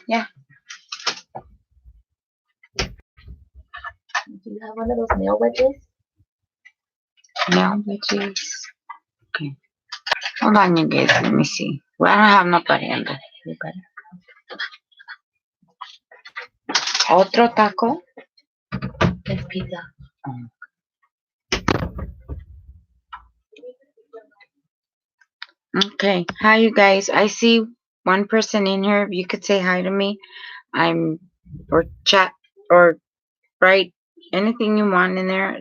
Yeah. Do you have one of those nail wedges? Nail wedges. Okay. Hold on, you guys. Let me see. Well, I don't have nobody under. Otro taco? It's pizza. Oh. Okay. Hi, you guys. I see one person in here. If you could say hi to me, I'm or chat or write anything you want in there.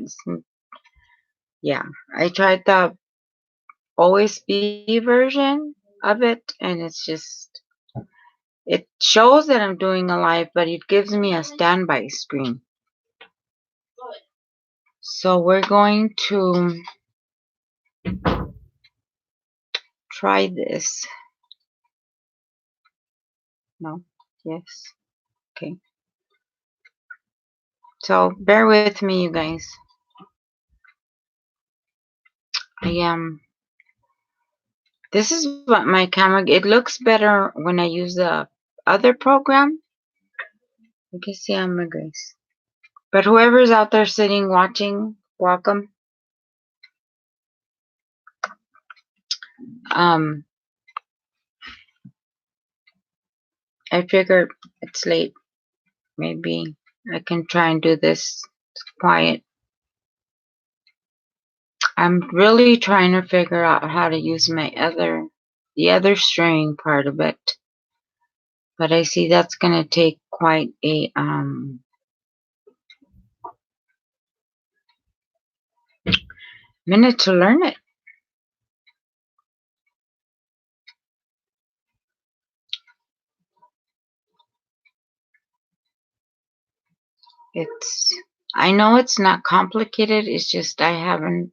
Yeah, I tried the OSB version of it, and it's just it shows that I'm doing a live, but it gives me a standby screen. So we're going to try this. No, yes, okay. So bear with me, you guys. I am. This is what my camera. It looks better when I use the other program. You can see I'm a grace. But whoever's out there sitting watching, welcome. Um, I figured it's late. Maybe I can try and do this quiet. I'm really trying to figure out how to use the other string part of it. But I see that's gonna take quite a minute to learn it. I know it's not complicated, it's just I haven't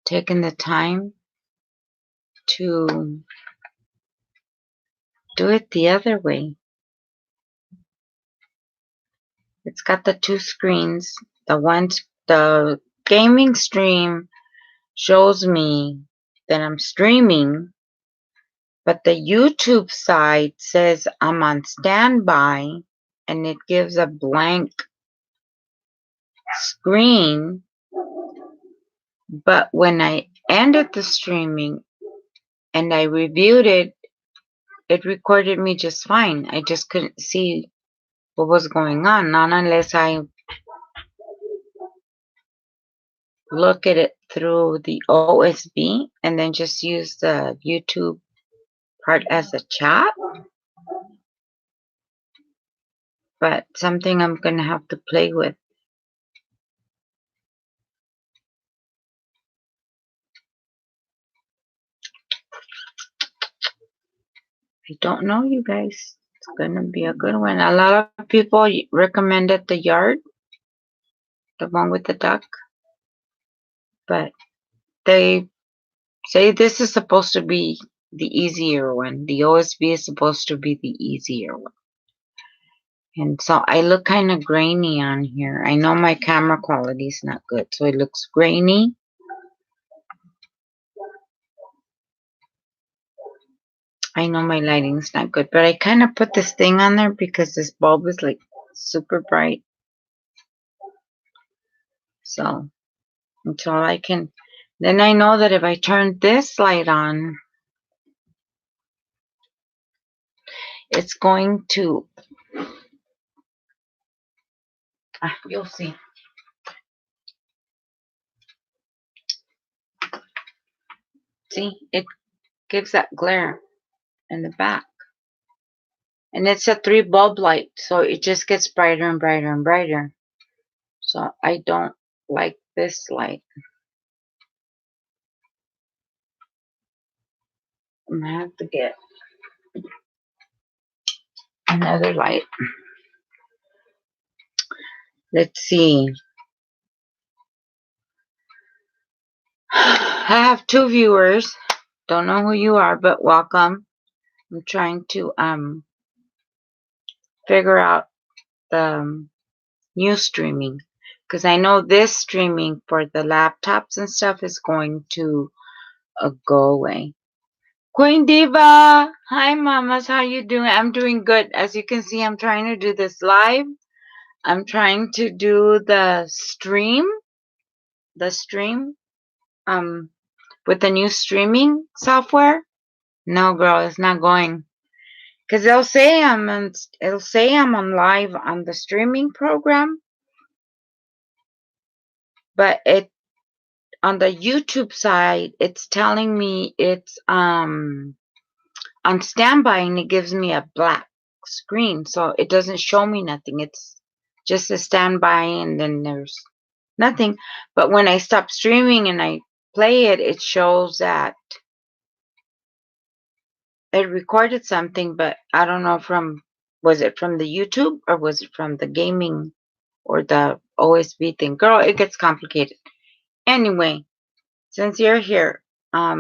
taken the time to do it the other way. It's got the two screens. The gaming stream shows me that I'm streaming, but the YouTube side says I'm on standby, and it gives a blank screen. But when I ended the streaming and I reviewed it, it recorded me just fine. I just couldn't see what was going on, not unless I look at it through the OSB and then just use the YouTube part as a chat. But something I'm going to have to play with. I don't know, you guys. It's going to be a good one. A lot of people recommended the yard, the one with the duck. But they say this is supposed to be the easier one. The OSB is supposed to be the easier one. And so I look kind of grainy on here. I know my camera quality is not good, so it looks grainy. I know my lighting's not good, but I kind of put this thing on there because this bulb is like super bright. So until I can, then I know that if I turn this light on, it's going to, you'll see. See, it gives that glare in the back. And it's a 3 bulb light, so it just gets brighter and brighter and brighter. So I don't like this light. I'm gonna have to get another light. Let's see. I have 2 viewers. Don't know who you are, but welcome. I'm trying to figure out the new streaming, because I know this streaming for the laptops and stuff is going to go away. Of Queen Diva. Hi, mamas. How you doing? I'm doing good. As you can see, I'm trying to do this live. I'm trying to do the stream, um, with the new streaming software. No, girl, it's not going. Cause it'll say I'm on live on the streaming program, but on the YouTube side, it's telling me it's on standby, and it gives me a black screen, so it doesn't show me nothing. It's just a standby, and then there's nothing. But when I stop streaming and I play it, it shows that it recorded something, but I don't know was it from the YouTube or was it from the gaming or the OSB thing? Girl, it gets complicated. Anyway, since you're here, tell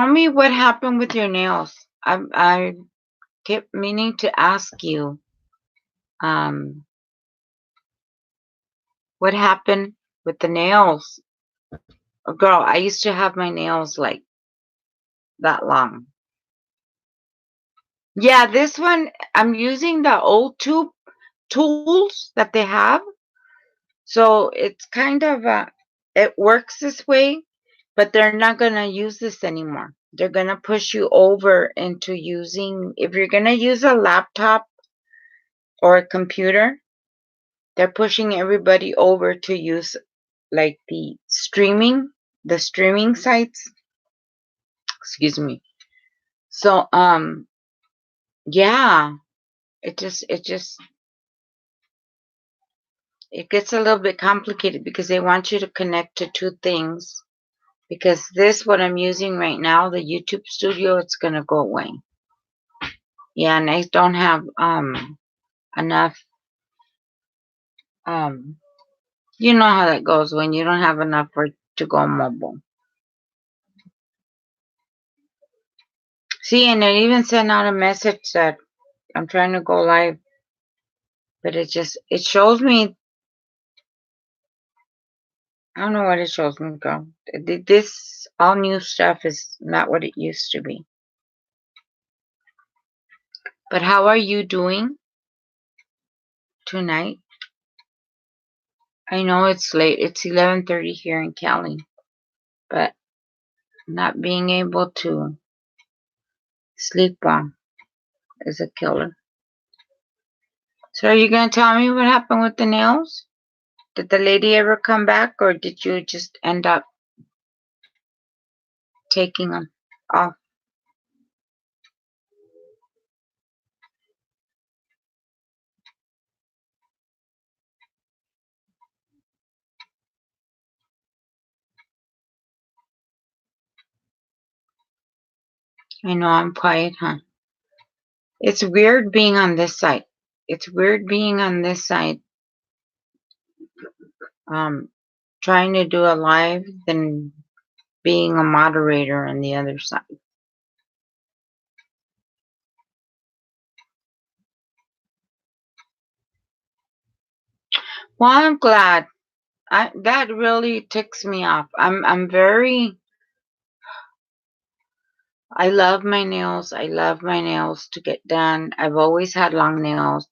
me what happened with your nails. I kept meaning to ask you, um, what happened with the nails. Oh, girl, I used to have my nails like that long. Yeah, this one, I'm using the old tube tools that they have. So it's kind of, it works this way, but they're not going to use this anymore. They're going to push you over into using, if you're going to use a laptop or a computer, they're pushing everybody over to use like the streaming sites. Excuse me. So, yeah, it gets a little bit complicated because they want you to connect to two things. Because what I'm using right now, the YouTube Studio, it's gonna go away. Yeah, and I don't have enough, you know how that goes when you don't have enough to go mobile. See, and it even sent out a message that I'm trying to go live, but it shows me, I don't know what it shows me, girl. This all new stuff is not what it used to be. But how are you doing tonight? I know it's late. It's 11:30 here in Cali, but not being able to sleep well is a killer. So are you going to tell me what happened with the nails? Did the lady ever come back, or did you just end up taking them off? I know I'm quiet, huh? It's weird being on this side. It's weird being on this side, trying to do a live than being a moderator on the other side. Well, I'm glad. That really ticks me off. I love my nails. I love my nails to get done. I've always had long nails.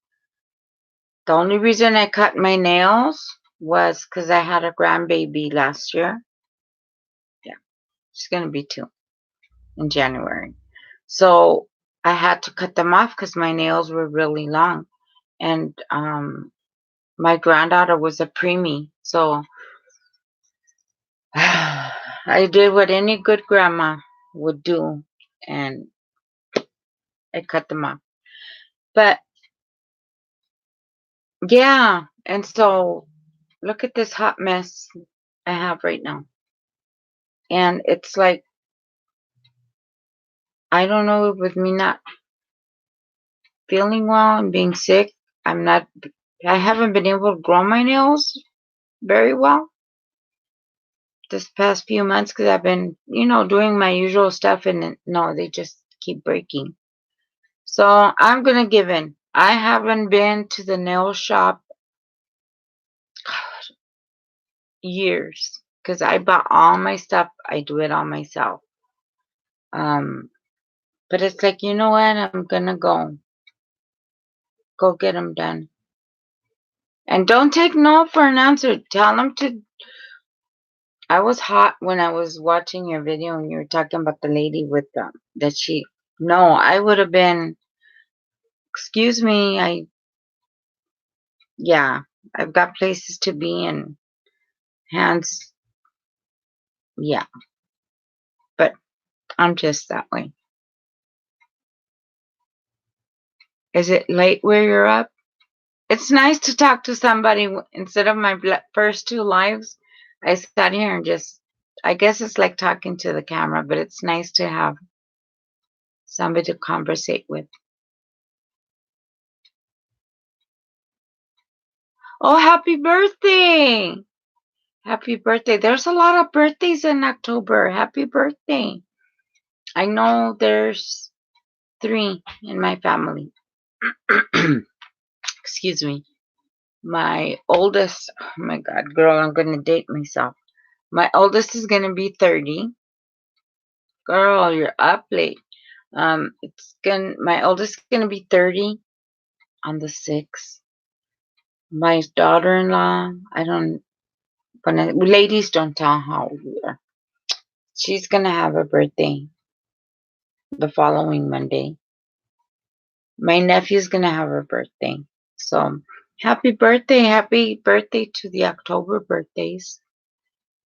The only reason I cut my nails was because I had a grandbaby last year. Yeah, she's gonna be 2 in January. So I had to cut them off because my nails were really long. And my granddaughter was a preemie, so I did what any good grandma would do, and I cut them off. But yeah, and so look at this hot mess I have right now. And it's like, I don't know, with me not feeling well and being sick, I haven't been able to grow my nails very well this past few months because I've been, doing my usual stuff, and no, they just keep breaking. So I'm going to give in. I haven't been to the nail shop years because I bought all my stuff. I do it all myself. But it's like, you know what? I'm gonna go get them done. And don't take no for an answer. Tell them to. I was hot when I was watching your video and you were talking about the lady with that she. No, I would have been. Excuse me. Yeah, I've got places to be and hands. Yeah, but I'm just that way. Is it late where you're up? It's nice to talk to somebody instead of my first two lives. I sat here and just. I guess it's like talking to the camera, but it's nice to have somebody to conversate with. Oh, happy birthday! Happy birthday. There's a lot of birthdays in October. Happy birthday. I know there's 3 in my family. Excuse me. My oldest, oh my God, girl, I'm going to date myself. My oldest is going to be 30. Girl, you're up late. My oldest is going to be 30 on the 6th. My daughter-in-law, ladies don't tell how old we are. She's going to have a birthday the following Monday. My nephew's going to have a birthday. So, happy birthday to the October birthdays.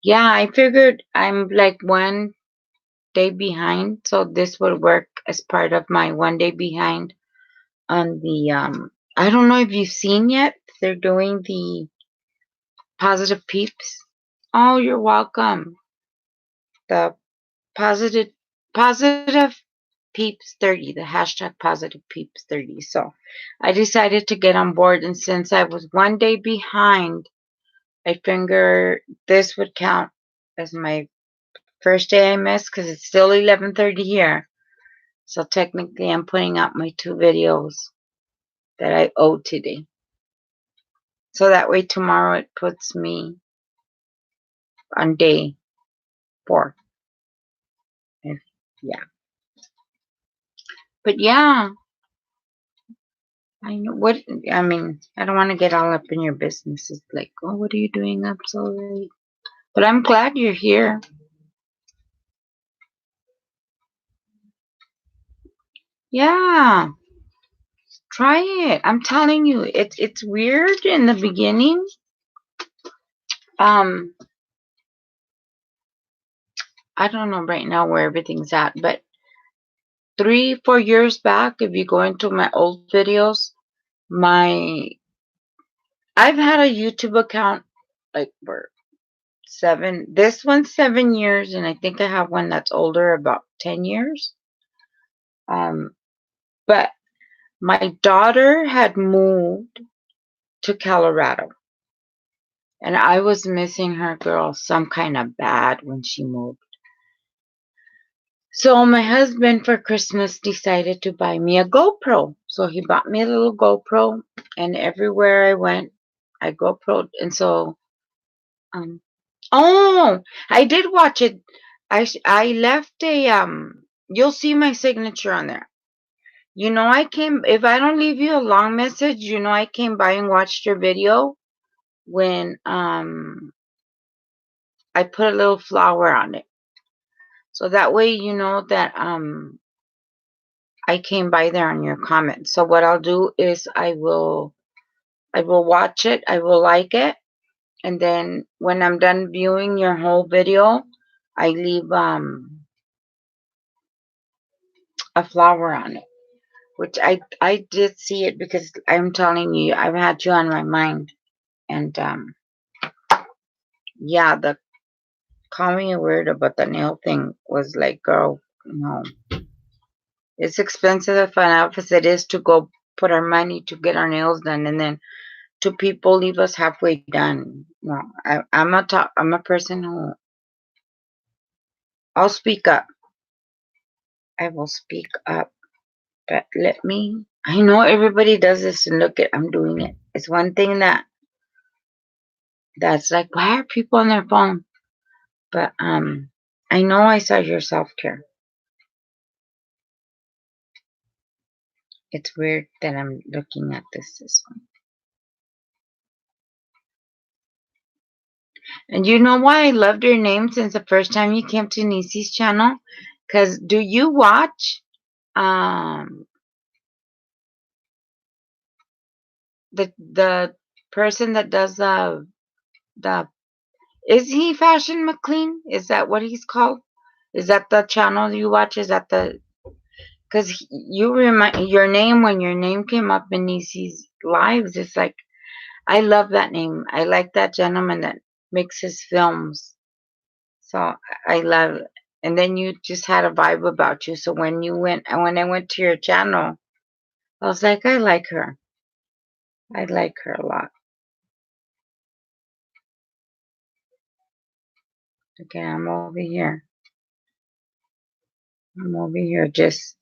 Yeah, I figured I'm like 1 day behind, so this would work as part of my 1 day behind on the I don't know if you've seen yet. They're doing the positive peeps. Oh, you're welcome. The positive peeps 30, the hashtag positive peeps 30. So I decided to get on board, and since I was 1 day behind, I figure this would count as my first day I missed because it's still 11:30 here. So technically I'm putting out my 2 videos that I owe today. So that way tomorrow it puts me on day 4. Yeah. But yeah, I know what I mean. I don't want to get all up in your business. It's like, oh, what are you doing up so late? But I'm glad you're here. Yeah, try it. I'm telling you, it's weird in the beginning. Um, I don't know right now where everything's at, but 3, 4 years back, if you go into my old videos, my I've had a YouTube account like for 7. This one's 7 years, and I think I have one that's older, about 10 years. But my daughter had moved to Colorado, and I was missing her, girl, some kind of bad when she moved. So my husband for Christmas decided to buy me a GoPro. So he bought me a little GoPro, and everywhere I went, I GoPro. And so, um, oh, I did watch it. I left a You'll see my signature on there. You know, if I don't leave you a long message, you know, I came by and watched your video when I put a little flower on it. So that way you know that I came by there on your comment. So what I'll do is I will watch it, I will like it, and then when I'm done viewing your whole video, I leave a flower on it. Which I did see it because I'm telling you, I've had you on my mind. And yeah, the call me weird about the nail thing was like, girl, no. It's expensive enough as it is to go put our money to get our nails done, and then 2 people leave us halfway done. No, I'm a person who I'll speak up. I will speak up, but let me. I know everybody does this, and look at I'm doing it. It's one thing that's like, why are people on their phone? But I know I saw your self care. It's weird that I'm looking at this one. And you know why I loved your name since the first time you came to Nisi's channel? Because do you watch um the person that does the is he Fashion McLean? Is that what he's called? Is that the channel you watch? Is that the because you remind your name when your name came up in Nisi's lives? It's like I love that name. I like that gentleman that makes his films. So I love it. And then you just had a vibe about you. So when I went to your channel, I was like, I like her. I like her a lot. Okay, I'm over here. I'm over here just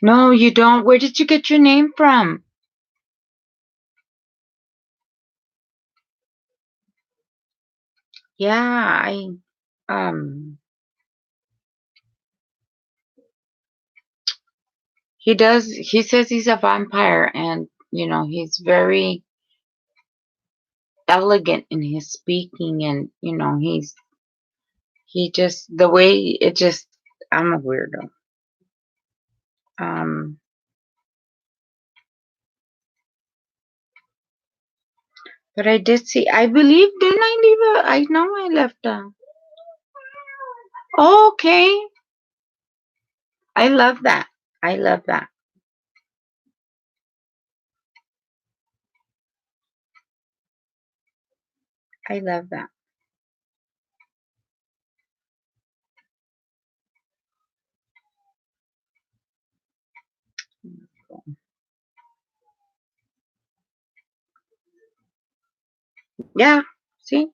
no, you don't. Where did you get your name from? Yeah, I um he says he's a vampire and he's very elegant in his speaking and he just the way it just I'm a weirdo. Um but I did see I believe didn't I leave a I know I left a oh, okay. I love that. I love that. I love that. Yeah. See?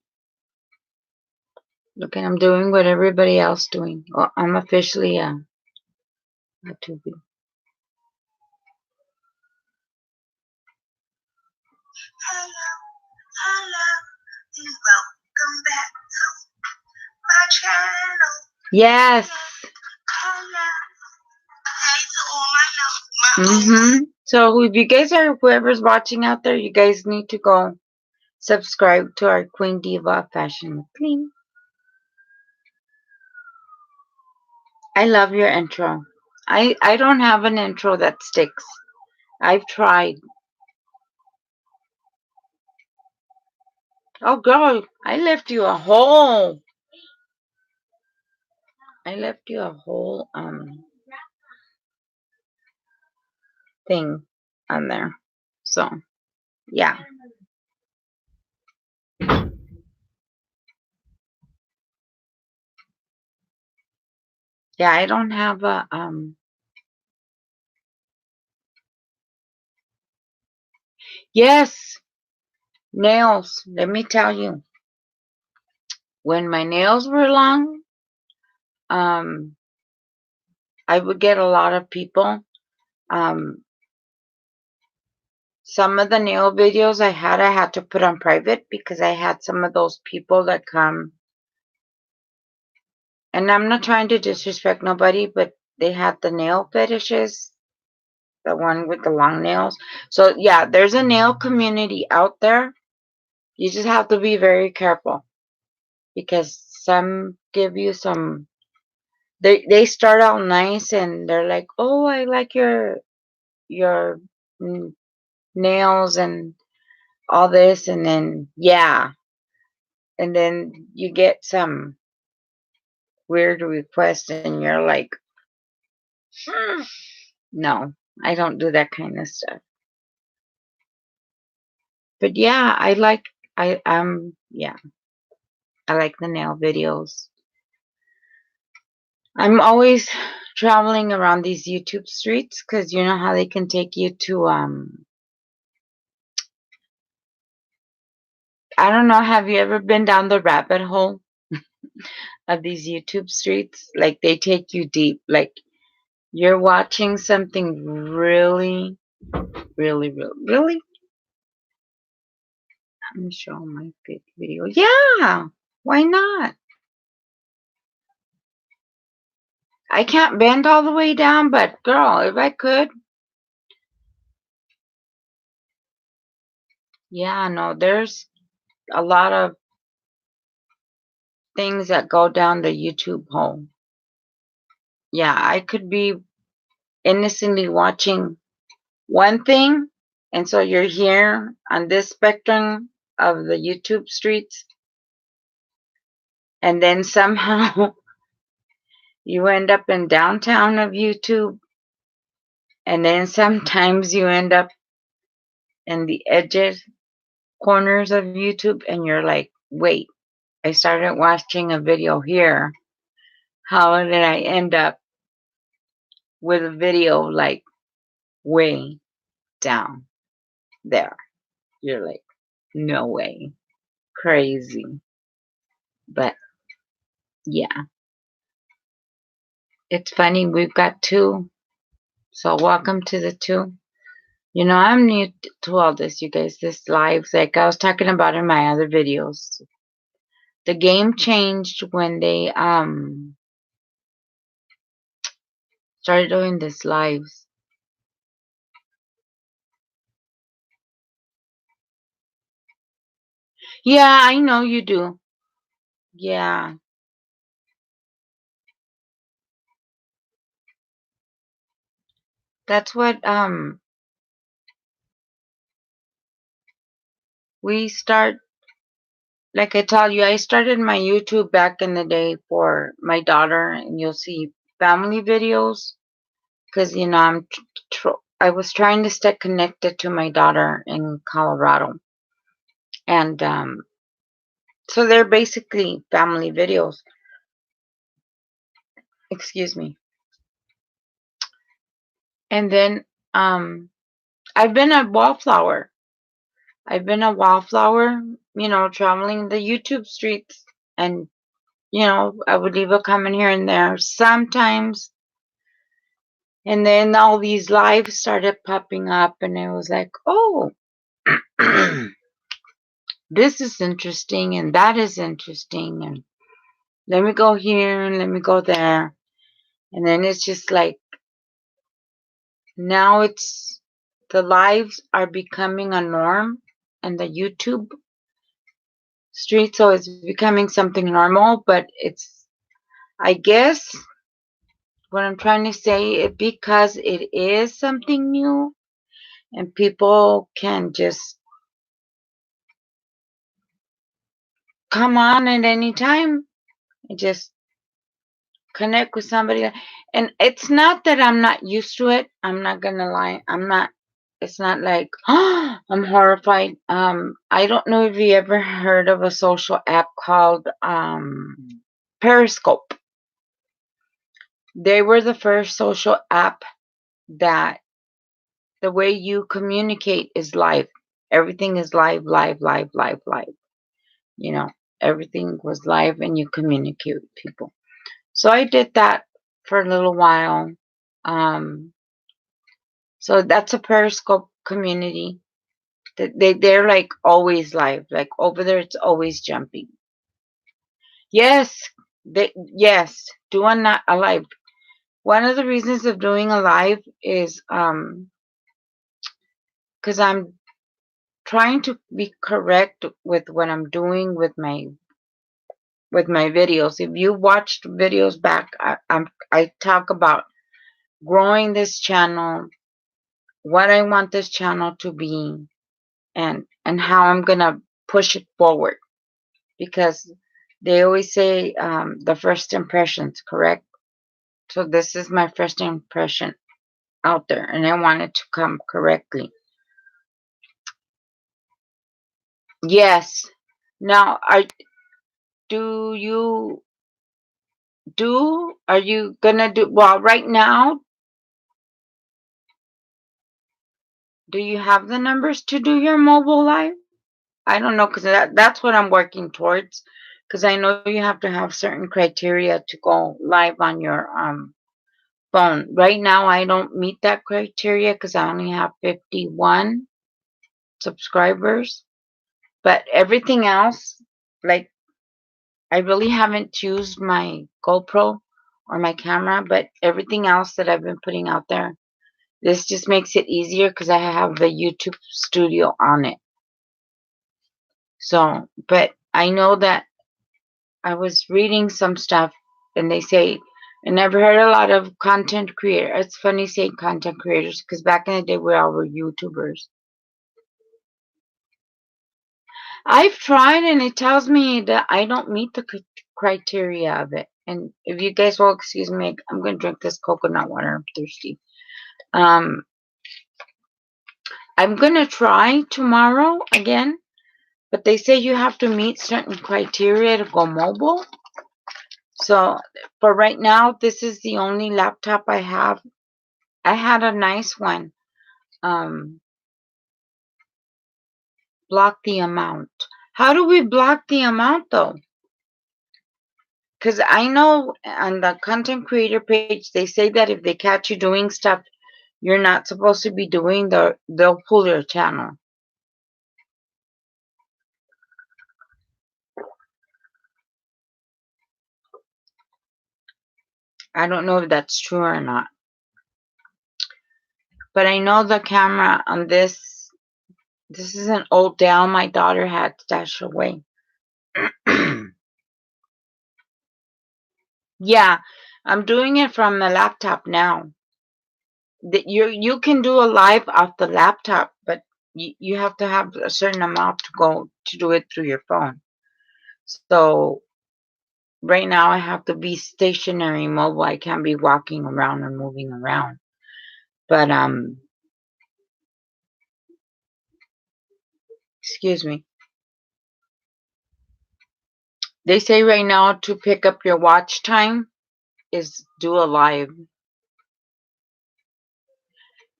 Look, and I'm doing what everybody else doing. Well, I'm officially a tubi. Hello, hello, and welcome back to my channel. Yes. Hello. Hey to all Mm-hmm. So if you guys are whoever's watching out there, you guys need to go subscribe to our Queen Diva Fashion McLean. I love your intro. I don't have an intro that sticks. I've tried. Oh girl, I left you a whole thing on there. So yeah. Yeah, I don't have a yes, nails. Let me tell you. When my nails were long, um I would get a lot of people. Um some of the nail videos I had to put on private because I had some of those people that come and I'm not trying to disrespect nobody, but they had the nail fetishes, the one with the long nails. So yeah, there's a nail community out there. You just have to be very careful because some give you some they start out nice and they're like, "Oh, I like your nails and all this," and then yeah, and then you get some weird requests and you're like, "Hmm, no, I don't do that kind of stuff." But yeah, yeah, I like the nail videos. I'm always traveling around these YouTube streets because you know how they can take you to I don't know, have you ever been down the rabbit hole of these YouTube streets? Like they take you deep. Like you're watching something really, really, really, really. Let me show my big video. Yeah. Why not? I can't bend all the way down, but girl, if I could. Yeah, no, there's a lot of things that go down the YouTube hole. Yeah, I could be innocently watching one thing, and so you're here on this spectrum of the YouTube streets, and then somehow you end up in downtown of YouTube, and then sometimes you end up in the edges, corners of YouTube, and you're like, wait, I started watching a video here. How did I end up with a video like way down there? You're like, no way. Crazy. But yeah, it's funny. We've got two. So welcome to the two. You know, I'm new to all this, you guys. This lives, like I was talking about in my other videos. The game changed when they started doing this lives. Yeah, I know you do. Yeah. That's what we start, like I told you, I started my YouTube back in the day for my daughter, and you'll see family videos because you know I was trying to stay connected to my daughter in Colorado, and so they're basically family videos. Excuse me. And then I've been a wallflower. I've been a wallflower, you know, traveling the YouTube streets, and you know, I would leave a comment here and there sometimes. And then all these lives started popping up, and it was like, oh, this is interesting, and that is interesting, and let me go here and let me go there. And then it's just like, now it's the lives are becoming a norm and the YouTube street, so it's becoming something normal, but it's, I guess, what I'm trying to say, because it is something new and people can just come on at any time and just connect with somebody. And it's not that I'm not used to it. I'm not gonna lie. I'm not. It's not like I'm horrified. I don't know if you ever heard of a social app called Periscope. They were the first social app that the way you communicate is live. Everything is live, live, live, live, live. You know, everything was live and you communicate with people. So I did that for a little while. Um, so that's a Periscope community. They're like always live. Like over there, it's always jumping. Yes, yes, doing that a live. One of the reasons of doing a live is because I'm trying to be correct with what I'm doing with my videos. If you watched videos back, I talk about growing this channel, what I want this channel to be, and how I'm gonna push it forward. Because they always say the first impressions, correct? So this is my first impression out there, and I want it to come correctly. Yes. Now, do you are you gonna do, well, right now, do you have the numbers to do your mobile live? I don't know, because that's what I'm working towards, because I know you have to have certain criteria to go live on your phone. Right now, I don't meet that criteria because I only have 51 subscribers, but everything else, like I really haven't used my GoPro or my camera, but everything else that I've been putting out there, this just makes it easier because I have the YouTube studio on it. So, but I know that I was reading some stuff and they say, I never heard a lot of content creators. It's funny saying content creators because back in the day we all were YouTubers. I've tried and it tells me that I don't meet the criteria of it. And if you guys will excuse me, I'm going to drink this coconut water. I'm thirsty. Um, I'm going to try tomorrow again, but they say you have to meet certain criteria to go mobile. So for right now, this is the only laptop I have. I had a nice one. Um, block the amount. How do we block the amount though? Because I know on the content creator page, they say that if they catch you doing stuff you're not supposed to be doing, they'll pull your channel. I don't know if that's true or not. But I know the camera on this is an old Dell my daughter had stashed away. Yeah, I'm doing it from the laptop now. You can do a live off the laptop, but you have to have a certain amount to go to do it through your phone. So right now I have to be stationary mobile. I can't be walking around and moving around. But excuse me. They say right now to pick up your watch time is do a live.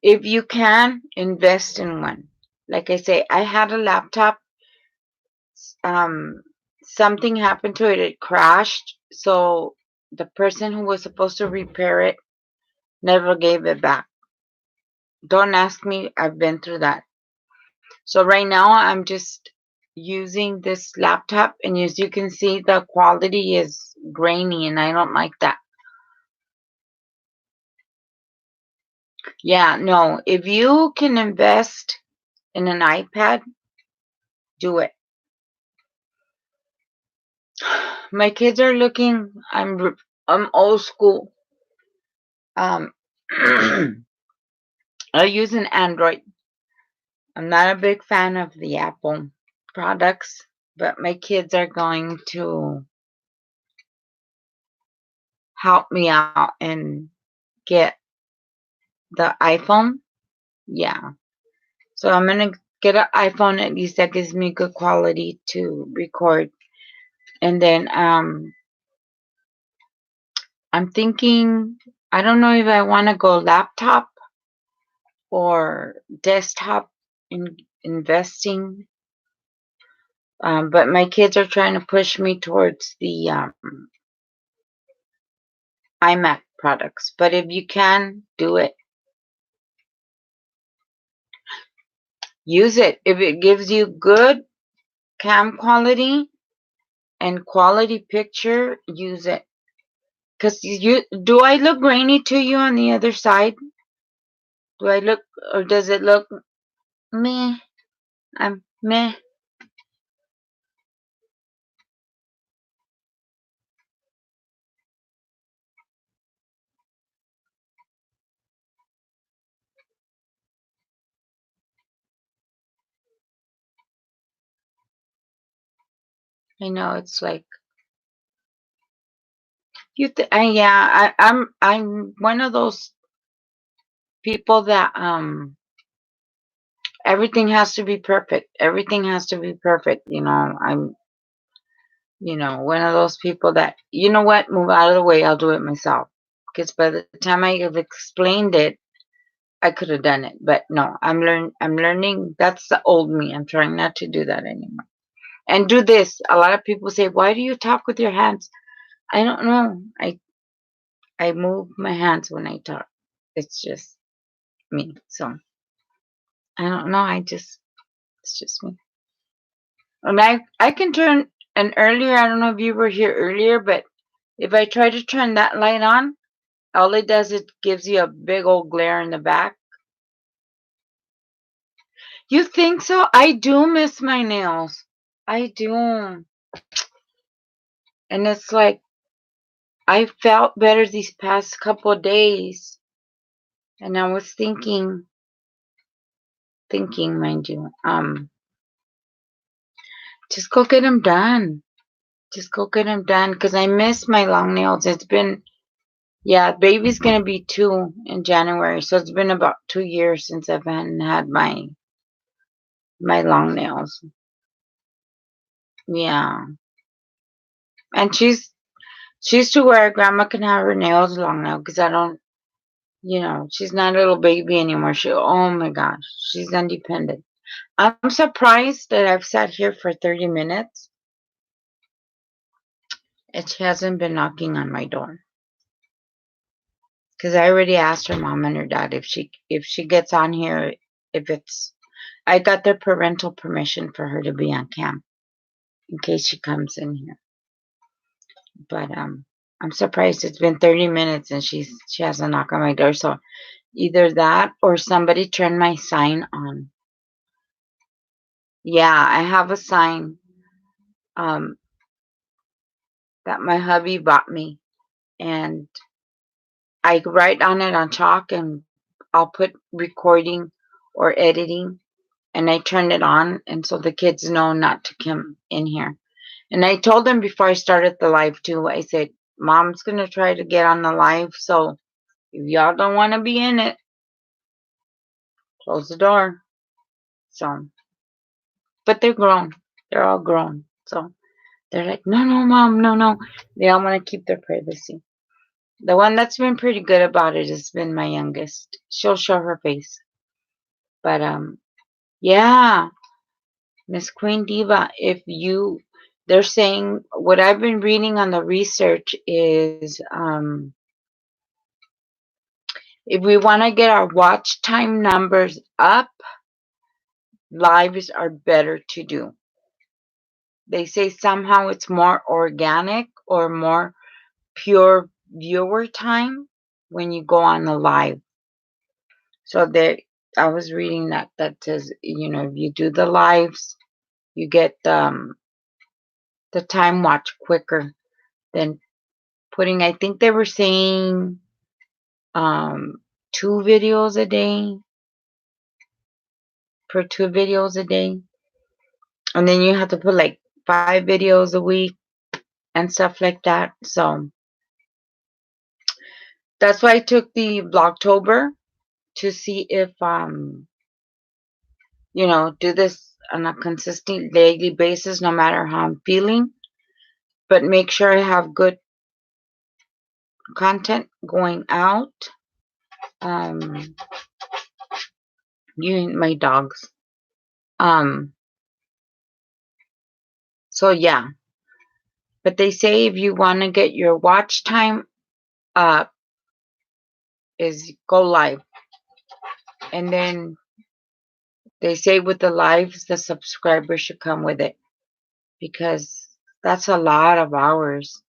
If you can, invest in one. Like I say, I had a laptop. Um, something happened to it. It crashed. So the person who was supposed to repair it never gave it back. Don't ask me. I've been through that. So right now I'm just using this laptop, and as you can see, the quality is grainy, and I don't like that. Yeah, no. If you can invest in an iPad, do it. My kids are looking. I'm old school. Um, I use an Android. I'm not a big fan of the Apple products, but my kids are going to help me out and get the iPhone. Yeah. So I'm gonna get an iPhone at least that gives me good quality to record. And then I'm thinking I don't know if I want to go laptop or desktop investing. But my kids are trying to push me towards the iMac products. But if you can do it, use it. If it gives you good cam quality and quality picture, use it. Cause do I look grainy to you on the other side? Do I look, or does it look meh? I'm meh. I know it's like yeah. I'm one of those people that everything has to be perfect. Everything has to be perfect. I'm one of those people that what, move out of the way. I'll do it myself. Because by the time I have explained it, I could have done it. But no, I'm learning. That's the old me. I'm trying not to do that anymore. And do this. A lot of people say, "Why do you talk with your hands?" I don't know. I move my hands when I talk. It's just me. So I don't know. It's just me. And I can turn. And earlier, I don't know if you were here earlier, but if I try to turn that light on, all it does, it gives you a big old glare in the back. You think so? I do miss my nails. I do. And it's like, I felt better these past couple of days. And I was thinking, mind you, just go get them done. Just go get them done. Because I miss my long nails. It's been, yeah, baby's going to be 2 in January. So it's been about 2 years since I've had my long nails. Yeah. And she's to where grandma can have her nails long now. Because I don't, she's not a little baby anymore. Oh my gosh, she's independent. I'm surprised that I've sat here for 30 minutes and she hasn't been knocking on my door. Because I already asked her mom and her dad if she gets on here, I got their parental permission for her to be on cam in case she comes in here. But I'm surprised it's been 30 minutes and she hasn't knocked on my door. So either that or somebody turned my sign on. Yeah, I have a sign that my hubby bought me, and I write on it on chalk, and I'll put recording or editing, and I turn it on, and so the kids know not to come in here. And I told them before I started the live too, I said, Mom's going to try to get on the live, so if y'all don't want to be in it, close the door. So, but they're grown. They're all grown. So they're like, no, Mom, no. They all want to keep their privacy. The one that's been pretty good about it has been my youngest. She'll show her face. But yeah, Miss Queen Diva, they're saying what I've been reading on the research is if we want to get our watch time numbers up, lives are better to do. They say somehow it's more organic or more pure viewer time when you go on the live. So I was reading that says, if you do the lives, you get the time watch quicker than putting, I think they were saying 2 videos a day, per 2 videos a day. And then you have to put like 5 videos a week and stuff like that. So that's why I took the Vlogtober to see if, do this on a consistent daily basis, no matter how I'm feeling, but make sure I have good content going out. My dogs. So yeah, but they say if you want to get your watch time up, is go live, and then they say with the lives, the subscribers should come with it, because that's a lot of hours.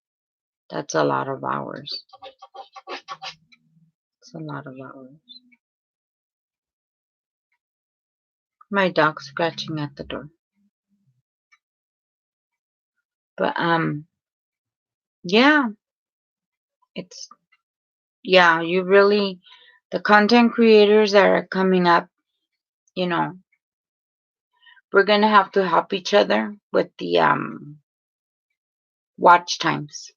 That's a lot of hours. It's a lot of hours. My dog's scratching at the door. But yeah, you really, the content creators that are coming up, we're gonna have to help each other with the watch times.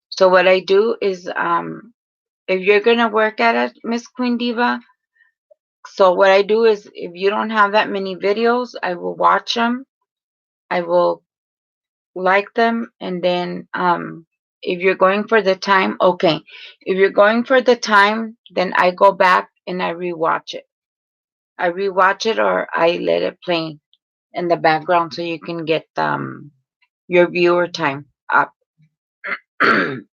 So what I do is, if you're gonna work at it, Miss Queen Diva, so what I do is, if you don't have that many videos, I will watch them, I will like them, and then if you're going for the time, okay. If you're going for the time, then I go back and I rewatch it. Or I let it play in the background so you can get your viewer time up. I'm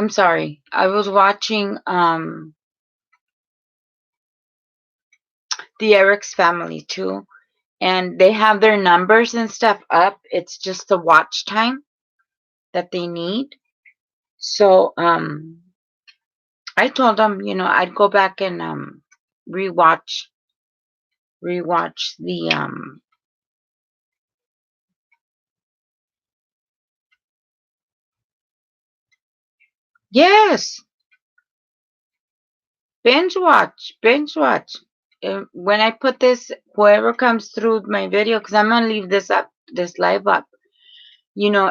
sorry. I was watching the Eric's family too, and they have their numbers and stuff up. It's just the watch time that they need. So I told them, I'd go back and rewatch the yes, binge watch. When I put this, whoever comes through my video, because I'm gonna leave this live up,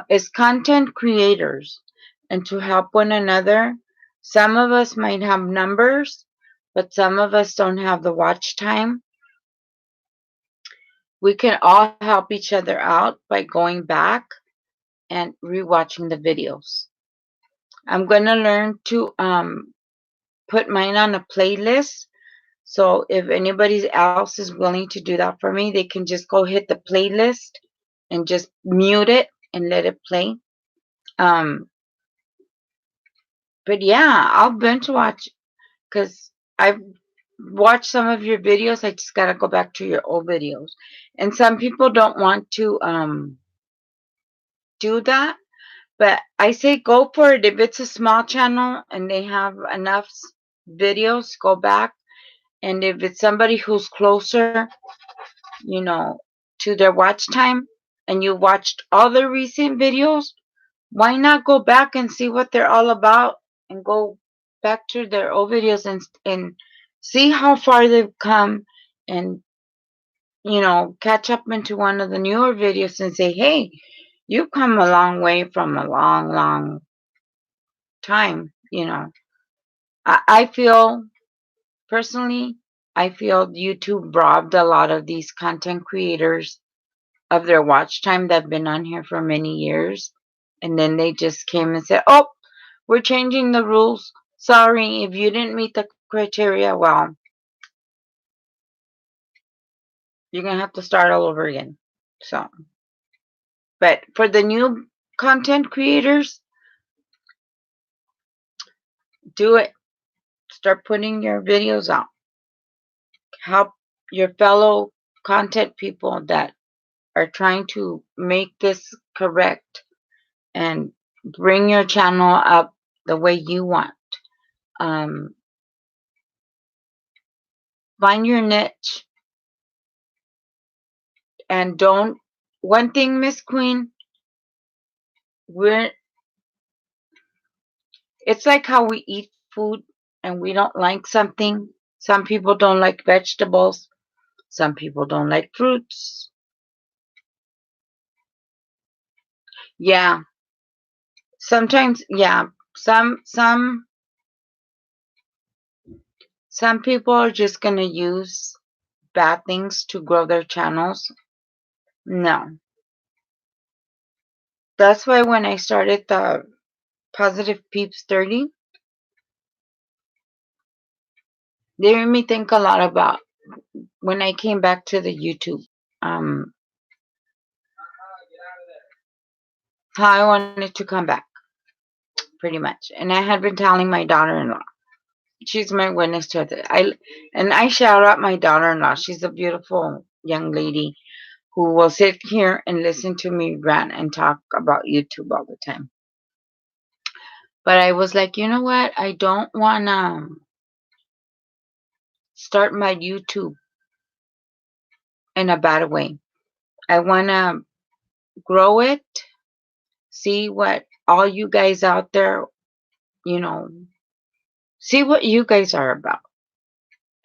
is content creators, and to help one another. Some of us might have numbers, but some of us don't have the watch time. We can all help each other out by going back and rewatching the videos. I'm gonna learn to put mine on a playlist. So if anybody else is willing to do that for me, they can just go hit the playlist and just mute it and let it play. Um, but yeah, I'll binge watch because I've watched some of your videos. I just gotta go back to your old videos. And some people don't want to do that, but I say go for it. If it's a small channel and they have enough videos, go back. And if it's somebody who's closer, to their watch time, and you watched all the recent videos, why not go back and see what they're all about and go back to their old videos and see how far they've come, and catch up into one of the newer videos and say, hey, you've come a long way from a long time. I feel personally, I feel YouTube robbed a lot of these content creators of their watch time that have been on here for many years. And then they just came and said, oh, we're changing the rules. Sorry, if you didn't meet the criteria, well, you're going to have to start all over again. So, but for the new content creators, do it. Start putting your videos out. Help your fellow content people that are trying to make this correct and bring your channel up the way you want. Um, find your niche, and don't. One thing, Miss Queen, it's like how we eat food and we don't like something. Some people don't like vegetables. Some people don't like fruits. Yeah, sometimes, yeah. Some people are just gonna use bad things to grow their channels. No, that's why when I started the Positive Peeps 30, they made me think a lot about when I came back to the YouTube. Um, how I wanted to come back, pretty much. And I had been telling my daughter-in-law. She's my witness to it. I shout out my daughter-in-law. She's a beautiful young lady who will sit here and listen to me rant and talk about YouTube all the time. But I was like, you know what? I don't want to start my YouTube in a bad way. I want to grow it, see what all you guys out there, you know, see what you guys are about.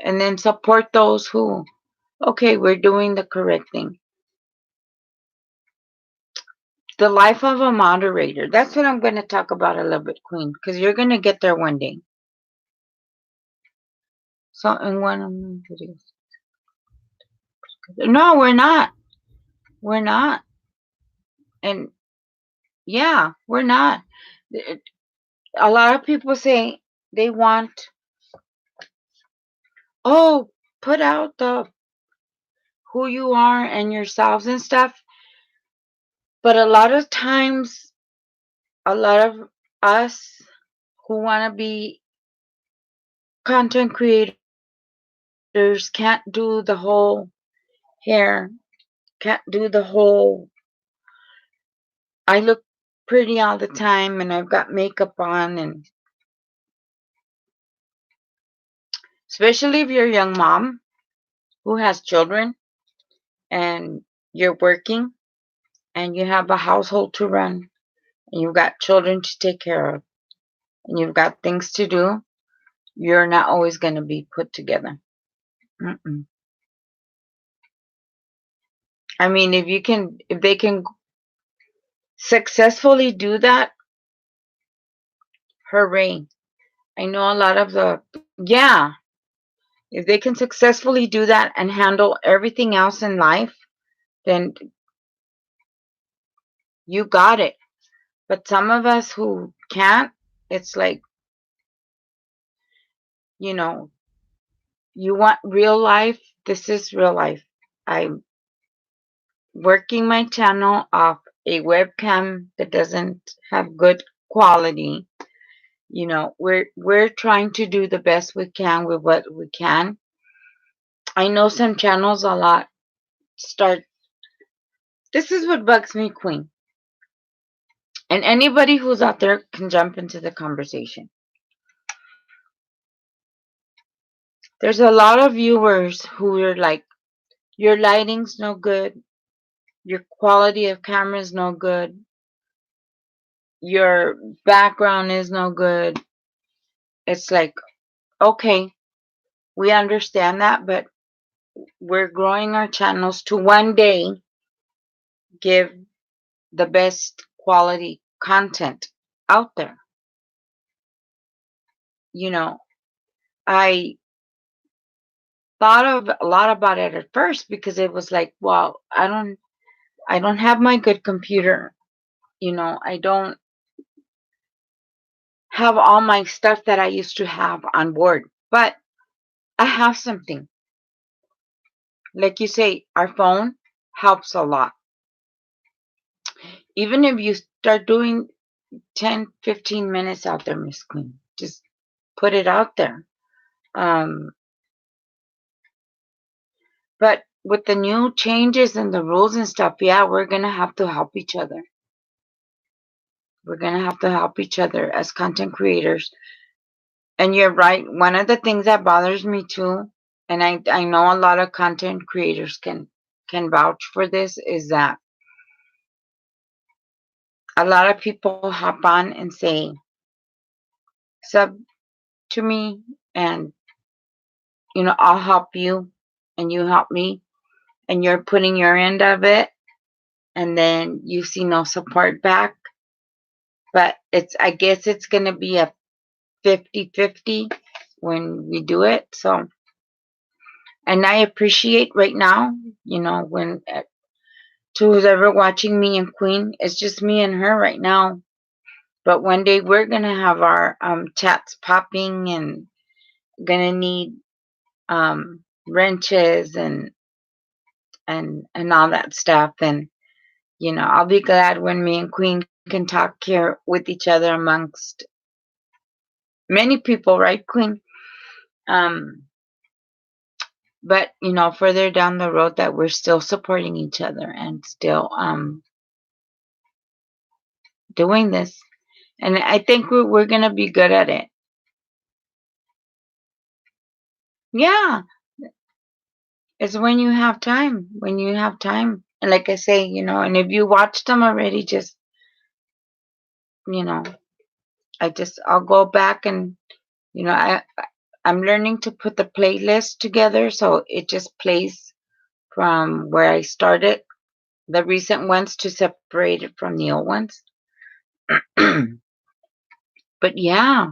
And then support those who, okay, we're doing the correct thing. The life of a moderator. That's what I'm going to talk about a little bit, Queen, because you're going to get there one day. So in one of my videos. No, we're not. We're not. And yeah, we're not. A lot of people say they want, oh, put out the who you are and yourselves and stuff. But a lot of times, a lot of us who want to be content creators can't do the whole hair can't do the whole, I look pretty all the time and I've got makeup on, and especially if you're a young mom who has children and you're working and you have a household to run and you've got children to take care of and you've got things to do, you're not always going to be put together. Mm-mm. I mean, if they can successfully do that, hooray. I know a lot of yeah, if they can successfully do that and handle everything else in life, then you got it. But some of us who can't, it's like, you know, you want real life. This is real life. I'm working my channel off a webcam that doesn't have good quality. You know, we're trying to do the best we can with what we can. I know some channels a lot start. This is what bugs me, Queen. And anybody who's out there can jump into the conversation. There's a lot of viewers who are like, your lighting's no good, your quality of camera is no good, your background is no good. It's like, okay, we understand that, but we're growing our channels to one day give the best quality content out there. You know, I thought of a lot about it at first because it was like, well, I don't have my good computer. You know, I don't have all my stuff that I used to have on board, but I have something. Like you say, our phone helps a lot. Even if you start doing 10, 15 minutes out there, Miss Queen, just put it out there. Um, but with the new changes and the rules and stuff, yeah, we're going to have to help each other. We're going to have to help each other as content creators. And you're right. One of the things that bothers me too, and I know a lot of content creators can vouch for this, is that a lot of people hop on and say, sub to me, and I'll help you and you help me, and you're putting your end of it, and then you see no support back. But I guess it's going to be a 50-50 when we do it. So, and I appreciate right now, when to who's ever watching me and Queen, it's just me and her right now. But one day we're going to have our chats popping and going to need wrenches and all that stuff. And I'll be glad when me and Queen can talk here with each other amongst many people, right, Queen? But further down the road, that we're still supporting each other and still doing this, and I think we're gonna be good at it. Yeah, it's when you have time. When you have time, and like I say, and if you watched them already, just you know, I'll go back and I'm learning to put the playlist together so it just plays from where I started, the recent ones, to separate it from the old ones. But yeah,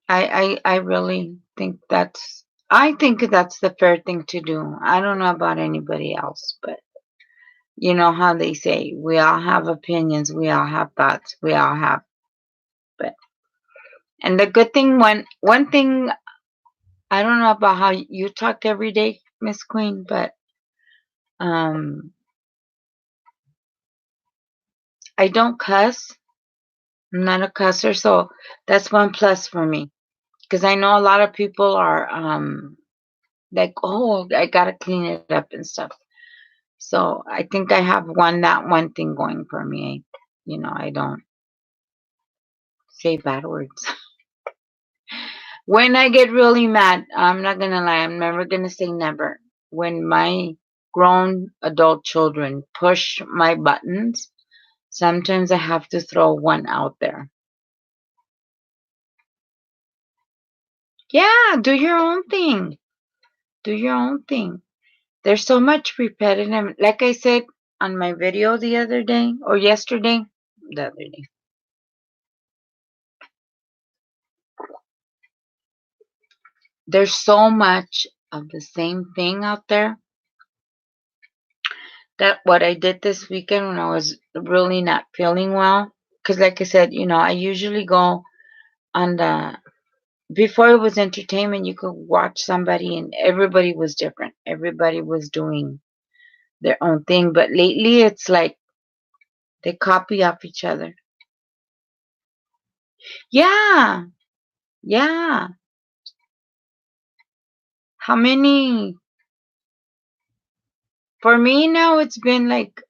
I really think that's the fair thing to do. I don't know about anybody else, but you know how they say we all have opinions, we all have thoughts, we all have. But and the good thing, one thing, I don't know about how you talk every day, Miss Queen, but um I don't cuss. I'm not a cusser, so that's one plus for me. Because I know a lot of people are like, oh, I gotta clean it up and stuff. So I think I have that one thing going for me. I don't say bad words. When I get really mad, I'm not gonna lie, I'm never gonna say never. When my grown adult children push my buttons, sometimes I have to throw one out there. Yeah, do your own thing. Do your own thing. There's so much repetitive. Like I said on my video the other day or yesterday, the other day, there's so much of the same thing out there that what I did this weekend when I was really not feeling well. Because, like I said, I usually go on before it was entertainment, you could watch somebody and everybody was different. Everybody was doing their own thing. But lately, it's like they copy off each other. Yeah, yeah. How many? For me now, it's been like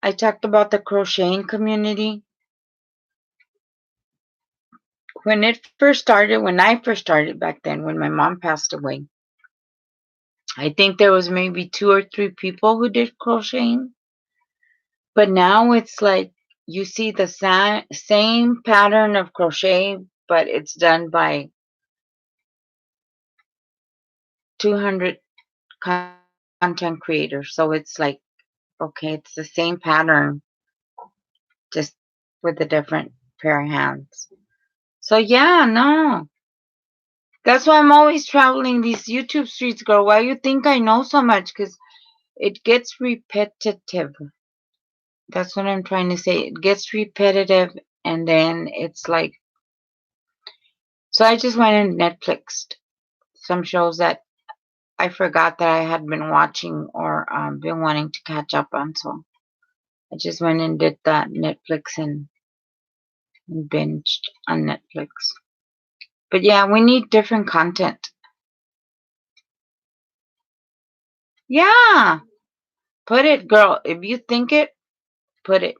I talked about the crocheting community. When I first started back then, when my mom passed away, I think there was maybe 2 or 3 people who did crocheting. But now it's like you see the same pattern of crochet, but it's done by 200 content creators. So it's like, okay, it's the same pattern, just with a different pair of hands. So yeah, no. That's why I'm always traveling these YouTube streets, girl. Why you think I know so much? Because it gets repetitive. That's what I'm trying to say. It gets repetitive, and then it's like. So I just went and Netflixed some shows that I forgot that I had been watching or been wanting to catch up on. So I just went and did that Netflix and binged on Netflix. But yeah, we need different content. Yeah, put it, girl. If you think it, put it.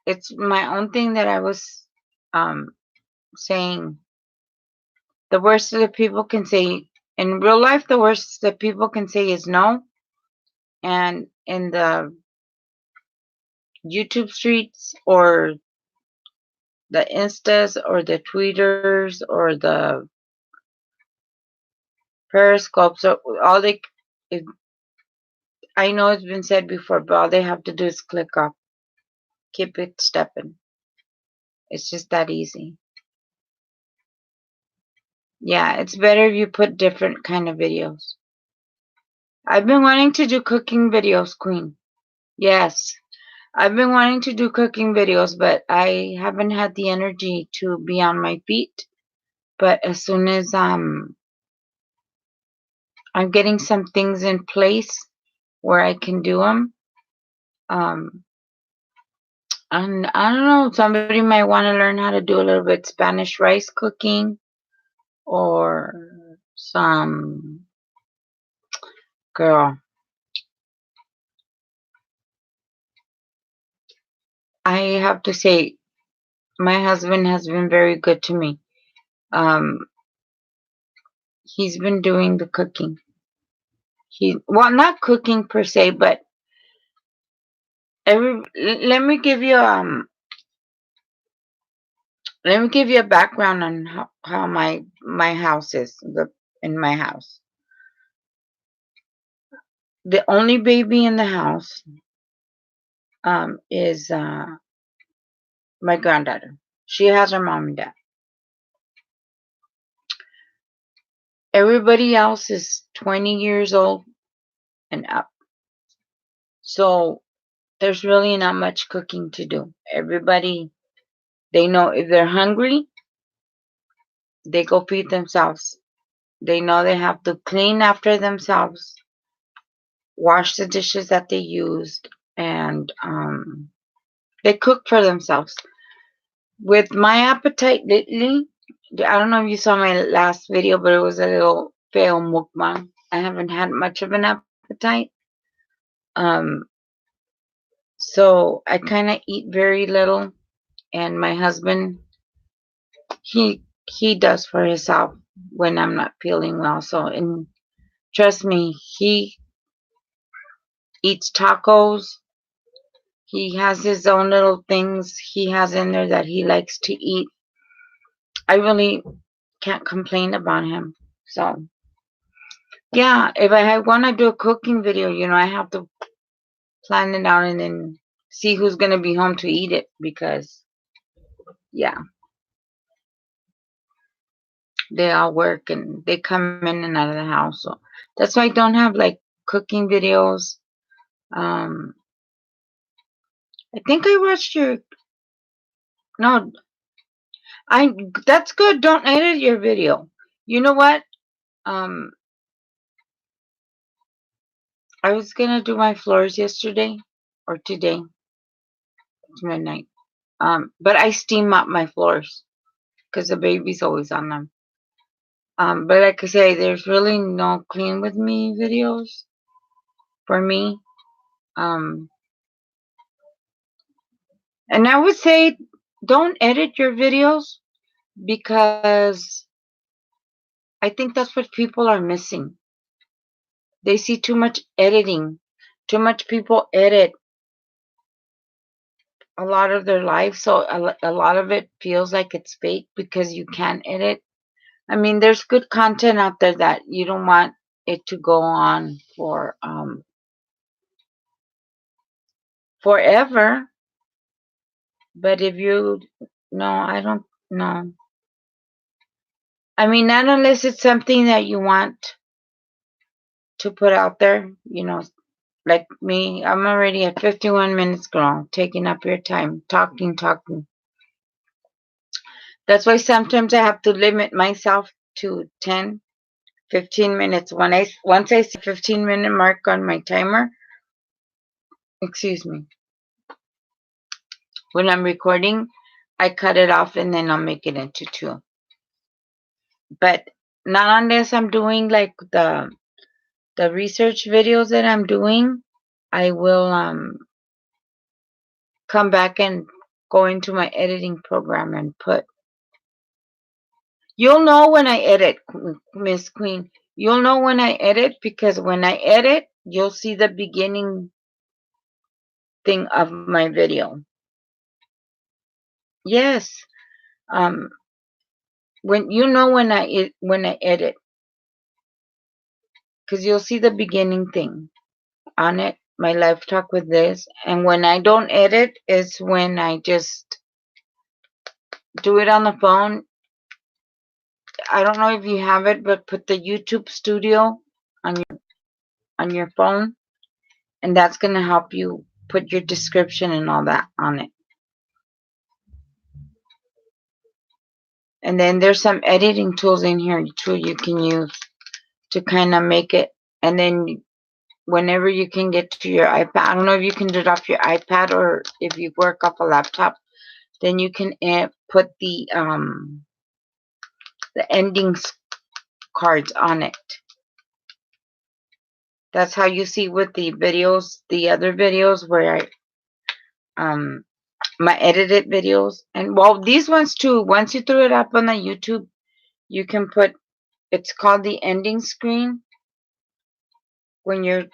It's my own thing that I was um saying. The worst that people can say in real life, the worst that people can say is no. And in the YouTube streets or the Instas or the Twitters or the Periscopes, or all they, if, I know it's been said before, but all they have to do is click up, keep it stepping. It's just that easy. Yeah, it's better if you put different kind of videos. I've been wanting to do cooking videos, Queen. Yes, I've been wanting to do cooking videos, but I haven't had the energy to be on my feet. But as soon as I'm getting some things in place where I can do them, and I don't know, somebody might want to learn how to do a little bit Spanish rice cooking or some girl. I have to say, my husband has been very good to me. Um, he's been doing the cooking. Well, not cooking per se, but let me give you a background on how my house is in my house. The only baby in the house is my granddaughter. She has her mom and dad. Everybody else is 20 years old and up. So there's really not much cooking to do. Everybody, they know if they're hungry, they go feed themselves. They know they have to clean after themselves, wash the dishes that they used, and they cook for themselves. With my appetite lately, I don't know if you saw my last video, but it was a little fail mukbang. I haven't had much of an appetite. Um, so I kind of eat very little, and my husband, he does for himself when I'm not feeling well. So, and trust me, he eats tacos. He has his own little things he has in there that he likes to eat. I really can't complain about him. So, yeah, if I want to do a cooking video, I have to plan it out and then see who's going to be home to eat it because, yeah, they all work and they come in and out of the house. So that's why I don't have like cooking videos. Um, I think I watched your, no, that's good. Don't edit your video. You know what? Um, I was going to do my floors yesterday or today. It's midnight. But I steam up my floors because the baby's always on them. But like I say, there's really no clean with me videos for me. Um, and I would say don't edit your videos because I think that's what people are missing. They see too much editing. Too much people edit a lot of their life, so a lot of it feels like it's fake because you can't edit. I mean, there's good content out there that you don't want it to go on for forever. But if you, no, I don't know. I mean, not unless it's something that you want to put out there, like me, I'm already at 51 minutes, girl, taking up your time, talking. That's why sometimes I have to limit myself to 10, 15 minutes. Once I see 15-minute mark on my timer, excuse me, when I'm recording, I cut it off and then I'll make it into 2. But not unless I'm doing like the research videos that I'm doing, I will come back and go into my editing program and put. You'll know when I edit, Miss Queen. You'll know when I edit because when I edit, you'll see the beginning thing of my video. Yes. Um when I edit, because you'll see the beginning thing on it, my live talk with this, and when I don't edit is when I just do it on the phone. I don't know if you have it, but put the YouTube Studio on your phone, and that's gonna help you put your description and all that on it. And then there's some editing tools in here too you can use to kind of make it. And then whenever you can get to your iPad, I don't know if you can do it off your iPad or if you work off a laptop, then you can put the endings cards on it. That's how you see with the videos, the other videos where my edited videos, and well, these ones too. Once you throw it up on the YouTube, you can put. It's called the ending screen when you're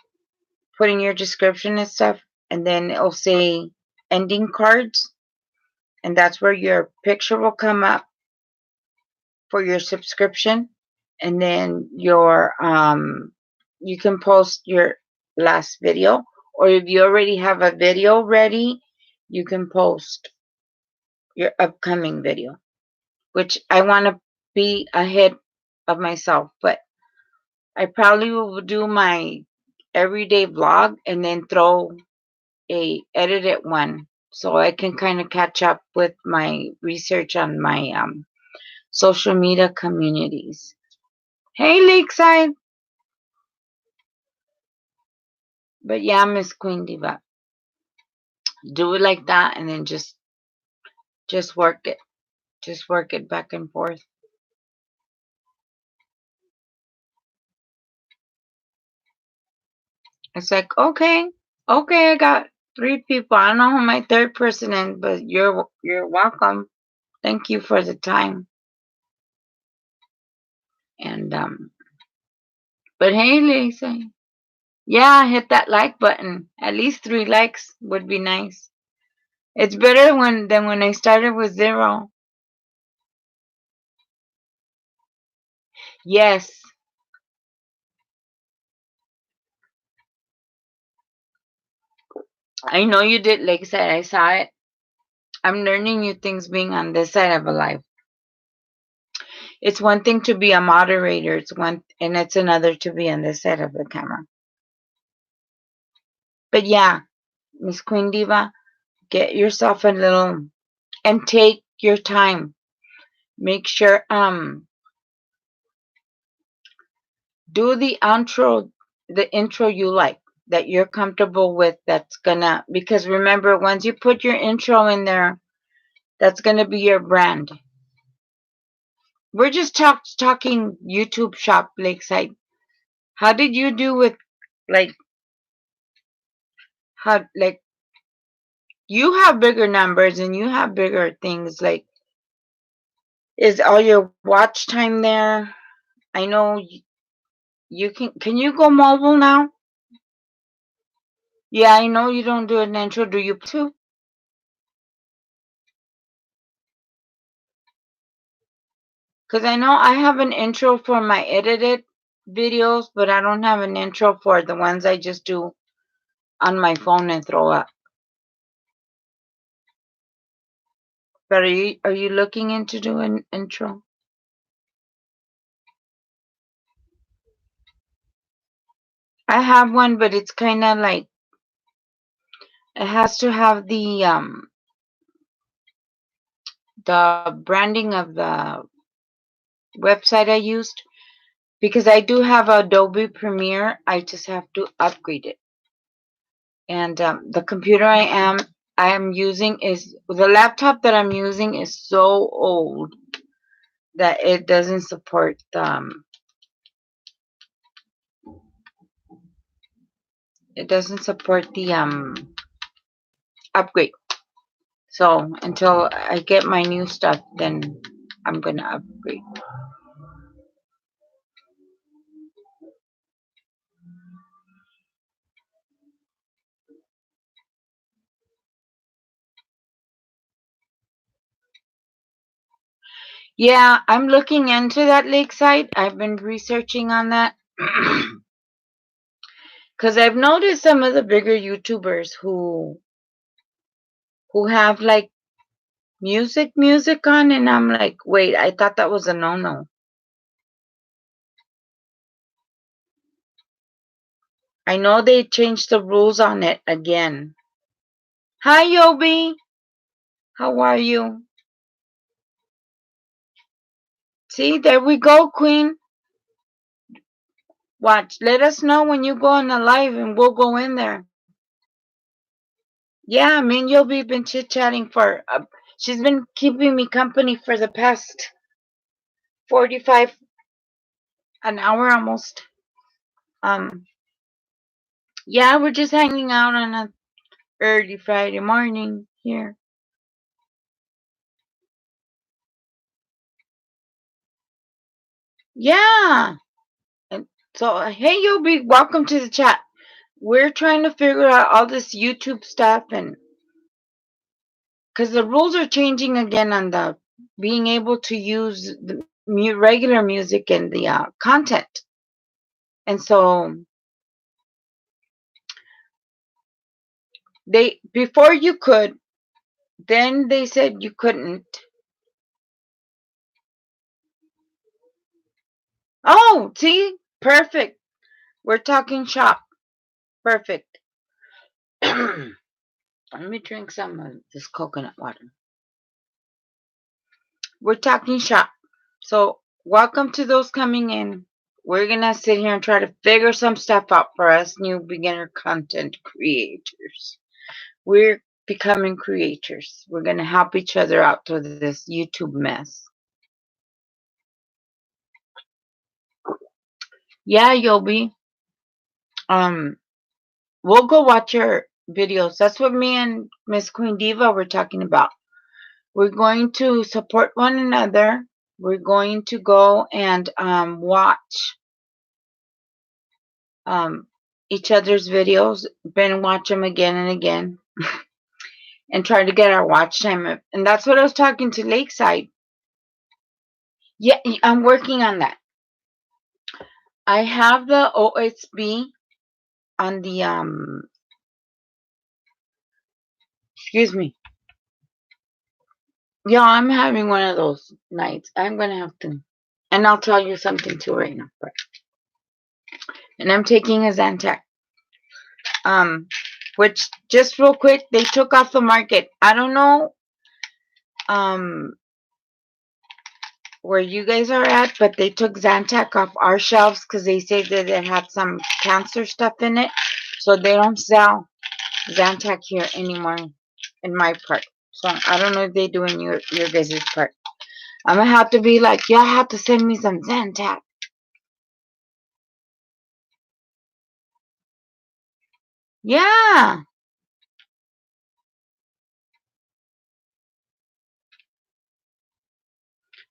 putting your description and stuff, and then it'll say ending cards, and that's where your picture will come up for your subscription, and then your you can post your last video, or if you already have a video ready, you can post your upcoming video, which I want to be ahead of myself, but I probably will do my everyday vlog and then throw a edited one so I can kind of catch up with my research on my social media communities. Hey, Lakeside. But yeah, Miss Queen Diva, do it like that, and then just work it back and forth. It's like, okay, I got 3 people. I don't know who my third person is, but you're welcome. Thank you for the time. And but hey, Lisa, yeah, hit that like button. At least 3 likes would be nice. It's better than when I started with 0. Yes, I know you did. Like I said, I saw it. I'm learning new things being on this side of a life. It's one thing to be a moderator. And it's another to be on this side of the camera. But yeah, Miss Queen Diva, get yourself a little and take your time. Make sure do the intro you like, that you're comfortable with, that's gonna, because remember, once you put your intro in there, that's gonna be your brand. We're just talking YouTube shop, Lakeside. How did you do with, like, how, like, you have bigger numbers and you have bigger things, like, is all your watch time there? I know you can you go mobile now? Yeah, I know you don't do an intro. Do you too? Because I know I have an intro for my edited videos, but I don't have an intro for the ones I just do on my phone and throw up. But are you looking into doing an intro? I have one, but it's kind of like it has to have the branding of the website I used, because I do have Adobe Premiere. I just have to upgrade it. And the computer I am using is the laptop that I'm using is so old that it doesn't support the upgrade. So until I get my new stuff, then I'm gonna upgrade. Yeah, I'm looking into that, Lakeside. I've been researching on that. Because I've noticed some of the bigger YouTubers who have like music on, and I'm like, wait, I thought that was a no-no. I know they changed the rules on it again. Hi, Yobi. How are you? See, there we go, Queen. Watch. Let us know when you go on a live and we'll go in there. Yeah, me and Yobi been chit-chatting for... she's been keeping me company for the past 45... an hour almost. Yeah, we're just hanging out on a early Friday morning here. Yeah. And so, hey, Yobi, welcome to the chat. We're trying to figure out all this YouTube stuff, and because the rules are changing again on the being able to use the regular music and the content. And so before you could, then they said you couldn't. Oh, see, perfect. We're talking shop. Perfect. Let me drink some of this coconut water. We're talking shop. So welcome to those coming in. We're gonna sit here and try to figure some stuff out for us new beginner content creators. We're becoming creators. We're gonna help each other out through this YouTube mess. Yeah, Yobi. we'll go watch your videos. That's what me and Miss Queen Diva were talking about. We're going to support one another. We're going to go and watch each other's videos, binge watch them again and again, and try to get our watch time up. And that's what I was talking to Lakeside. Yeah, I'm working on that. I have the OSB on the excuse me. Yeah, I'm having one of those nights. I'm gonna have to, and I'll tell you something too right now. And I'm taking a Zantac. Which just real quick, they took off the market. I don't know where you guys are at, but they took Zantac off our shelves because they say that it had some cancer stuff in it. So they don't sell Zantac here anymore in my part. So I don't know if they do in your guys' part. I'm gonna have to be like, y'all have to send me some Zantac. Yeah.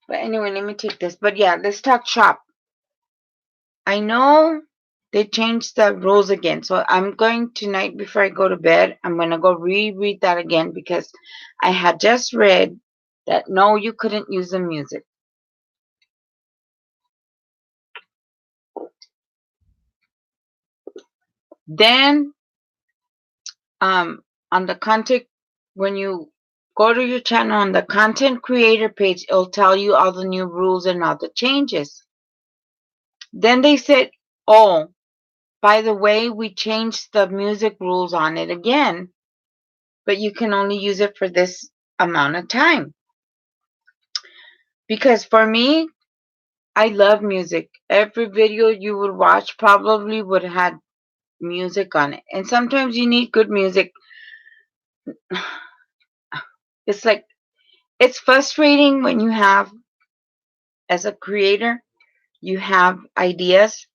But anyway, let me take this. But yeah, let's talk shop. I know they changed the rules again. So I'm going tonight before I go to bed. I'm going to go reread that again because I had just read that no, you couldn't use the music. Then on the content, when you go to your channel on the content creator page, it'll tell you all the new rules and all the changes. Then they said, oh, by the way, we changed the music rules on it again, but you can only use it for this amount of time. Because for me, I love music. Every video you would watch probably would have music on it. And sometimes you need good music. It's like, it's frustrating when you have, as a creator, you have ideas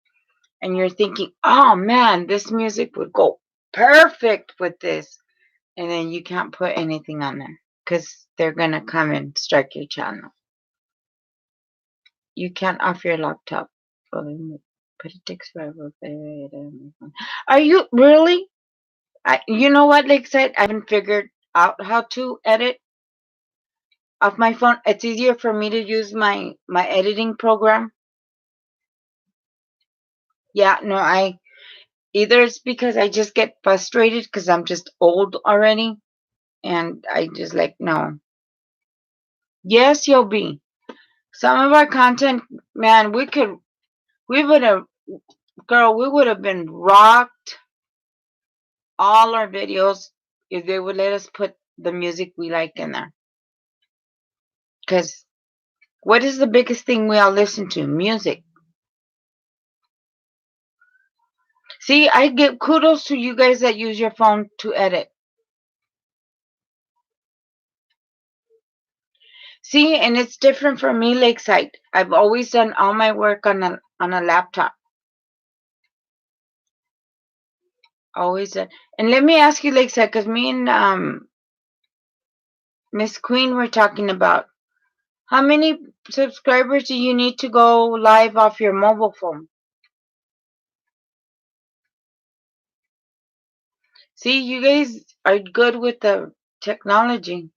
and you're thinking, oh man, this music would go perfect with this. And then you can't put anything on there because they're going to come and strike your channel. You can't off your laptop. But it takes forever. Are you really? You know what, like I said, I haven't figured out how to edit off my phone. It's easier for me to use my editing program. Yeah, no, either it's because I just get frustrated because I'm just old already, and I just like no. Yes, you'll be. Some of our content, man, we would have, girl, we would have been rocked all our videos if they would let us put the music we like in there. Because what is the biggest thing we all listen to? Music. See, I give kudos to you guys that use your phone to edit. See, and it's different for me, Lakeside. I've always done all my work on a laptop. Always done. And let me ask you, Lakeside, because me and Miss Queen were talking about how many subscribers do you need to go live off your mobile phone? See, you guys are good with the technology.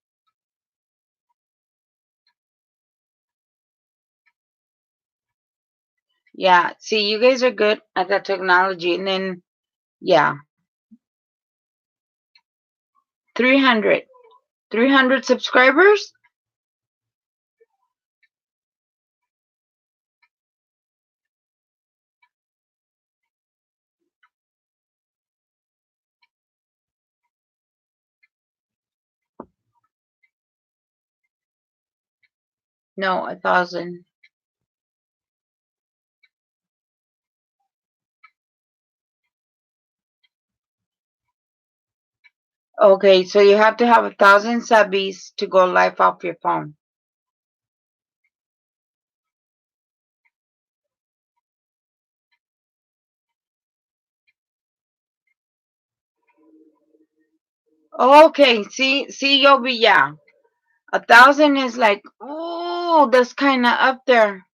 Yeah, see, you guys are good at the technology. And then, yeah, 300. 300 subscribers? No, 1,000. Okay, so you have to have 1,000 subbies to go live off your phone. Okay, see, Yobi, yeah. 1,000 is like, ooh, that's kind of up there.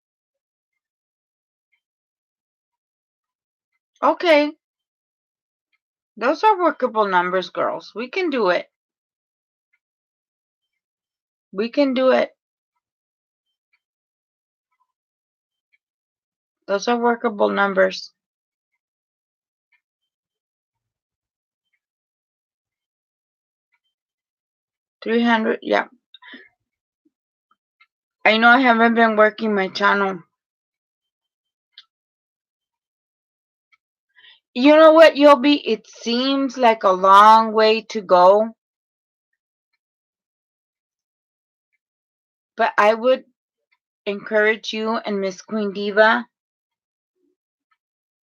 Okay, those are workable numbers, girls. We can do it. We can do it. Those are workable numbers. 300, yeah. I know I haven't been working my channel. You know what, Yobi? It seems like a long way to go, but I would encourage you and Miss Queen Diva,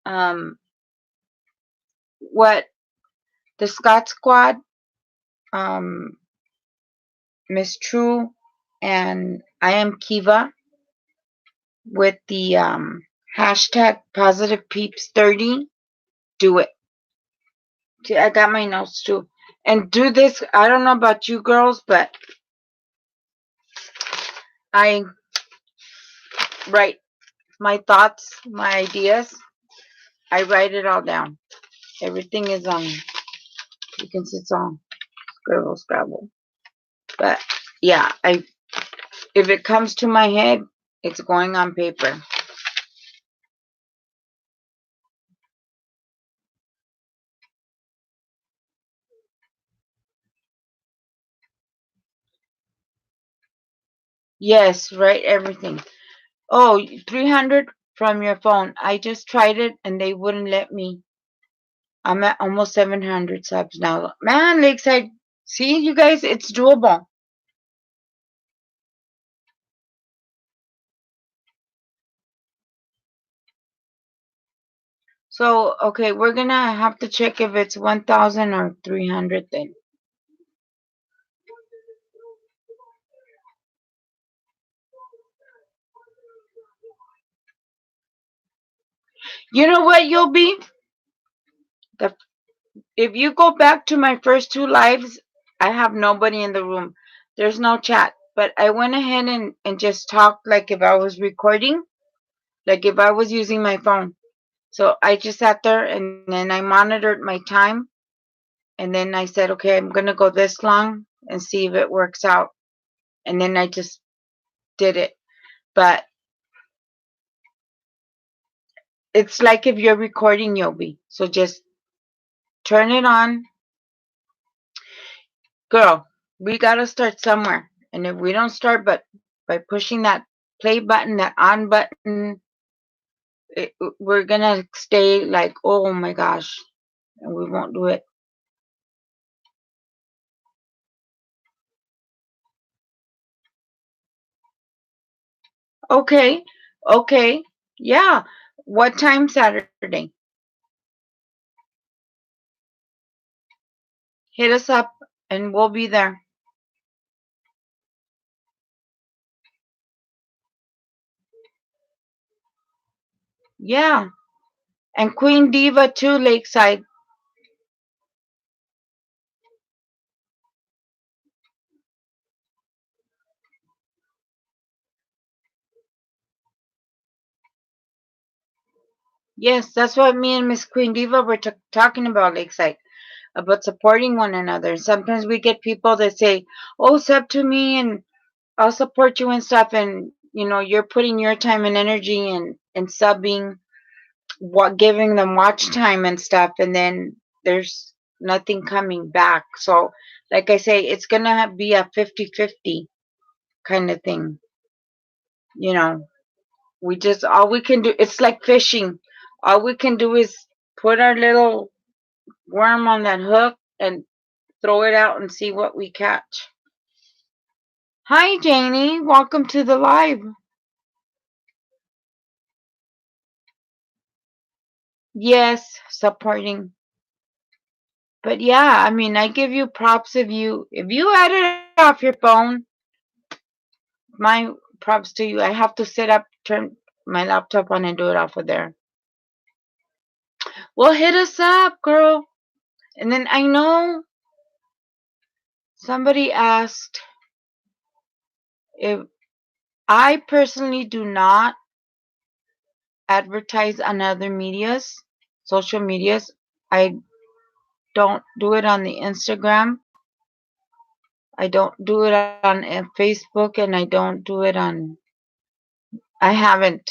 um, what the Scott Squad, um, Miss True, and I am Kiva with the hashtag Positive Peeps 30. Do it. See, I got my notes too. And do this. I don't know about you girls, but I write my thoughts, my ideas. I write it all down. Everything is on. You can see it's on Scribble Scrabble. But yeah, I if it comes to my head, it's going on paper. Yes, write everything. Oh, 300 from your phone. I just tried it and they wouldn't let me. I'm at almost 700 subs now. Man, Lakeside, see you guys, it's doable. So, okay, we're gonna have to check if it's 1,000 or 300 then. You know what, you'll be? The, if you go back to my first two lives, I have nobody in the room. There's no chat. But I went ahead and just talked like if I was recording, like if I was using my phone. So I just sat there and then I monitored my time. And then I said, okay, I'm going to go this long and see if it works out. And then I just did it. But it's like if you're recording, Yobi. So just turn it on. Girl, we got to start somewhere. And if we don't start but by pushing that play button, that on button, we're going to stay like, oh my gosh, and we won't do it. Okay. Okay. Yeah. What time Saturday? Hit us up and we'll be there. Yeah. And Queen Diva too, Lakeside. Yes, that's what me and Miss Queen Diva were talking about, Lakeside, about supporting one another. Sometimes we get people that say, "Oh, sub to me, and I'll support you and stuff," and you're putting your time and energy and subbing, what giving them watch time and stuff, and then there's nothing coming back. So, like I say, it's gonna be a 50-50 kind of thing. You know, we just all we can do. It's like fishing. All we can do is put our little worm on that hook and throw it out and see what we catch. Hi, Janie. Welcome to the live. Yes, supporting. But yeah, I mean, I give you props if you add it off your phone. My props to you. I have to sit up, turn my laptop on, and do it off of there. Well, hit us up, girl. And then I know Somebody asked if I personally do not advertise on other medias, social medias. I don't do it on the Instagram. I don't do it on Facebook, and I don't do it on. I haven't.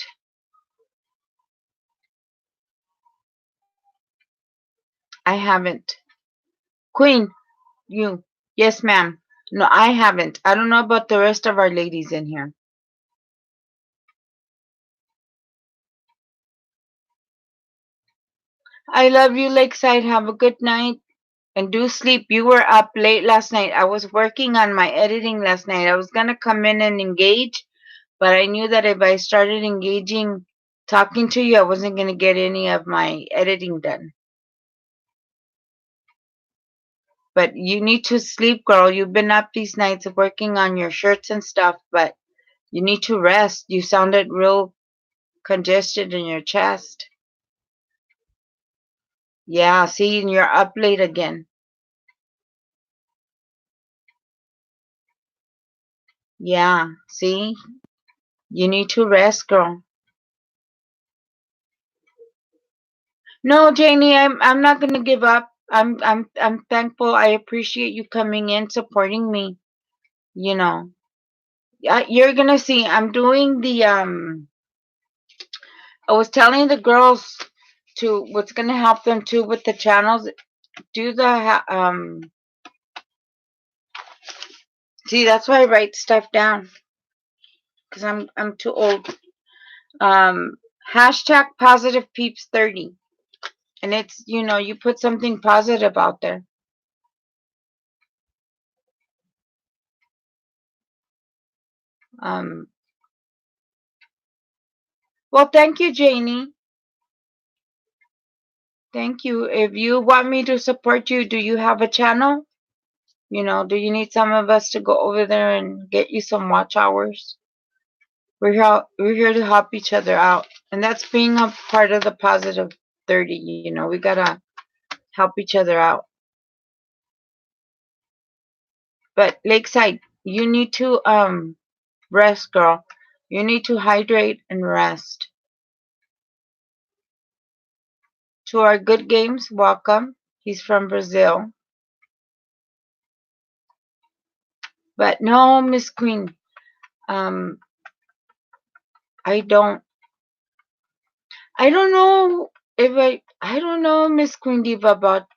I haven't. Queen, you. Yes, ma'am. No, I haven't. I don't know about the rest of our ladies in here. I love you, Lakeside. Have a good night. And do sleep. You were up late last night. I was working on my editing last night. I was going to come in and engage, but I knew that if I started engaging, talking to you, I wasn't going to get any of my editing done. But you need to sleep, girl. You've been up these nights working on your shirts and stuff, but you need to rest. You sounded real congested in your chest. Yeah, see, and you're up late again. Yeah, see? You need to rest, girl. No, Janie, I'm not gonna give up. I'm thankful. I appreciate you coming in, supporting me. You know, you're gonna see. I'm doing the I was telling the girls to what's gonna help them too with the channels. Do the see. That's why I write stuff down because I'm too old. Um, hashtag positive peeps 30, and it's you put something positive out there. Um, well, thank you, Janie. Thank you. If you want me to support you, do you have a channel? Do you need some of us to go over there and get you some watch hours? We're here to help each other out. And that's being a part of the positive 30, we gotta help each other out. But Lakeside, you need to rest, girl. You need to hydrate and rest. To our good games, welcome. He's from Brazil. But no, Miss Queen, um, I don't know if I don't know, Miss Queen Diva, about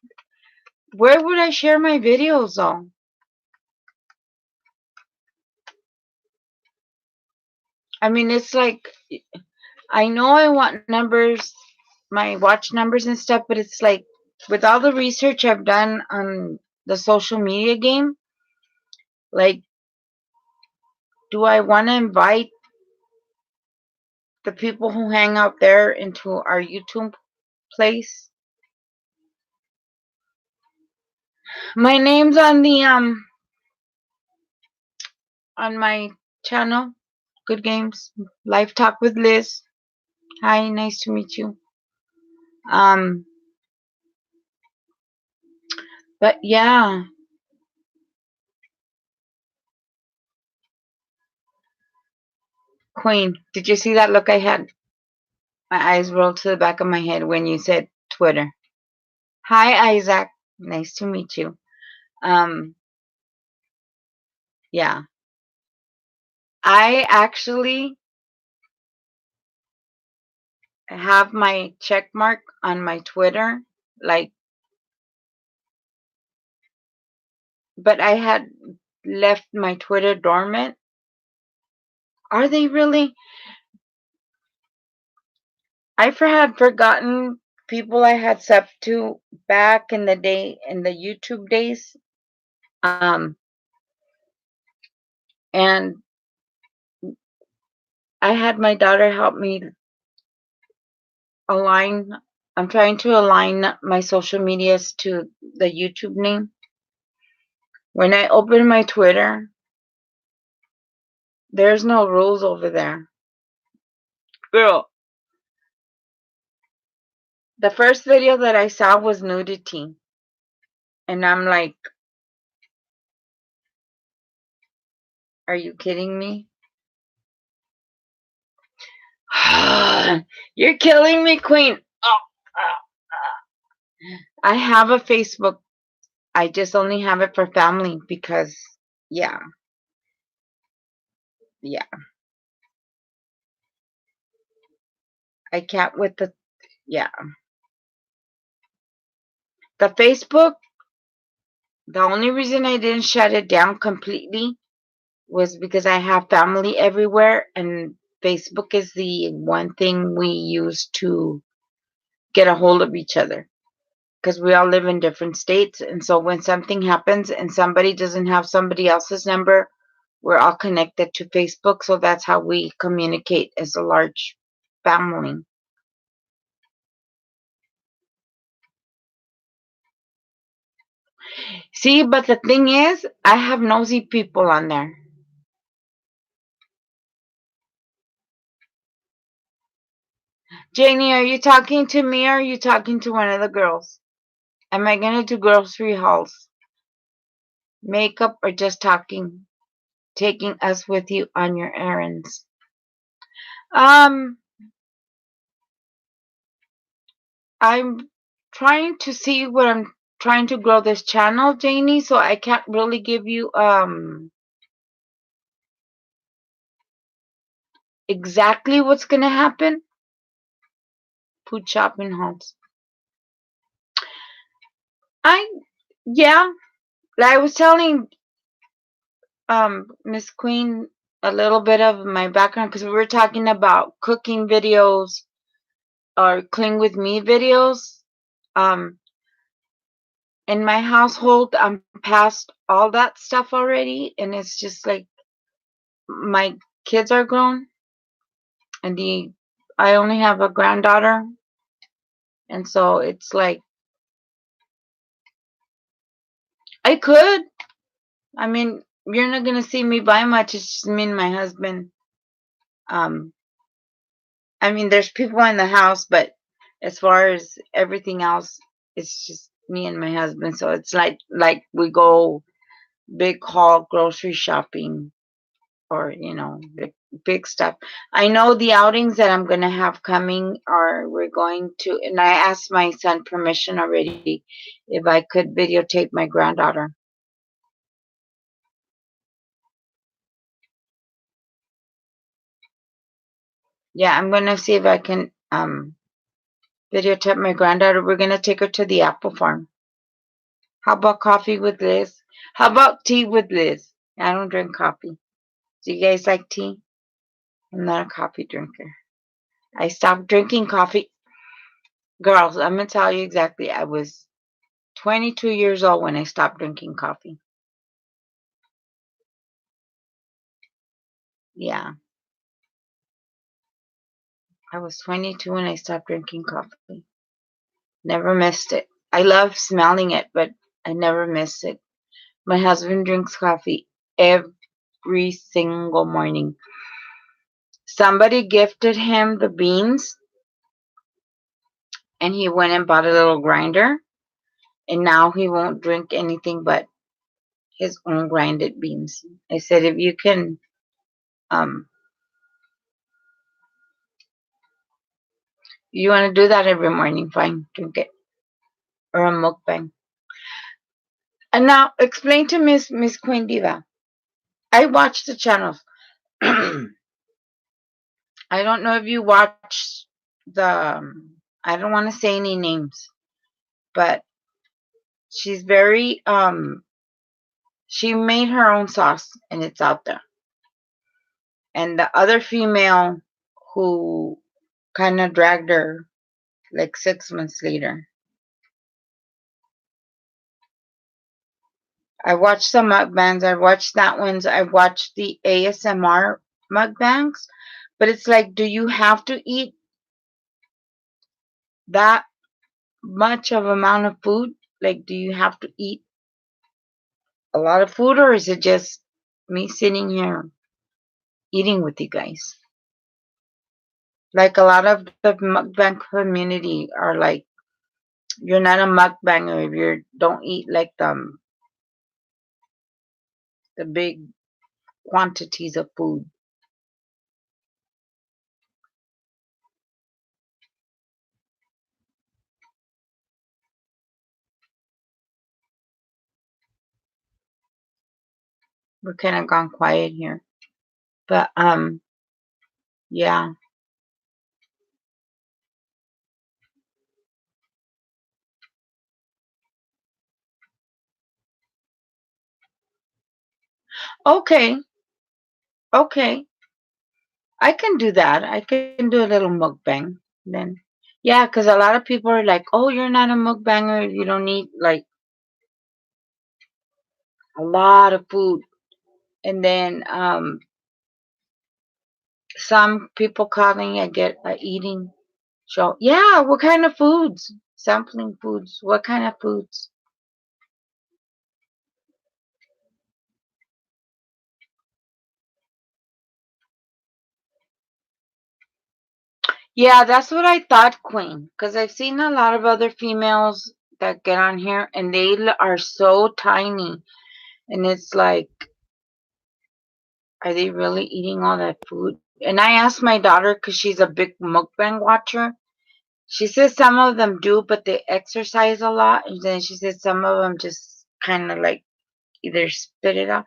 where would I share my videos on? I mean, it's like I know I want numbers, my watch numbers and stuff, but it's like with all the research I've done on the social media game, like, do I want to invite the people who hang out there into our YouTube place? My name's on the on my channel, Good Games, Live Talk with Liz. Hi, nice to meet you. Um, but yeah, Queen, did you see that look I had? My eyes rolled to the back of my head when you said Twitter. Hi, Isaac. Nice to meet you. Um, yeah, I actually have my check mark on my Twitter, like, but I had left my Twitter dormant. Are they really? Had forgotten people I had sub to back in the day, in the YouTube days. And I had my daughter help me align. I'm trying to align my social medias to the YouTube name. When I open my Twitter, there's no rules over there. Girl, the first video that I saw was nudity. And I'm like, Are you kidding me? You're killing me, Queen. Oh, I have a Facebook. I just only have it for family because, yeah, yeah. I can't with the, yeah. The Facebook, the only reason I didn't shut it down completely was because I have family everywhere, and Facebook is the one thing we use to get a hold of each other because we all live in different states. And so when something happens and somebody doesn't have somebody else's number, we're all connected to Facebook. So that's how we communicate as a large family. See, but the thing is, I have nosy people on there. Janie, are you talking to me or are you talking to one of the girls? Am I going to do grocery hauls, makeup, or just talking, taking us with you on your errands? Um, I'm trying to see what I'm trying to grow this channel, Janie, so I can't really give you exactly what's going to happen. Food shopping hauls. I yeah, like I was telling Miss Queen a little bit of my background because we were talking about cooking videos or clean with me videos. Um, in my household, I'm past all that stuff already, and it's just like my kids are grown, and the I only have a granddaughter, and so it's like I could. I mean, you're not gonna see me buy much. It's just me and my husband. Um, I mean, there's people in the house, but as far as everything else, it's just me and my husband. So it's like we go big haul grocery shopping or big stuff. I know the outings that I'm gonna have coming are we're going to, and I asked my son permission already if I could videotape my granddaughter. Yeah, I'm gonna see if I can videotape my granddaughter. We're gonna take her to the apple farm. How about coffee with Liz? How about tea with Liz? I don't drink coffee. Do you guys like tea? I'm not a coffee drinker. I stopped drinking coffee. Girls, I'm gonna tell you exactly. I was 22 years old when I stopped drinking coffee. Yeah, I was 22 when I stopped drinking coffee. Never missed it. I love smelling it, but I never miss it. My husband drinks coffee every single morning. Somebody gifted him the beans, and he went and bought a little grinder, and now he won't drink anything but his own grinded beans. I said, if you can, um, you want to do that every morning, fine, drink it. Or a mukbang. And now explain to Miss Queen Diva. I watch the channels. I don't know if you watch the. I don't want to say any names, but she's very. She made her own sauce, and it's out there. And the other female who kind of dragged her like 6 months later. I watched some mukbangs. I watched that ones. I watched the ASMR mukbangs. But it's like, do you have to eat that much of amount of food? Like, do you have to eat a lot of food, or is it just me sitting here eating with you guys? Like a lot of the mukbang community are like, you're not a mukbanger if you don't eat like the big. quantities of food. We're kind of gone quiet here. But, yeah. Okay. Okay. I can do that. I can do a little mukbang then. Yeah, because a lot of people are like, oh, you're not a mukbanger. You don't need like a lot of food. And then some people calling I get a eating show. Yeah, what kind of foods? Sampling foods. What kind of foods? Yeah, that's what I thought, Queen. Because I've seen a lot of other females that get on here and they are so tiny. And it's like, are they really eating all that food? And I asked my daughter because she's a big mukbang watcher. She says some of them do, but they exercise a lot. And then she says some of them just kind of like either spit it out.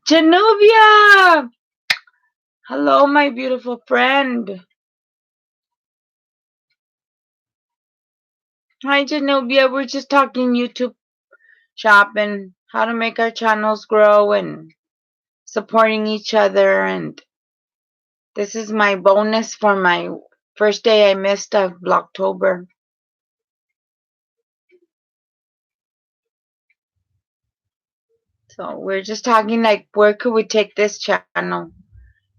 Januvia! Hello, my beautiful friend. Hi, Janubia. We're just talking YouTube shop and how to make our channels grow and supporting each other. And this is my bonus for my first day I missed of Blocktober. So we're just talking like, where could we take this channel?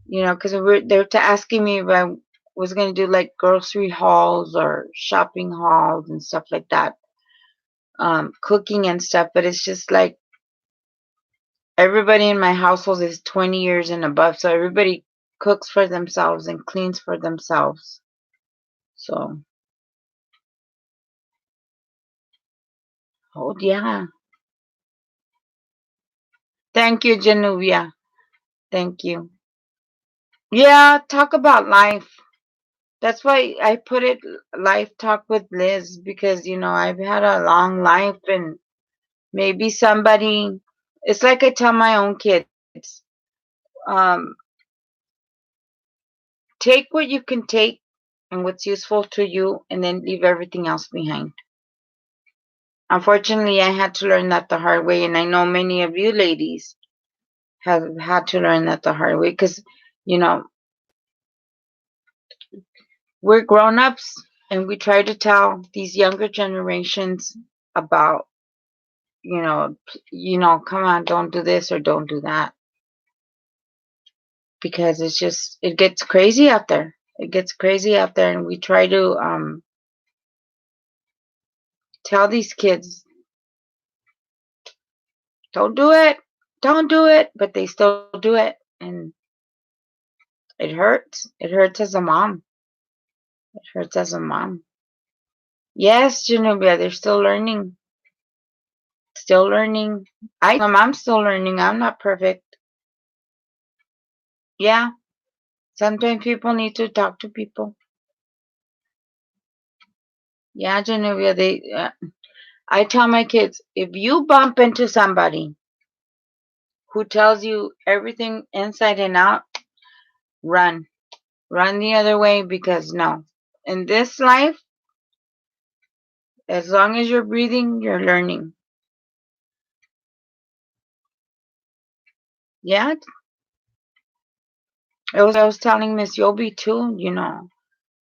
You know, because they're asking me if I was going to do like grocery hauls or shopping hauls and stuff like that, cooking and stuff. But it's just like everybody in my household is 20 years and above, so everybody cooks for themselves and cleans for themselves. So, oh yeah. Thank you, Genuvia. Thank you. Yeah, talk about life. That's why I put it life talk with Liz because I've had a long life and maybe somebody it's like I tell my own kids, um, take what you can take and what's useful to you and then leave everything else behind. Unfortunately, I had to learn that the hard way, and I know many of you ladies have had to learn that the hard way because, you know, we're grown-ups and we try to tell these younger generations about, come on, don't do this or don't do that because it gets crazy out there. It gets crazy out there, and we try to tell these kids, don't do it, but they still do it, and it hurts. It hurts as a mom. It hurts as a mom. Yes, Genuvia, they're still learning. Still learning. I'm still learning. I'm not perfect. Yeah, sometimes people need to talk to people. Yeah, Genuvia, I tell my kids, if you bump into somebody who tells you everything inside and out, run. Run the other way because no. In this life, as long as you're breathing, you're learning. Yeah, I was telling Miss Yobi too,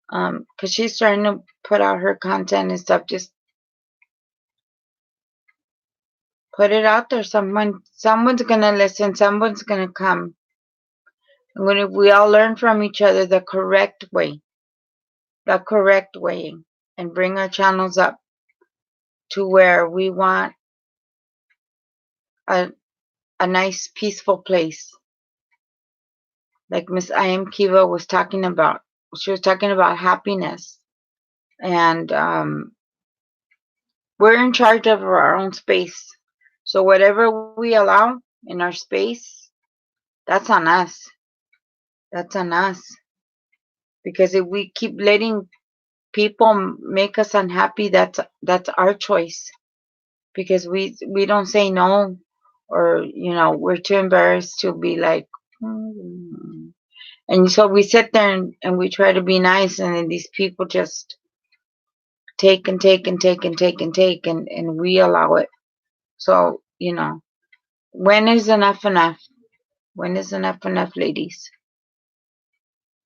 because she's starting to put out her content and stuff. Just put it out there. Someone's gonna listen. Someone's gonna come. And when we all learn from each other the correct way, and bring our channels up to where we want a a nice peaceful place, like Miss I Am Kiva was talking about. She was talking about happiness, and we're in charge of our own space. So whatever we allow in our space, That's on us. That's on us. Because if we keep letting people make us unhappy, that's our choice. Because we don't say no, or we're too embarrassed to be like, "Hmm." And so we sit there and we try to be nice, and then these people just take and take and take and take and take, and we allow it. So, when is enough enough? When is enough enough, ladies?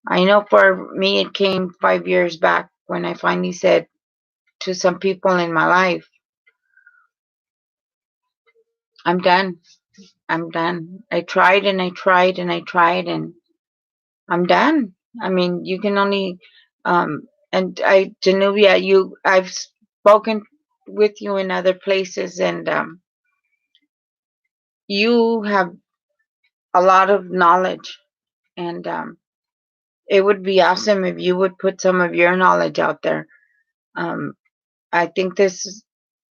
I know for me it came 5 years back when I finally said to some people in my life, I'm done. I'm done. I tried and I tried and I tried, and I'm done. I mean, you can only, and Januvia, I've spoken with you in other places, and you have a lot of knowledge, and it would be awesome if you would put some of your knowledge out there. Um, I think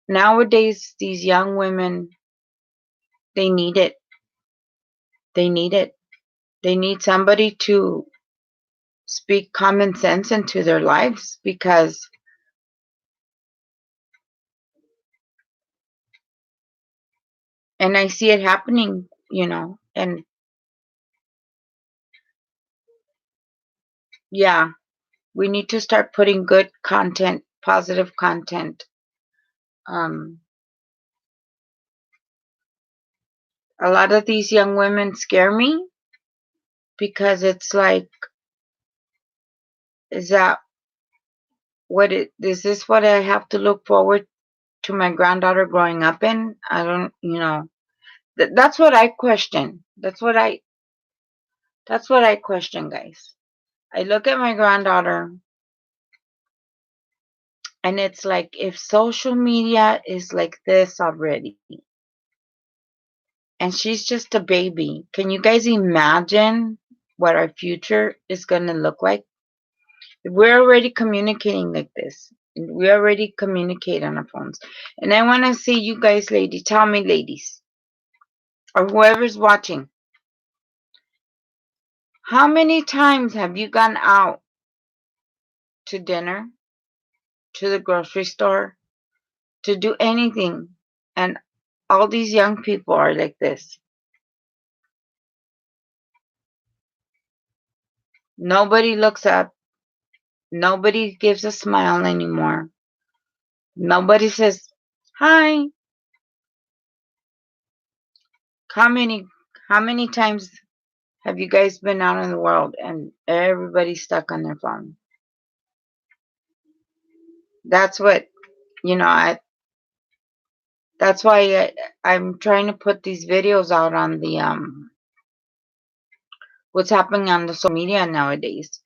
nowadays, these young women, they need it. They need it. They need somebody to speak common sense into their lives, because and I see it happening, and yeah, we need to start putting good content, positive content. Um, a lot of these young women scare me, because it's like, is that is this what I have to look forward to my granddaughter growing up in? I don't, that's what I question. That's what I question, guys. I look at my granddaughter, and it's like, if social media is like this already, and she's just a baby, can you guys imagine what our future is going to look like? If we're already communicating like this, and we already communicate on our phones. And I want to see you guys, ladies, tell me, ladies, or whoever's watching, how many times have you gone out to dinner, to the grocery store, to do anything, and all these young people are like this? Nobody looks up. Nobody gives a smile anymore. Nobody says, hi. How many how many times have you guys been out in the world and everybody's stuck on their phone? That's what, that's why I'm trying to put these videos out on the what's happening on the social media nowadays.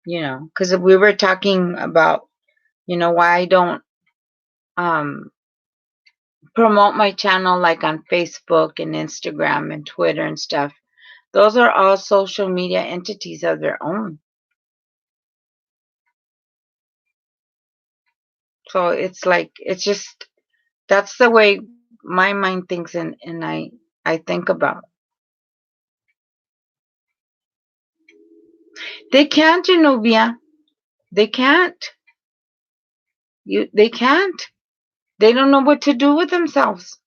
Because we were talking about, why I don't um promote my channel like on Facebook and Instagram and Twitter and stuff. Those are all social media entities of their own. So it's like, it's just, that's the way my mind thinks, and I think about. They can't, Genuvia. They can't. They can't. They don't know what to do with themselves.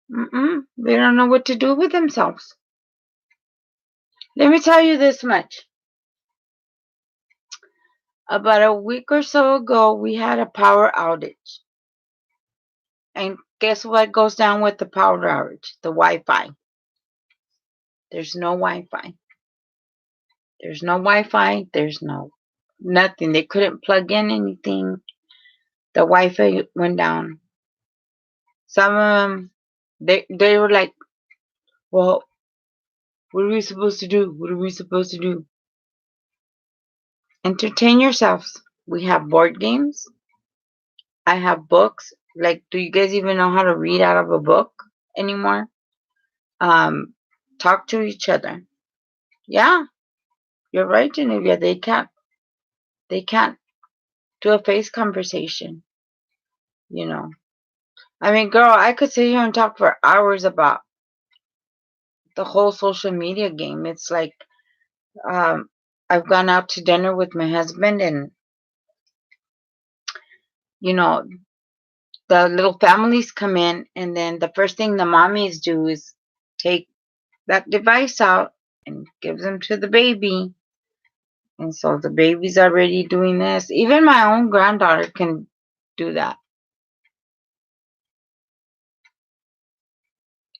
They don't know what to do with themselves. Let me tell you this much. About a week or so ago, we had a power outage. And guess what goes down with the power outage? The Wi-Fi. There's no Wi-Fi. There's no Wi-Fi. There's no nothing. They couldn't plug in anything. The Wi-Fi went down. Some of them, they were like, well, what are we supposed to do? What are we supposed to do? Entertain yourselves. We have board games. I have books. Like, do you guys even know how to read out of a book anymore? Um, talk to each other. Yeah, you're right, Genevia. They can't. They can't do a face conversation. You know. I mean, girl, I could sit here and talk for hours about the whole social media game. It's like, um, I've gone out to dinner with my husband, and you know, the little families come in, and then the first thing the mommies do is take that device out and give them to the baby. And so the baby's already doing this. Even my own granddaughter can do that.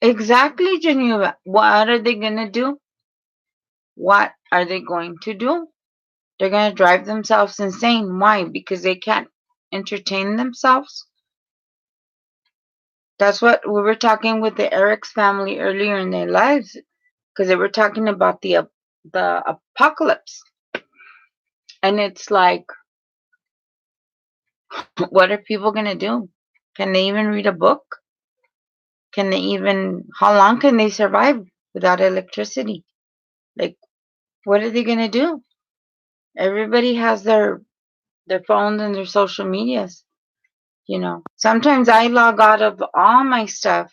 Exactly, Geneva. What are they going to do? What are they going to do? They're going to drive themselves insane. Why? Because they can't entertain themselves. That's what we were talking with the Eric's family earlier in their lives, because they were talking about the apocalypse. And it's like, what are people going to do? Can they even read a book? Can they even, how long can they survive without electricity? Like, what are they going to do? Everybody has their phones and their social medias. Sometimes I log out of all my stuff,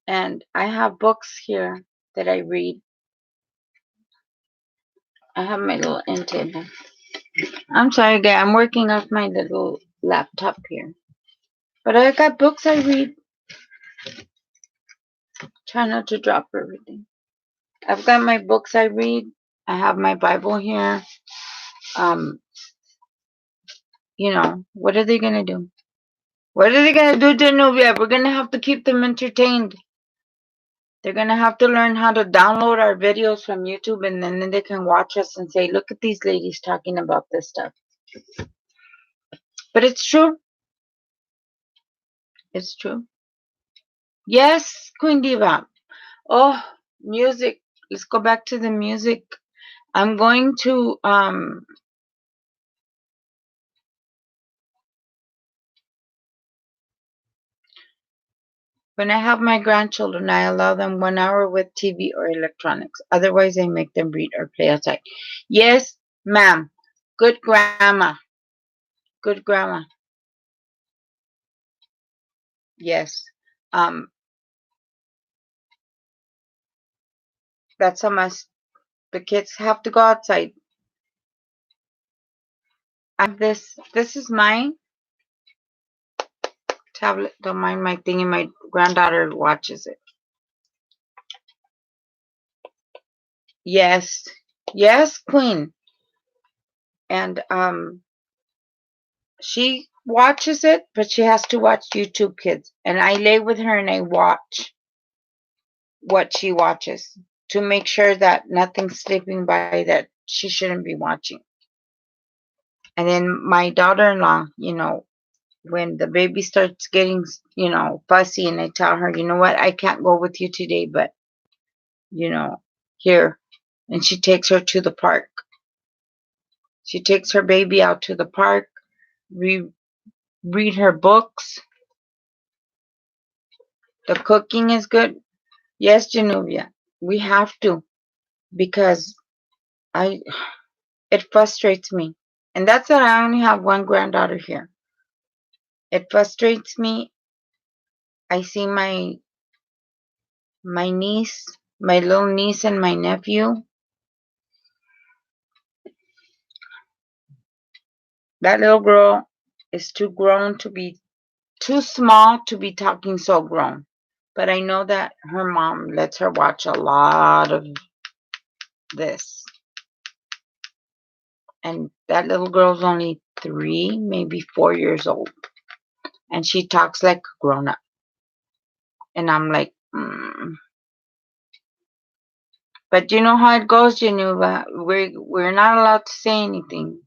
and I have books here that I read. I have my little end table. I'm sorry, guys. I'm working off my little laptop here. But I got books I read. Try not to drop everything. I've got my books I read. I have my Bible here. Um, what are they gonna do? What are they gonna do, Danubia? We're gonna have to keep them entertained. They're gonna have to learn how to download our videos from YouTube, and then they can watch us and say, "Look at these ladies talking about this stuff." But it's true. It's true. Yes, Queen Diva. Oh, music. Let's go back to the music. I'm going to when I have my grandchildren, I allow them 1 hour with TV or electronics. Otherwise, I make them read or play outside. Yes, ma'am. Good grandma. Good grandma. Yes. Um, that's a must. The kids have to go outside. I have this. This is mine tablet. Don't mind my thing, and my granddaughter watches it. Yes. Yes, Queen. And she watches it, but she has to watch YouTube Kids. And I lay with her and I watch what she watches to make sure that nothing's slipping by that she shouldn't be watching. And then my daughter-in-law, when the baby starts getting, fussy, and I tell her, you know what, I can't go with you today, but, here. And she takes her to the park. She takes her baby out to the park. We read her books. The cooking is good. Yes, Genuvia, we have to, because it frustrates me. And that's that I only have one granddaughter here. It frustrates me. I see my niece, my little niece, and my nephew. That little girl is too grown to be too small to be talking so grown. But I know that her mom lets her watch a lot of this. And that little girl's only 3, maybe 4 years old. And she talks like a grown up. And I'm like, But you know how it goes, Geneva. We're not allowed to say anything,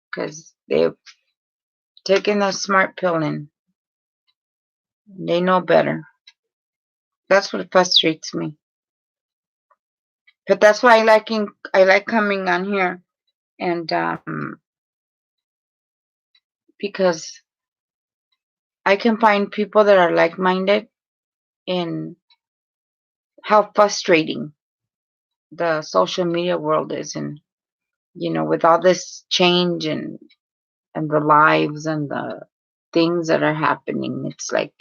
because they've taken the smart pill and they know better. That's what frustrates me. But that's why I like coming on here, and because I can find people that are like-minded in how frustrating the social media world is, and with all this change and the lives and the things that are happening, it's like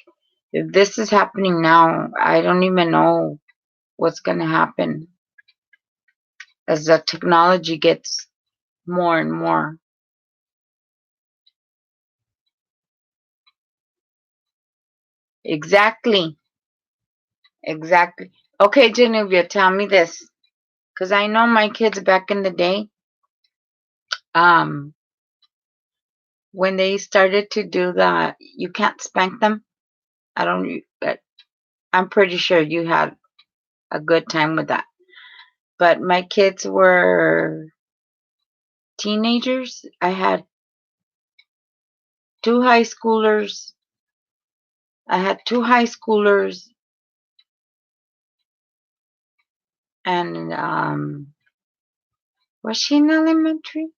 If this is happening now, I don't even know what's going to happen as the technology gets more and more. Exactly. Exactly. Okay, Genovia, tell me this. Because I know my kids back in the day, um, when they started to do the, you can't spank them. I don't, I'm pretty sure you had a good time with that. But my kids were teenagers. I had two high schoolers. I had two high schoolers and was she in elementary?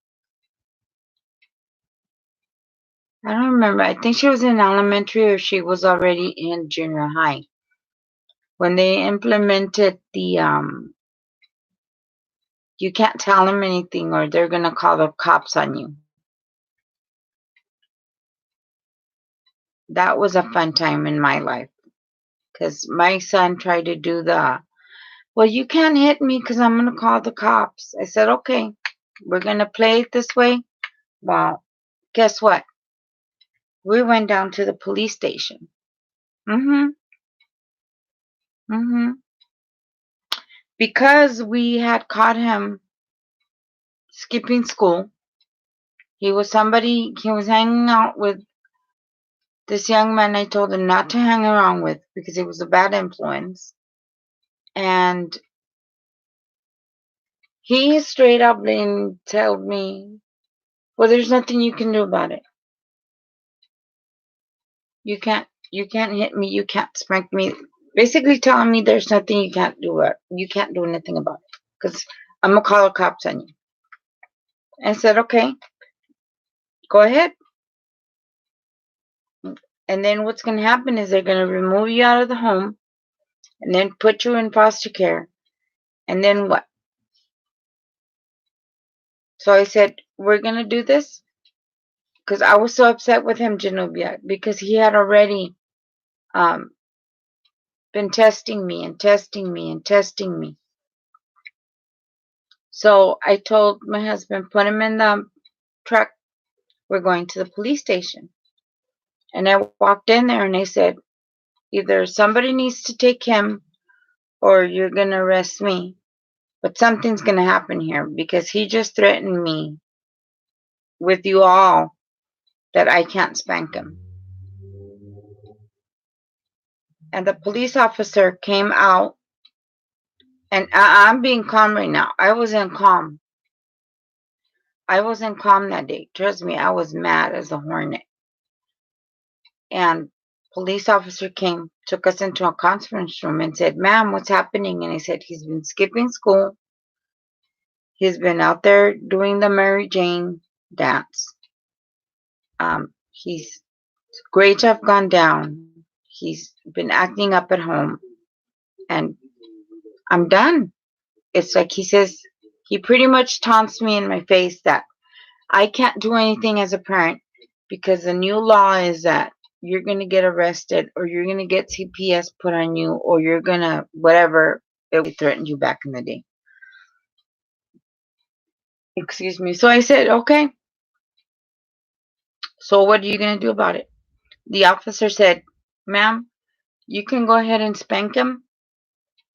I don't remember. I think she was in elementary or she was already in junior high when they implemented the you can't tell them anything or they're gonna call the cops on you. That was a fun time in my life because my son tried to do the, well, you can't hit me because I'm gonna call the cops. I said, okay, we're gonna play it this way. Well, guess what? We went down to the police station. Mm-hmm. Mm-hmm. Because we had caught him skipping school. He was hanging out with this young man I told him not to hang around with because he was a bad influence. And he straight up and told me, well, there's nothing you can do about it. You can't hit me, you can't spank me. Basically telling me there's nothing you can't do you can't do anything about it. Because I'm gonna call the cops on you. I said, okay, go ahead. And then what's gonna happen is they're gonna remove you out of the home and then put you in foster care. And then what? So I said, we're going to do this because I was so upset with him, Genovia, because he had already um, been testing me and testing me and testing me. So I told my husband, put him in the truck. We're going to the police station. And I walked in there and they said, either somebody needs to take him or you're going to arrest me. But something's going to happen here because he just threatened me with you all that I can't spank him. And the police officer came out, and I'm being calm right now. I wasn't calm. I wasn't calm that day. Trust me, I was mad as a hornet. And police officer came, took us into a conference room and said, ma'am, what's happening? And I said, he's been skipping school. He's been out there doing the Mary Jane dance. His grades have gone down. He's been acting up at home. And I'm done. It's like he says, he pretty much taunts me in my face that I can't do anything as a parent because the new law is that you're going to get arrested or you're going to get CPS put on you or you're going to whatever it threatened you back in the day. Excuse me. So I said, okay. So what are you going to do about it? The officer said, ma'am, you can go ahead and spank him.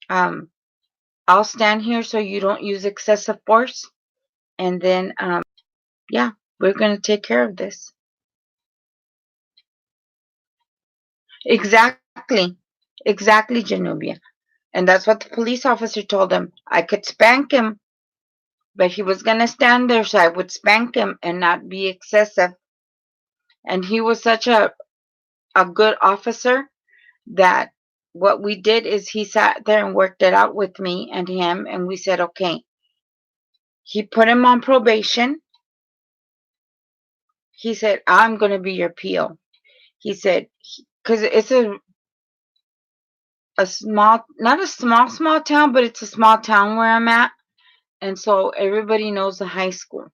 I'll stand here so you don't use excessive force. And then, yeah, we're going to take care of this. Exactly. Exactly, Genovia. And that's what the police officer told him. I could spank him, but he was going to stand there, so I would spank him and not be excessive. And he was such a good officer that what we did is he sat there and worked it out with me and him, and we said, okay. He put him on probation. He said, I'm going to be your PO. He said, because it's a small, not a small town, but it's a small town where I'm at. And so everybody knows the high school.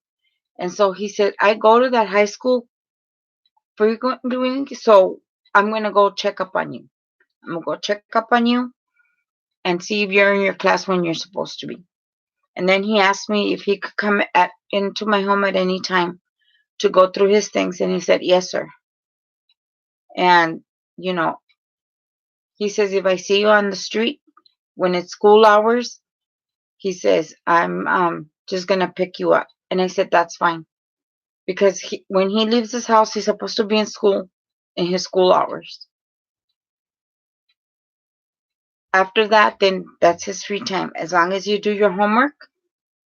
And so he said, I go to that high school frequently, so I'm going to go check up on you. I'm gonna go check up on you and see if you're in your class when you're supposed to be. And then he asked me if he could come into my home at any time to go through his things, and he said, yes, sir. And, you know, he says, if I see you on the street when it's school hours, he says, I'm just going to pick you up. And I said, that's fine. Because when he leaves his house, he's supposed to be in school in his school hours. After that, then that's his free time. As long as you do your homework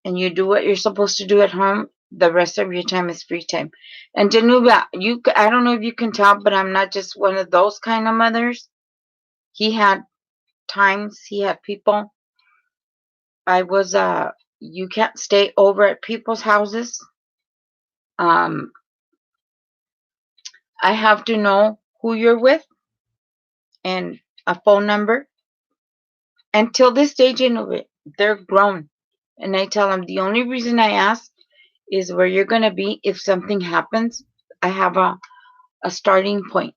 and you do what you're supposed to do at home, the rest of your time is free time. And Januba, I don't know if you can tell, but I'm not just one of those kind of mothers. He had times, he had people. I was, you can't stay over at people's houses. Um, I have to know who you're with and a phone number. Until this stage, they're grown. And I tell them the only reason I ask is where you're going to be if something happens. I have a starting point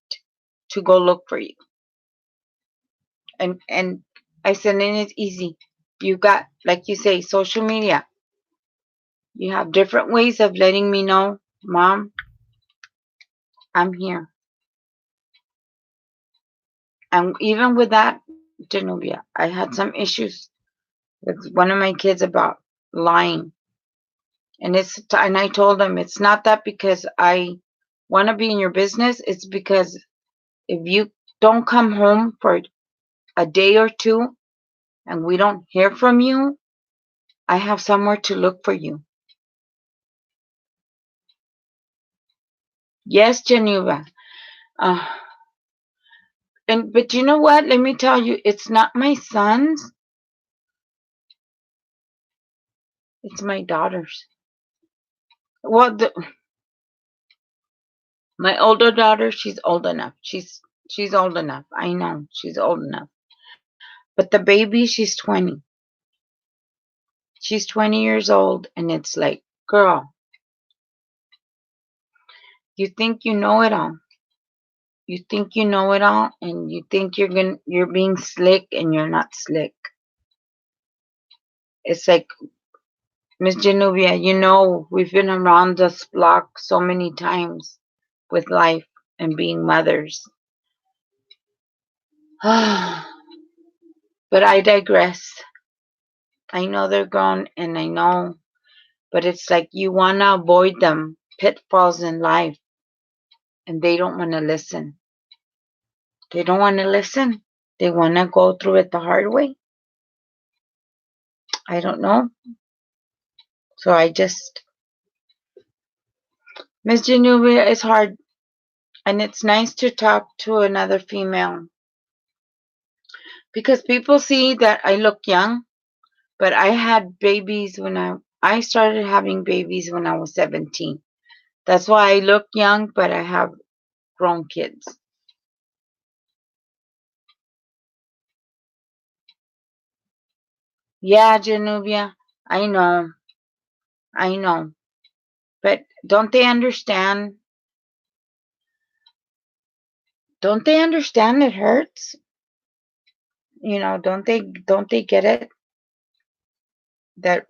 to go look for you. And I said, and it's easy. You got, like you say, social media. You have different ways of letting me know, Mom, I'm here. And even with that, Genovia, I had some issues with one of my kids about lying. And I told them it's not that because I want to be in your business. It's because if you don't come home for a day or two and we don't hear from you, I have somewhere to look for you. Yes, Geneva. Uh, but you know what? Let me tell you, it's not my sons. It's my daughters. Well, my older daughter, she's old enough. She's old enough. I know she's old enough. But the baby, she's 20. She's 20 years old, and it's like, girl, you think you know it all. You think you know it all, and you think you're being slick, and you're not slick. It's like, Miss Genovia, we've been around this block so many times with life and being mothers. But I digress. I know they're grown, and I know, but it's like you want to avoid them pitfalls in life, and they don't want to listen. They don't want to listen. They want to go through it the hard way. I don't know. So Miss Genovia, is hard. And it's nice to talk to another female. Because people see that I look young, but I had babies when I started having babies when I was 17. That's why I look young, but I have grown kids. Yeah, Genovia, I know. I know. But don't they understand? Don't they understand it hurts? Don't they get it? That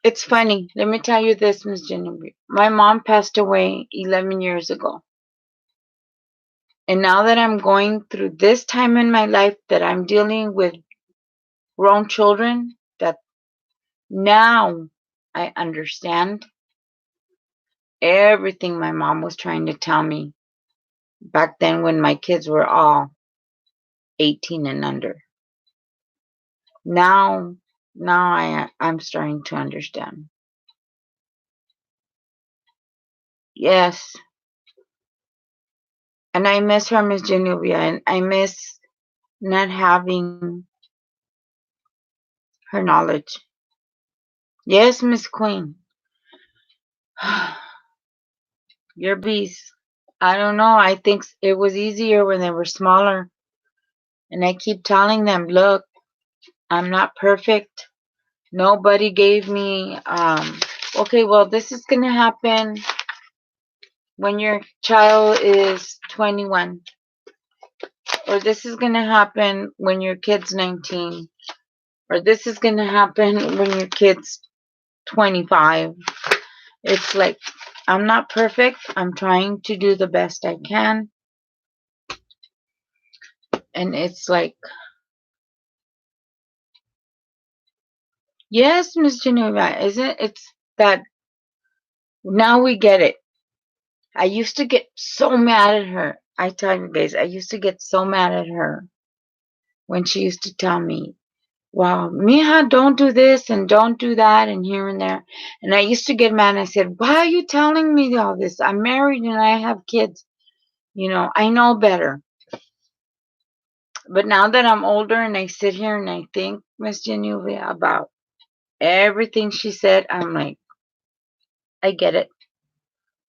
it's funny. Let me tell you this, Miss Genovia. My mom passed away 11 years ago. And now that I'm going through this time in my life that I'm dealing with grown children, that now I understand everything my mom was trying to tell me back then when my kids were all 18 and under. Now I'm starting to understand. Yes. And I miss her, Miss Genovia, and I miss not having her knowledge. Yes, Miss Queen. Your bees. I don't know. I think it was easier when they were smaller. And I keep telling them, look, I'm not perfect. Nobody gave me, okay, well, this is going to happen when your child is 21. or this is going to happen when your kid's 19, or this is going to happen when your kid's 25. It's like, I'm not perfect. I'm trying to do the best I can. And it's like, yes, Miss Geneva, isn't it's that now we get it. I used to get so mad at her. I tell you guys, I used to get so mad at her when she used to tell me, wow, Mija, don't do this and don't do that and here and there. And I used to get mad and I said, why are you telling me all this? I'm married and I have kids. I know better. But now that I'm older and I sit here and I think, Miss Genovia, about everything she said, I'm like, I get it.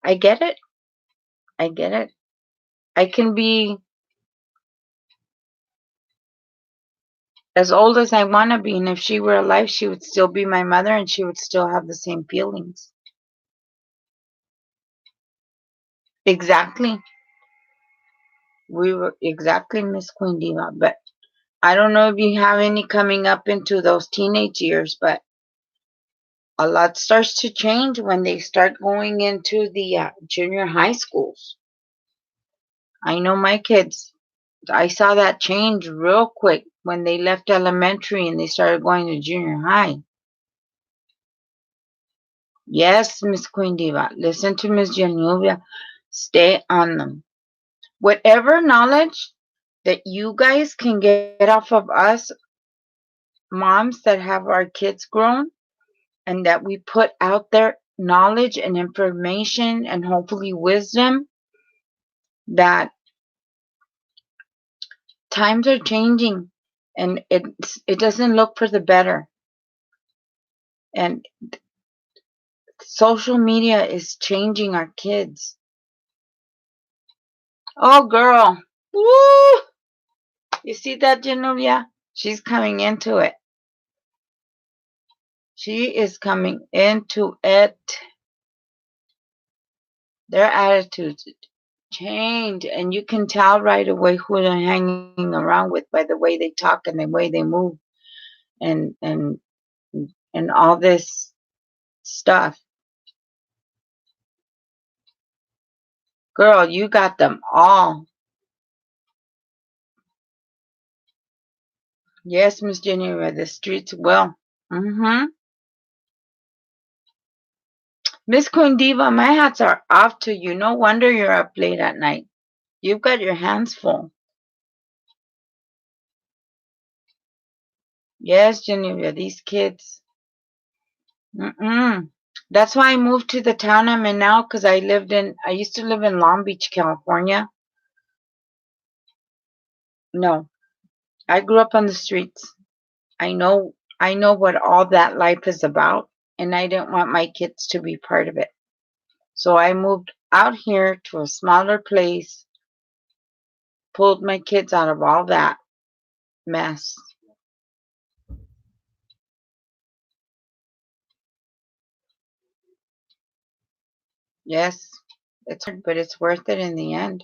I get it. I get it. I can be as old as I want to be, and if she were alive, she would still be my mother and she would still have the same feelings. Exactly. We were exactly, Miss Queen Diva. But I don't know if you have any coming up into those teenage years, but a lot starts to change when they start going into the junior high schools. I know my kids. I saw that change real quick when they left elementary and they started going to junior high. Yes, Miss Queen Diva. Listen to Miss Genovia. Stay on them. Whatever knowledge that you guys can get off of us moms that have our kids grown and that we put out there knowledge and information and hopefully wisdom, that times are changing and it doesn't look for the better. And social media is changing our kids. Oh, girl. Woo! You see that, Genovia? She's coming into it. She is coming into it. Their attitudes change, and you can tell right away who they're hanging around with by the way they talk and the way they move and and and all this stuff. Girl, you got them all. Yes, Miss Geneva, the streets will. Mm-hmm. Miss Queen Diva, my hats are off to you. No wonder you're up late at night. You've got your hands full. Yes, Geneva, these kids. Mm-mm. That's why I moved to the town I'm in now, because I used to live in Long Beach, California. No, I grew up on the streets. I know what all that life is about, and I didn't want my kids to be part of it. So I moved out here to a smaller place, pulled my kids out of all that mess. Yes, it's hard, but it's worth it in the end.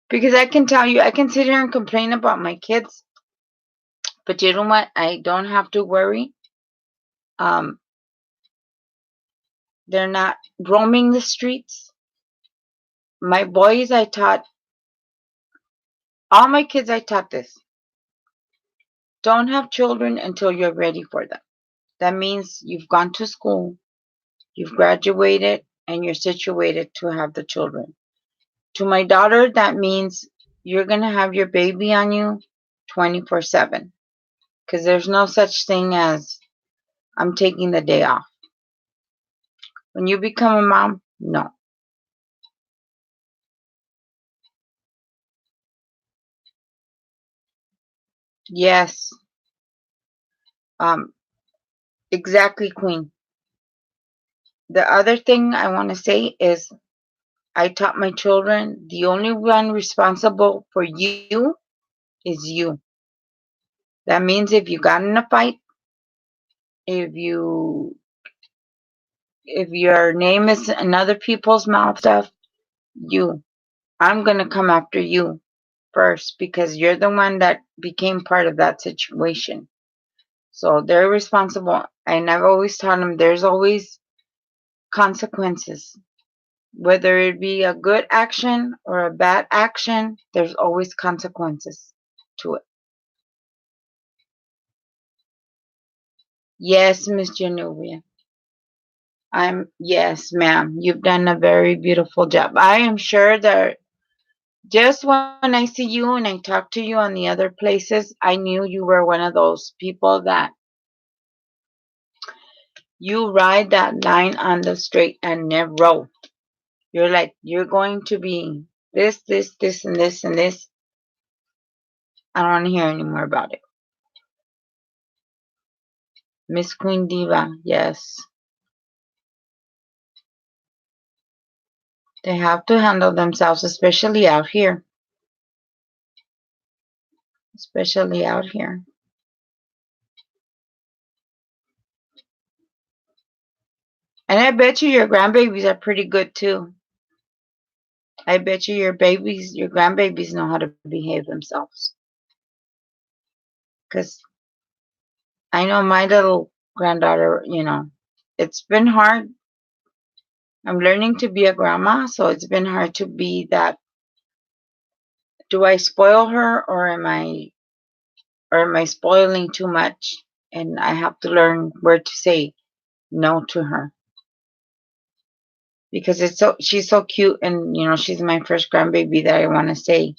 Because I can tell you, I can sit here and complain about my kids, but you know what? I don't have to worry. Um, they're not roaming the streets. My boys, I taught all my kids, I taught this. Don't have children until you're ready for them. That means you've gone to school, you've graduated, and you're situated to have the children. To my daughter, that means you're going to have your baby on you 24/7 because there's no such thing as I'm taking the day off. When you become a mom, no. Yes. Um, exactly, Queen. The other thing I want to say is I taught my children the only one responsible for you is you. That means if you got in a fight, if you if your name is in other people's mouth stuff, you. I'm gonna come after you. first because you're the one that became part of that situation. So they're responsible. And I've always taught them there's always consequences. Whether it be a good action or a bad action, there's always consequences to it. Yes, Miss Genovia. Yes, ma'am. You've done a very beautiful job. I am sure that just when I see you and I talk to you on the other places, I knew you were one of those people that you ride that line on the straight and narrow. You're like, you're going to be this, and this, and this. I don't want to hear any more about it. Miss Queen Diva, yes. They have to handle themselves, especially out here. Especially out here. And I bet you your grandbabies are pretty good too. I bet you your grandbabies know how to behave themselves. Because I know my little granddaughter, it's been hard. I'm learning to be a grandma, so it's been hard to be that. Do I spoil her or am I spoiling too much? And I have to learn where to say no to her. Because she's so cute and she's my first grandbaby that I want to say,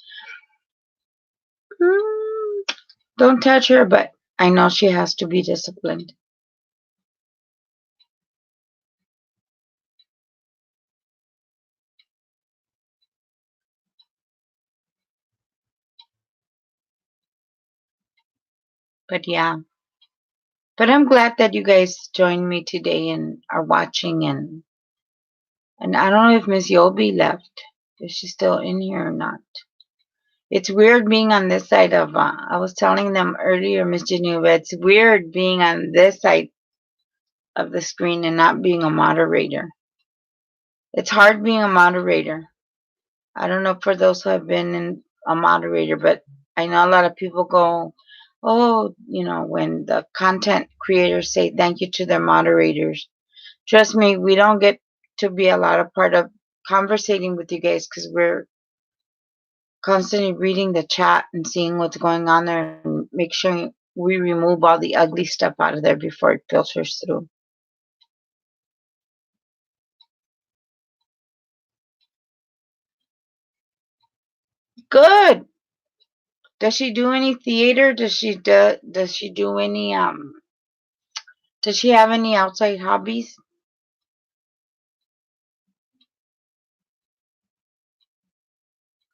don't touch her, but I know she has to be disciplined. But yeah. But I'm glad that you guys joined me today and are watching and I don't know if Miss Yobi left. Is she still in here or not? It's weird being on this side of I was telling them earlier, Miss Geneva, it's weird being on this side of the screen and not being a moderator. It's hard being a moderator. I don't know for those who have been in a moderator, but I know a lot of people go, oh, when the content creators say thank you to their moderators. Trust me, we don't get to be a lot of part of conversating with you guys because we're constantly reading the chat and seeing what's going on there and make sure we remove all the ugly stuff out of there before it filters through. Good. Does she do any theater? Does she do any does she have any outside hobbies?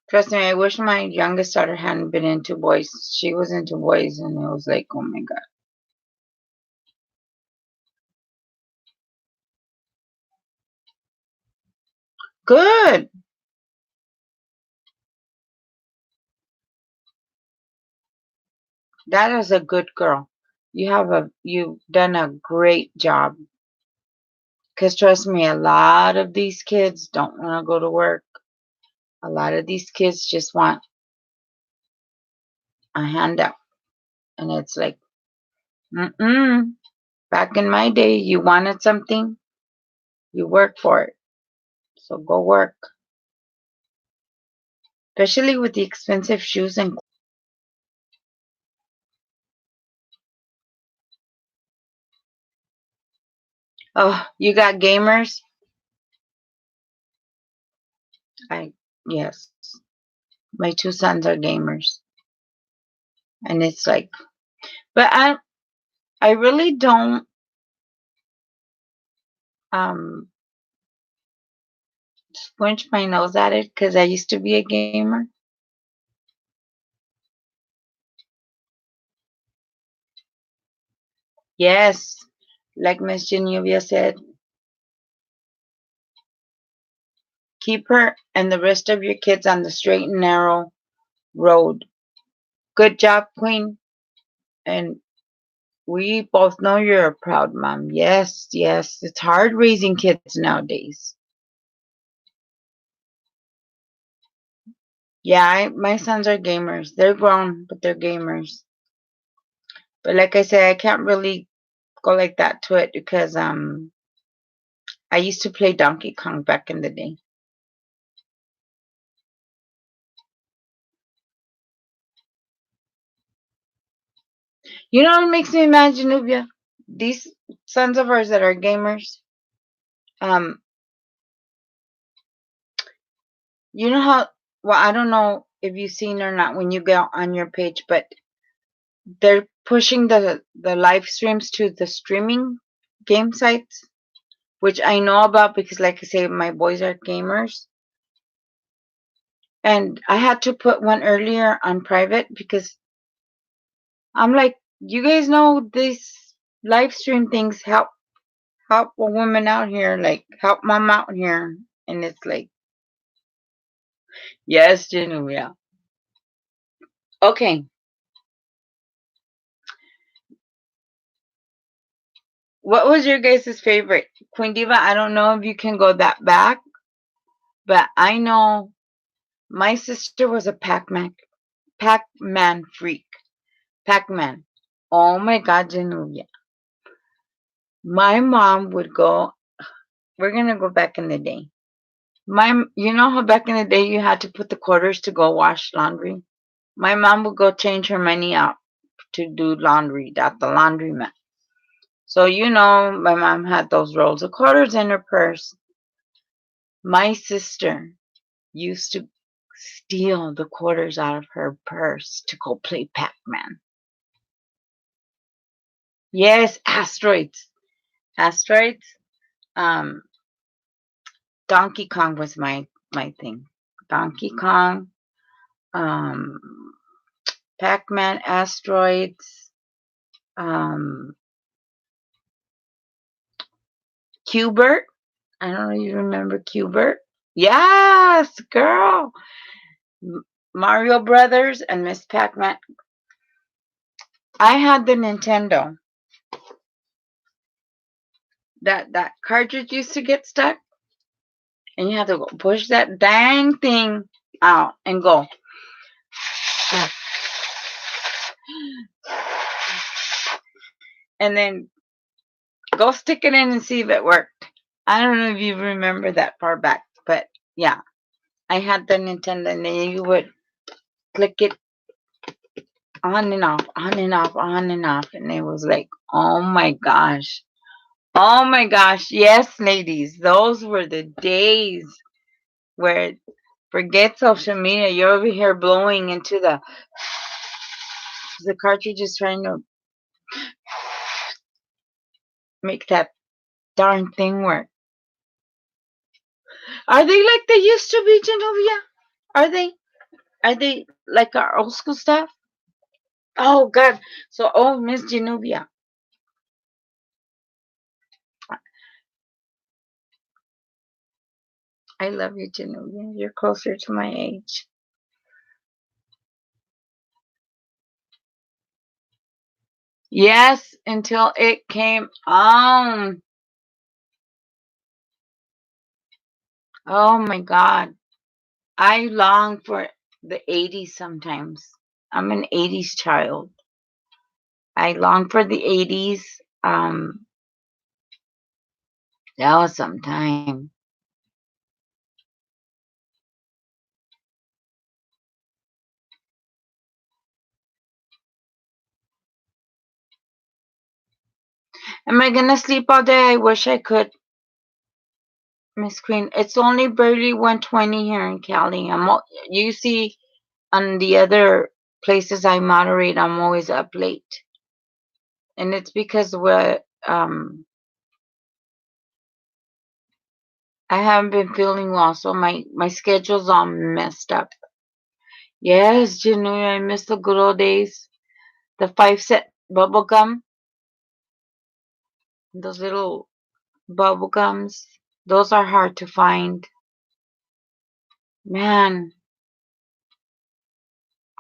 Trust me, I wish my youngest daughter hadn't been into boys. She was into boys and it was like, oh my God. Good. That is a good girl. You've done a great job. Because trust me, a lot of these kids don't want to go to work. A lot of these kids just want a handout. And it's like, back in my day, you wanted something, you work for it. So go work. Especially with the expensive shoes and clothes. Oh, you got gamers? Yes. My two sons are gamers. And it's like, but I really don't um squinch my nose at it because I used to be a gamer. Yes, like Miss Genovia said, keep her and the rest of your kids on the straight and narrow road. Good job, Queen. And we both know you're a proud mom. Yes, yes. It's hard raising kids nowadays. Yeah, my sons are gamers. They're grown, but they're gamers. But like I said, I can't really go like that to it because I used to play Donkey Kong back in the day. You know what makes me mad, Januvia? These sons of ours that are gamers, um, you know how, well, I don't know if you've seen or not when you go on your page, but they're pushing the live streams to the streaming game sites, which I know about because, like I say, my boys are gamers. And I had to put one earlier on private because I'm like, you guys know these live stream things help a woman out here, like help mom out here. And it's like, yes, Genovia. Okay. What was your guys' favorite? Queen Diva, I don't know if you can go that back, but I know my sister was a Pac-Man freak. Pac-Man. Oh my God, Genovia. My mom would go, we're gonna go back in the day. You know how back in the day you had to put the quarters to go wash laundry? My mom would go change her money out to do laundry at the laundromat. So, you know, my mom had those rolls of quarters in her purse. My sister used to steal the quarters out of her purse to go play Pac-Man. Yes, asteroids. Asteroids. Um, Donkey Kong was my thing. Donkey Kong, um, Pac-Man, asteroids, um, Qbert. I don't know if you remember Qbert. Yes, girl. Mario Brothers and Miss Pac-Man. I had the Nintendo. That cartridge used to get stuck, and you had to go push that dang thing out and go. And then go stick it in and see if it worked. I don't know if you remember that far back, but yeah. I had the Nintendo, and then you would click it on and off, on and off, on and off. And it was like, oh my gosh. Oh my gosh. Yes, ladies. Those were the days where forget social media. You're over here blowing into the cartridge is trying to make that darn thing work. Are they like they used to be, Genovia? Are they? Are they like our old school stuff? Oh God. So Miss Genovia. I love you, Genovia. You're closer to my age. Yes, until it came on. Oh my God. I long for the 80s sometimes. I'm an 80s child. I long for the 80s. That was some time. Am I gonna sleep all day? I wish I could, Miss Queen. It's only barely 1:20 here in Cali. You see, on the other places I moderate, I'm always up late, and it's because I haven't been feeling well, so my schedule's all messed up. Yes, January, I miss the good old days. The 5 cent bubble gum, those little bubble gums, those are hard to find. Man,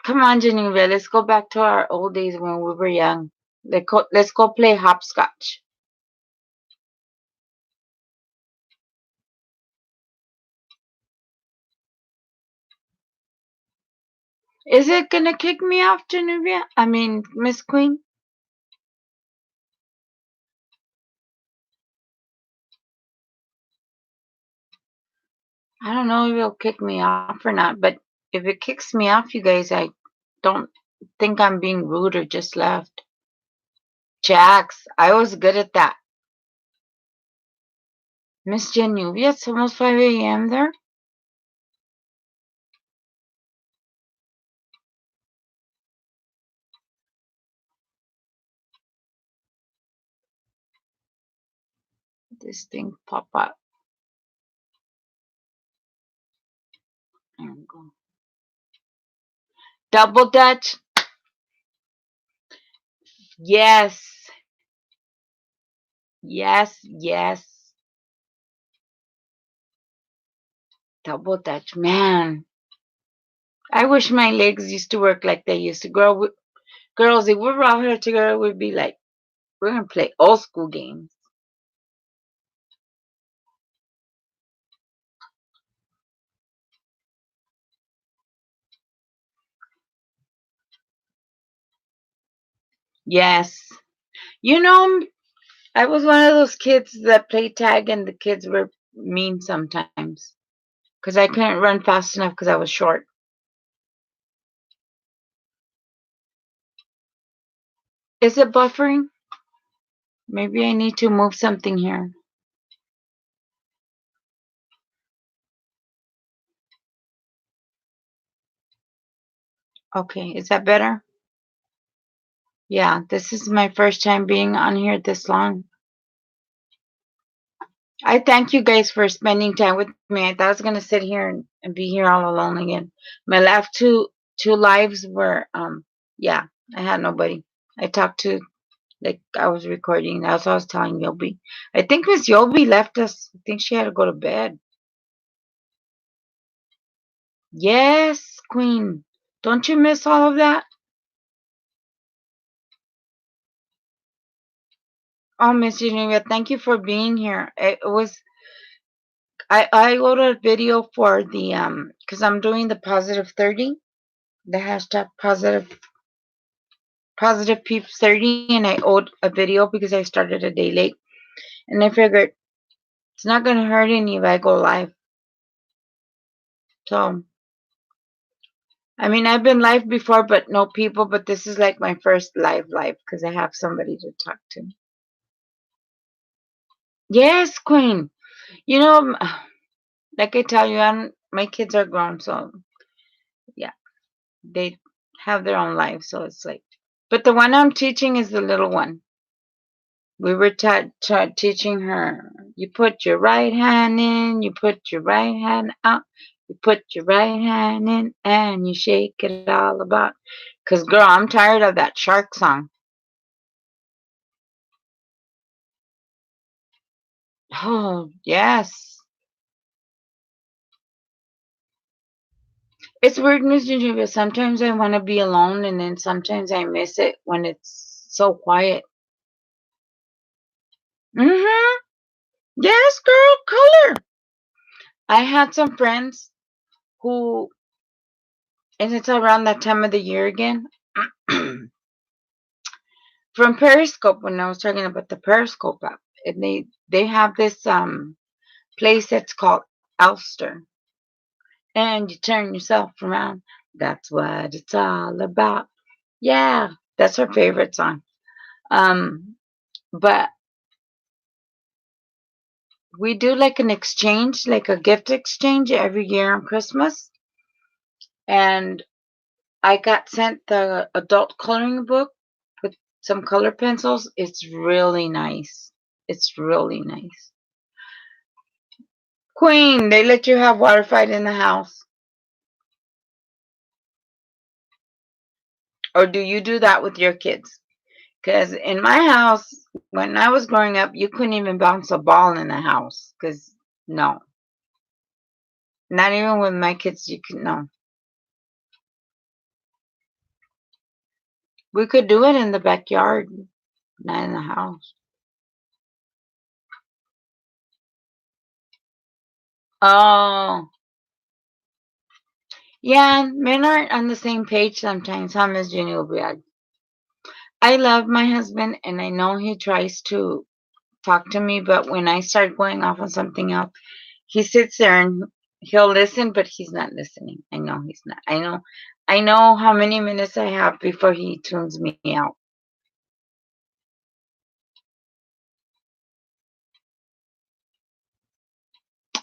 come on, Geneva, let's go back to our old days when we were young. Let's go play hopscotch. Is it gonna kick me off, Genevia? I mean, Miss Queen? I don't know if it'll kick me off or not, but if it kicks me off, you guys, I don't think I'm being rude or just left. Jax, I was good at that. Miss Genuvia, it's almost 5 a.m. there. This thing pop up. There we go. Double Dutch. Yes. Yes, yes. Double Dutch, man. I wish my legs used to work like they used to. Girls, if we were out here together, we'd be like, we're gonna play old school games. Yes. You know, I was one of those kids that played tag and the kids were mean sometimes because I couldn't run fast enough because I was short. Is it buffering? Maybe I need to move something here. Okay, is that better? Yeah, this is my first time being on here this long. I thank you guys for spending time with me. I thought I was gonna sit here and be here all alone again. My last two lives were yeah, I had nobody. I talked to like I was recording. That's what I was telling Yobi. I think Miss Yobi left us. I think she had to go to bed. Yes, Queen. Don't you miss all of that? Oh, Miss Geneva, thank you for being here. It was I wrote a video for the because I'm doing the positive 30, the hashtag positive peeps 30, and I owed a video because I started a day late, and I figured it's not gonna hurt any if I go live. So I mean, I've been live before, but no people. But this is like my first live because I have somebody to talk to. Yes, Queen. You know, like I tell you, my kids are grown, so yeah, they have their own life. So it's like, but the one I'm teaching is the little one. We were teaching her. You put your right hand in, you put your right hand out, you put your right hand in, and you shake it all about. Cause girl, I'm tired of that shark song. Oh yes, it's weird, Miss Ginger. Sometimes I want to be alone, and then sometimes I miss it when it's so quiet. Mhm. Yes, girl, color. I had some friends who, and it's around that time of the year again. From Periscope when I was talking about the Periscope app, and they have this place that's called Elster, and you turn yourself around. That's what it's all about. Yeah, that's her favorite song. But we do like an exchange, like a gift exchange every year on Christmas, and I got sent the adult coloring book with some color pencils. It's really nice. It's really nice. Queen, they let you have water fight in the house. Or do you do that with your kids? Because in my house, when I was growing up, you couldn't even bounce a ball in the house. Because, no. Not even with my kids, you could, no. We could do it in the backyard, not in the house. Oh, Yeah, men aren't on the same page sometimes, huh, Miss Geneva? I love my husband, and I know he tries to talk to me, but when I start going off on something else, he sits there and he'll listen, but he's not listening. I know he's not. I know how many minutes I have before he tunes me out.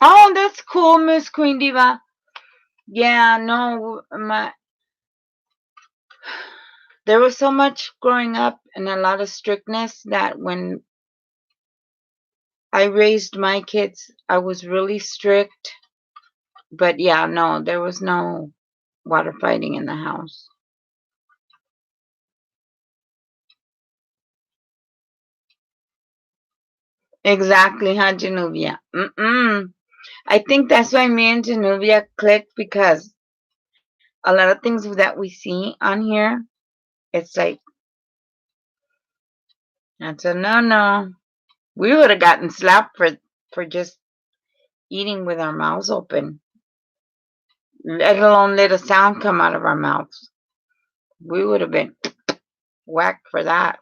Oh, that's cool, Miss Queen Diva. Yeah, no, there was so much growing up and a lot of strictness that when I raised my kids, I was really strict. But yeah, no, there was no water fighting in the house. Exactly, huh, Genuvia? Mm-mm. I think that's why me and Genuvia clicked because a lot of things that we see on here, it's like, that's a no-no. We would have gotten slapped for just eating with our mouths open, let alone let a sound come out of our mouths. We would have been whacked for that.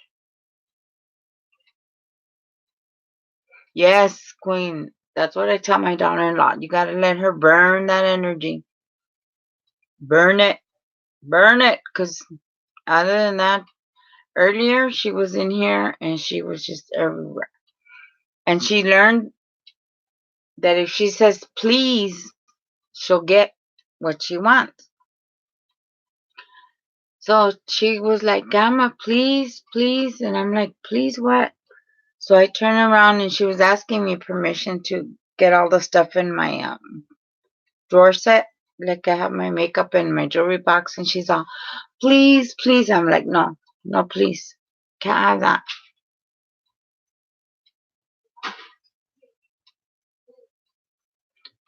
Yes, Queen. That's what I tell my daughter-in-law. You got to let her burn that energy. Burn it. Burn it. Because other than that, earlier she was in here and she was just everywhere. And she learned that if she says please, she'll get what she wants. So she was like, Gamma, please, please. And I'm like, please what? So I turn around and she was asking me permission to get all the stuff in my drawer set. Like I have my makeup and my jewelry box. And she's all, please, please. I'm like, no, no, please. Can't have that.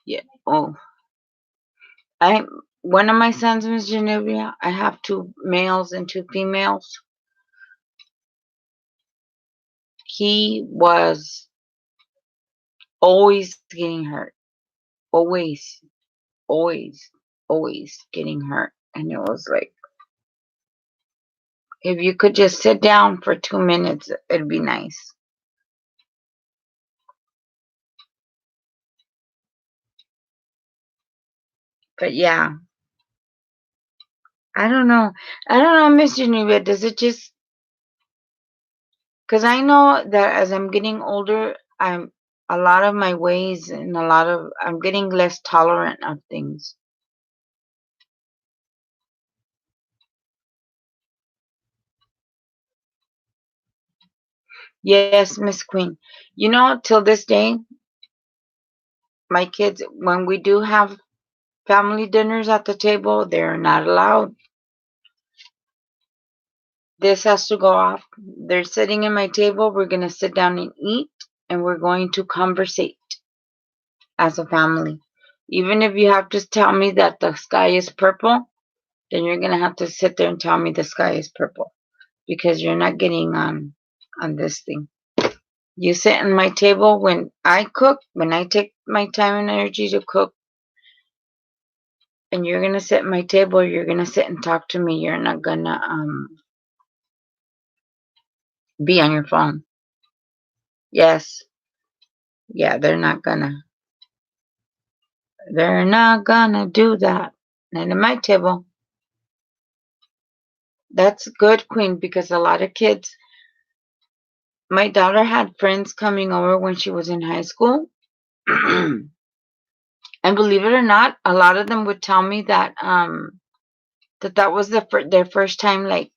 Yeah. Oh, I one of my sons, Miss Genevia, I have two males and two females. He was always getting hurt. Always, always, always getting hurt. And it was like, if you could just sit down for 2 minutes, it'd be nice. But yeah, I don't know. I don't know, Miss Geneva. Does it just because I know that as I'm getting older, I'm a lot of my ways and I'm getting less tolerant of things. Yes, Miss Queen. You know, till this day, my kids, when we do have family dinners at the table, they're not allowed. This has to go off. They're sitting at my table. We're going to sit down and eat, and we're going to conversate as a family. Even if you have to tell me that the sky is purple, then you're going to have to sit there and tell me the sky is purple because you're not getting on this thing. You sit at my table when I cook, when I take my time and energy to cook, and you're going to sit at my table, you're going to sit and talk to me. You're not going to be on your phone. Yes. Yeah, they're not gonna do that. Not at my table. That's good, Queen, because a lot of kids, my daughter had friends coming over when she was in high school. And believe it or not, a lot of them would tell me that that was their first time like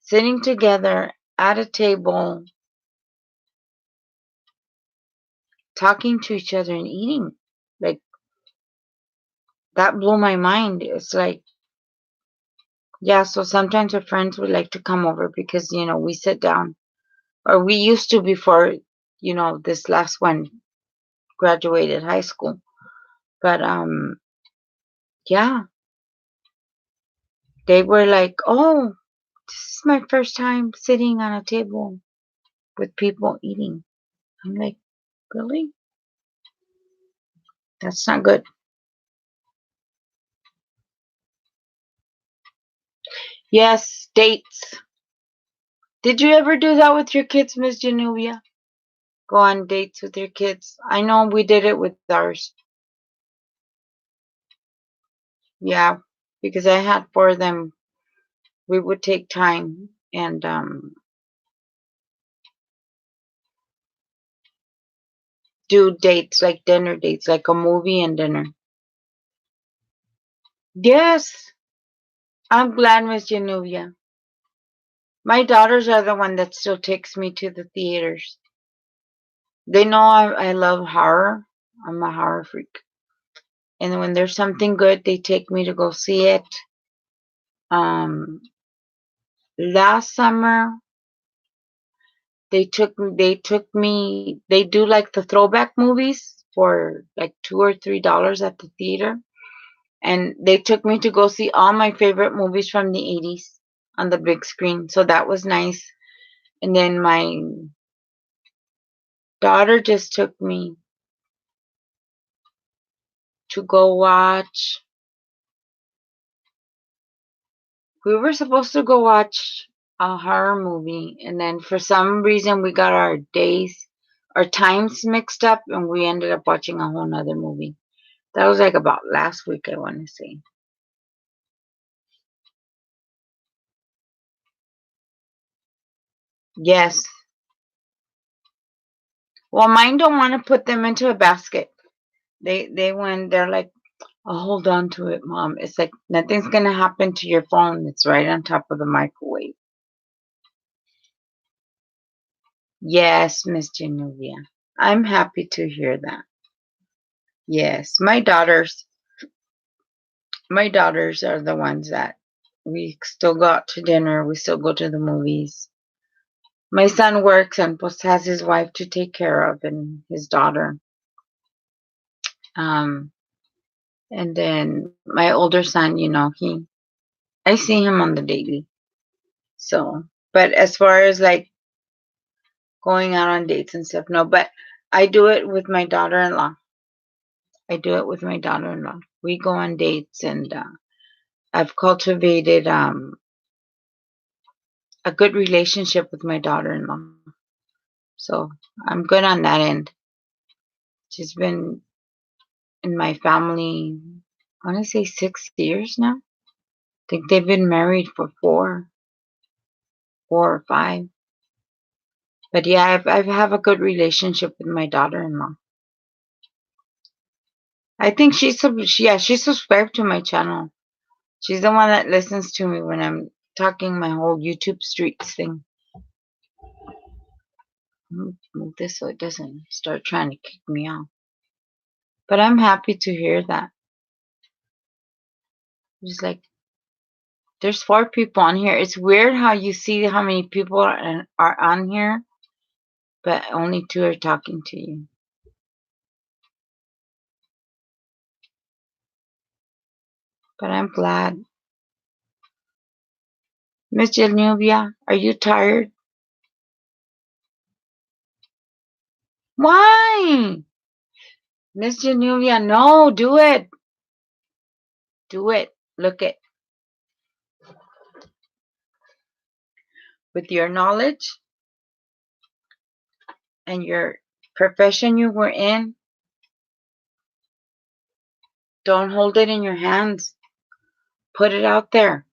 sitting together at a table, talking to each other and eating. Like that blew my mind. It's like, yeah, so sometimes her friends would like to come over because, we sit down, or we used to before, this last one graduated high school. But yeah, they were like, "Oh, this is my first time sitting on a table with people eating." I'm like, "Really? That's not good." Yes, dates. Did you ever do that with your kids, Miss Genuvia? Go on dates with your kids? I know we did it with ours. Yeah, because I had four of them. We would take time and do dates, like dinner dates, like a movie and dinner. Yes, I'm glad, Miss Genuvia. My daughters are the one that still takes me to the theaters. They know I love horror. I'm a horror freak. And when there's something good, they take me to go see it. Um, Last summer, they do like the throwback movies for like $2 or $3 at the theater. And they took me to go see all my favorite movies from the 80s on the big screen. So that was nice. And then my daughter just took me to go watch. We were supposed to go watch a horror movie, and then for some reason we got our times mixed up, and we ended up watching a whole nother movie. That was like about last week, I want to say. Yes. Well, mine don't want to put them into a basket. They're like, oh, hold on to it, mom. It's like nothing's gonna happen to your phone. It's right on top of the microwave. Yes, Miss Genovia. I'm happy to hear that. Yes, my daughters are the ones that we still go out to dinner. We still go to the movies. My son works and plus has his wife to take care of and his daughter. Um, and then my older son, I see him on the daily. So, but as far as like going out on dates and stuff, no. But I do it with my daughter-in-law. I do it with my daughter-in-law. We go on dates, and I've cultivated a good relationship with my daughter-in-law. So I'm good on that end. She's been in my family, I want to say 6 years now. I think they've been married for 4 or 5. But yeah, I have a good relationship with my daughter-in-law. I think she's subscribed to my channel. She's the one that listens to me when I'm talking my whole YouTube streets thing. Move this so it doesn't start trying to kick me out. But I'm happy to hear that. It's like there's 4 people on here. It's weird how you see how many people are on here, but only 2 are talking to you. But I'm glad. Miss Genuvia, are you tired? Why? Miss Genuvia, no, do it. Do it. Look it. With your knowledge and your profession you were in, don't hold it in your hands. Put it out there.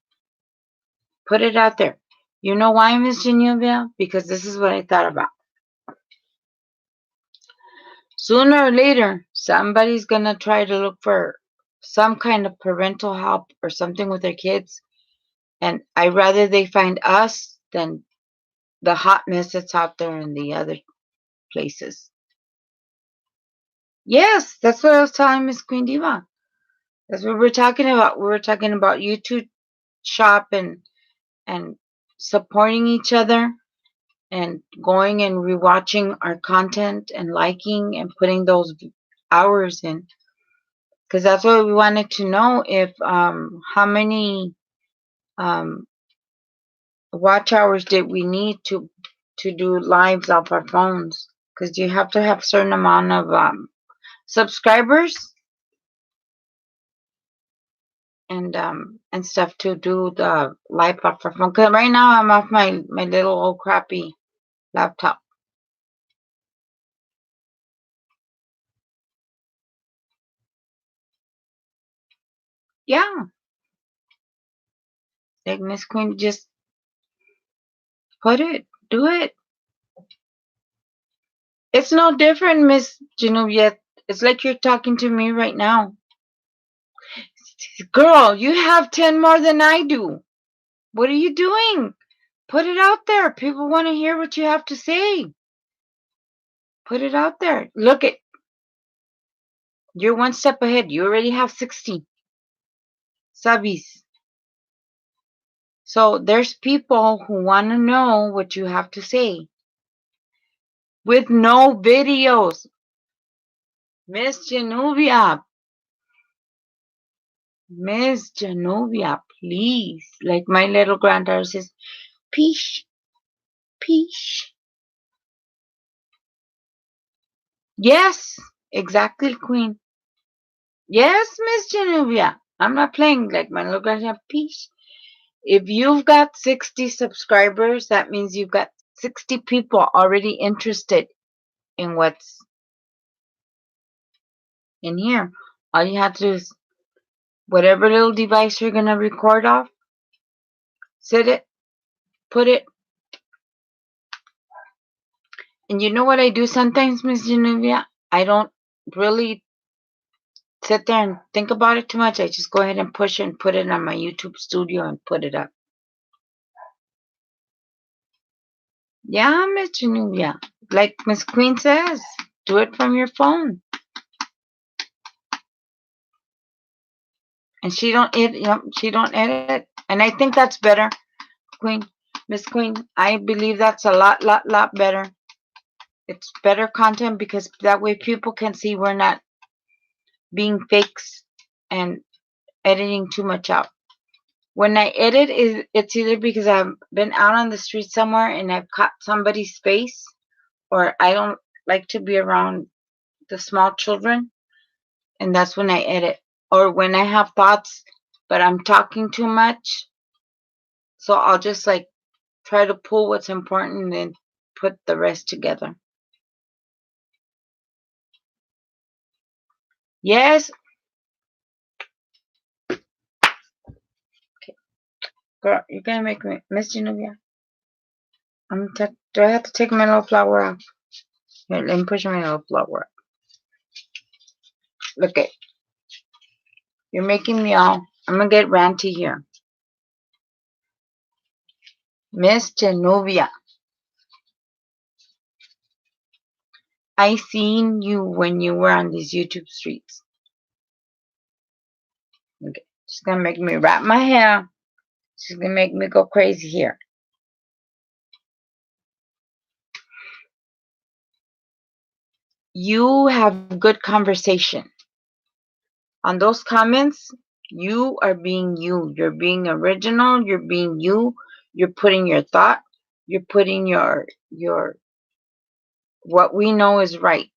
Put it out there. You know why, Miss Genuvia? Because this is what I thought about. Sooner or later, somebody's going to try to look for some kind of parental help or something with their kids. And I'd rather they find us than the hot mess that's out there in the other places. Yes, that's what I was telling Miss Queen Diva. That's what we're talking about. We were talking about YouTube shop and supporting each other and going and rewatching our content and liking and putting those hours in. Because that's what we wanted to know, if how many um, watch hours did we need to do lives off our phones? Because you have to have a certain amount of subscribers. and stuff to do the live for phone. Cause right now I'm off my little old crappy laptop. Yeah, like Miss Queen, just do it. It's no different, Miss Genovia. It's like you're talking to me right now. Girl, you have 10 more than I do. What are you doing? Put it out there. People want to hear what you have to say. Put it out there. Look at, you're one step ahead. You already have 60 subbies. So there's people who want to know what you have to say with no videos. Miss Genovia, Miss Genovia, please. Like my little granddaughter says, peace, peace. Yes, exactly, Queen. Yes, Miss Genovia. I'm not playing like my little granddaughter, peace. If you've got 60 subscribers, that means you've got 60 people already interested in what's in here. All you have to do is whatever little device you're going to record off, set it, put it. And you know what I do sometimes, Miss Genovia? I don't really sit there and think about it too much. I just go ahead and push it and put it on my YouTube studio and put it up. Yeah, Miss Genovia. Like Miss Queen says, do it from your phone. And she don't edit, she don't edit. And I think that's better, Queen. Miss Queen, I believe that's a lot better. It's better content because that way people can see we're not being fakes and editing too much out. When I edit, it's either because I've been out on the street somewhere and I've caught somebody's face, or I don't like to be around the small children, and that's when I edit. Or when I have thoughts, but I'm talking too much, so I'll just like try to pull what's important and then put the rest together. Yes, girl, you're gonna make me Miss Genovia. Do I have to take my little flower off? Here, let me push my little flower up. Look at, you're making me all. I'm gonna get ranty here. Miss Genovia, I seen you when you were on these YouTube streets. Okay, she's gonna make me wrap my hair. She's gonna make me go crazy here. You have good conversation. On those comments, you are being you. You're being original. You're being you. You're putting your thought. You're putting your what we know is right.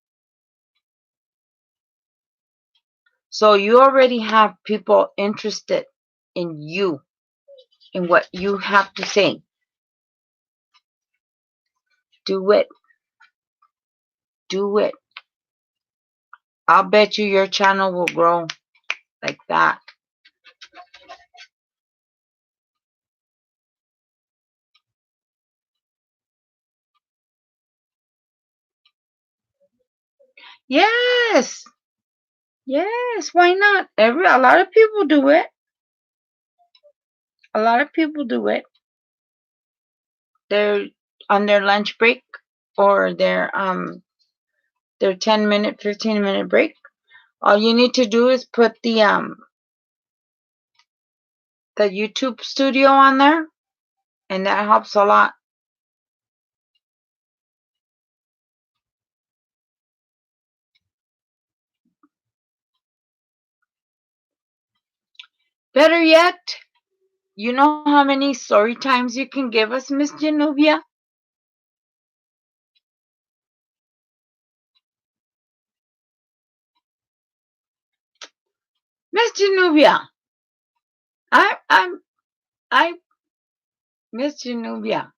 So you already have people interested in you, in what you have to say. Do it. Do it. I'll bet you your channel will grow like that. Yes. Yes. Why not? A lot of people do it. A lot of people do it. They're on their lunch break or their 10-minute, 15-minute break. All you need to do is put the YouTube studio on there, and that helps a lot. Better yet, you know how many story times you can give us, Miss Genovia? Miss Genovia, I Miss Genuvia.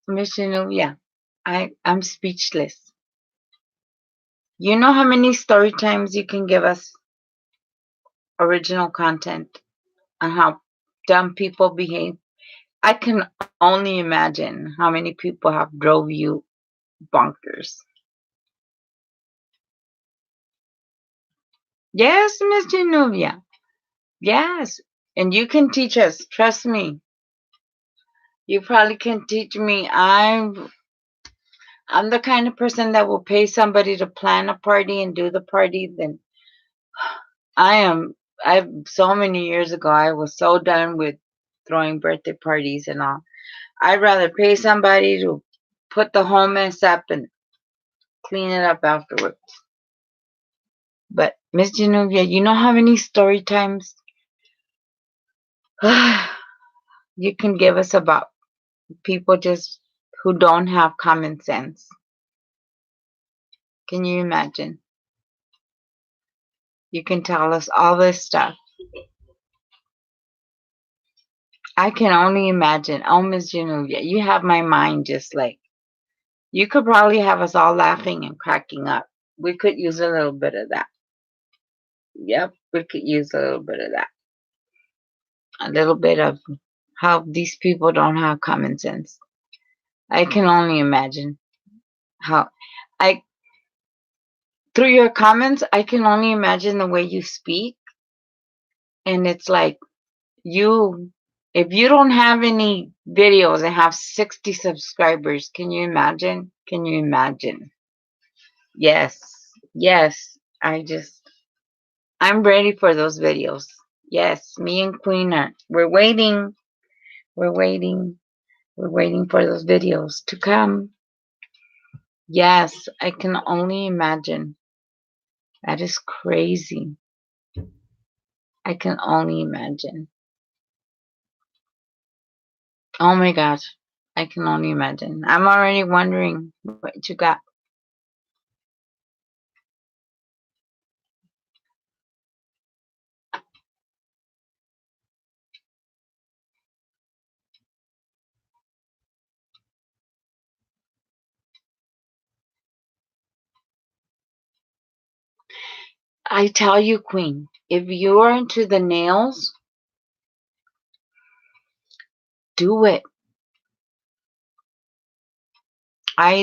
Miss Genuvia. I'm speechless. You know how many story times you can give us original content on how dumb people behave? I can only imagine how many people have drove you bonkers. Yes, Miss Genuvia. Yes. And you can teach us. Trust me. You probably can teach me. I'm the kind of person that will pay somebody to plan a party and do the party. Then I am. I so many years ago I was so done with throwing birthday parties and all. I'd rather pay somebody to put the whole mess up and clean it up afterwards. But Miss Genovia, you know how many story times you can give us about people just who don't have common sense? Can you imagine? You can tell us all this stuff. I can only imagine. Oh, Miss Genovia, you have my mind just like you could probably have us all laughing and cracking up. We could use a little bit of that. Yep, we could use a little bit of that. A little bit of how these people don't have common sense. I can only imagine how I through your comments I can only imagine the way you speak, and it's like you if you don't have any videos and have 60 subscribers, can you imagine? Can you imagine? Yes. Yes. I'm ready for those videos. Yes, me and Queen are we're waiting. We're waiting. We're waiting for those videos to come. Yes, I can only imagine. That is crazy. I can only imagine. Oh my gosh. I can only imagine. I'm already wondering what you got. I tell you, Queen, if you're into the nails, do it.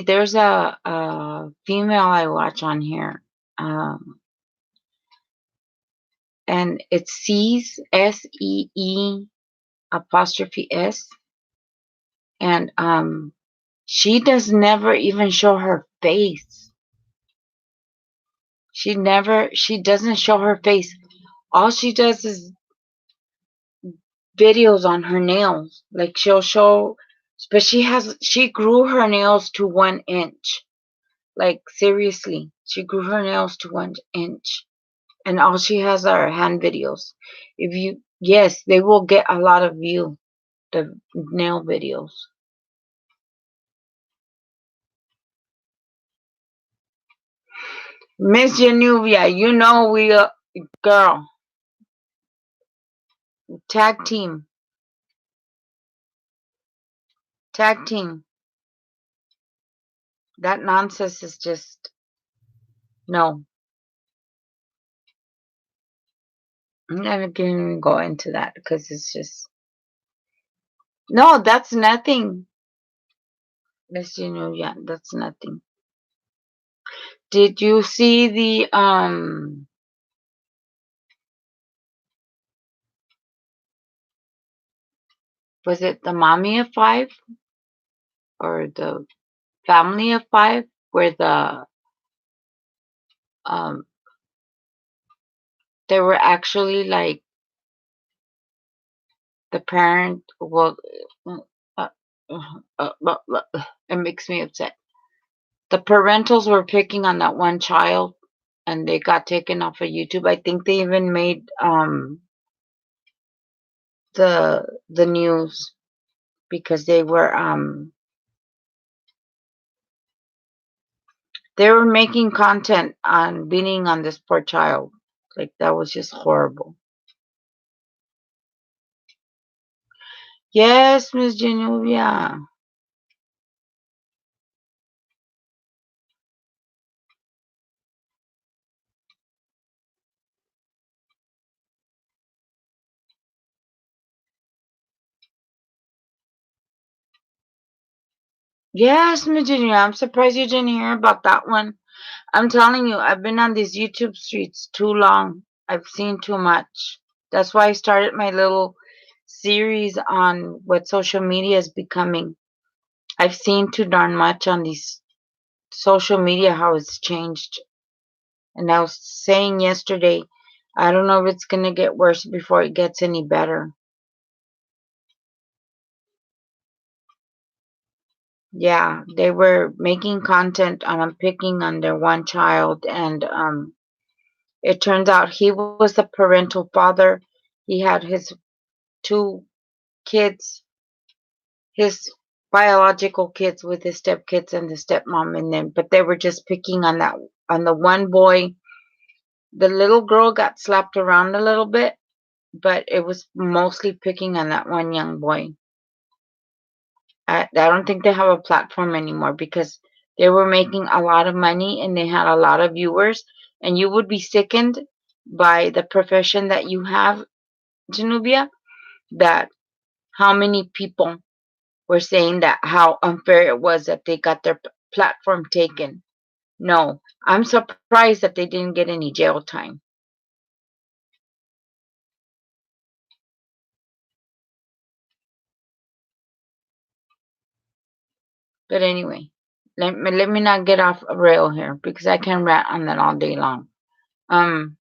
There's a female I watch on here. And it's Sees apostrophe S, and she does never even show her face. She doesn't show her face. All she does is videos on her nails. Like she'll show, but she grew her nails to 1 inch. Like seriously, she grew her nails to 1 inch, and all she has are hand videos. Yes, they will get a lot of view. The nail videos. Miss Genuvia, you know girl, tag team, tag team. That nonsense is just, no. I'm not going to go into that because it's just, no, that's nothing, Miss Genuvia, that's nothing. Did you see was it the Mommy of Five or the Family of Five, where um, they were actually like, the parent will, uh, it makes me upset. The parentals were picking on that one child, and they got taken off of YouTube. I think they even made the news because they were They were making content on beating on this poor child. Like, that was just horrible. Yes, Miss Genovia. Yes, Miss Genovia. I'm surprised you didn't hear about that one. I'm telling you, I've been on these YouTube streets too long. I've seen too much. That's why I started my little series on what social media is becoming. I've seen too darn much on these social media, how it's changed. And I was saying yesterday, I don't know if it's going to get worse before it gets any better. Yeah, they were making content on picking on their one child, and it turns out he was the parental father. He had his two kids, his biological kids with his stepkids and the stepmom in them, but they were just picking on the one boy. The little girl got slapped around a little bit, but it was mostly picking on that one young boy. I don't think they have a platform anymore because they were making a lot of money and they had a lot of viewers, and you would be sickened by the profession that you have, Genuvia, that how many people were saying that how unfair it was that they got their platform taken. No, I'm surprised that they didn't get any jail time. But anyway, let me not get off a rail here because I can rant on that all day long. Um,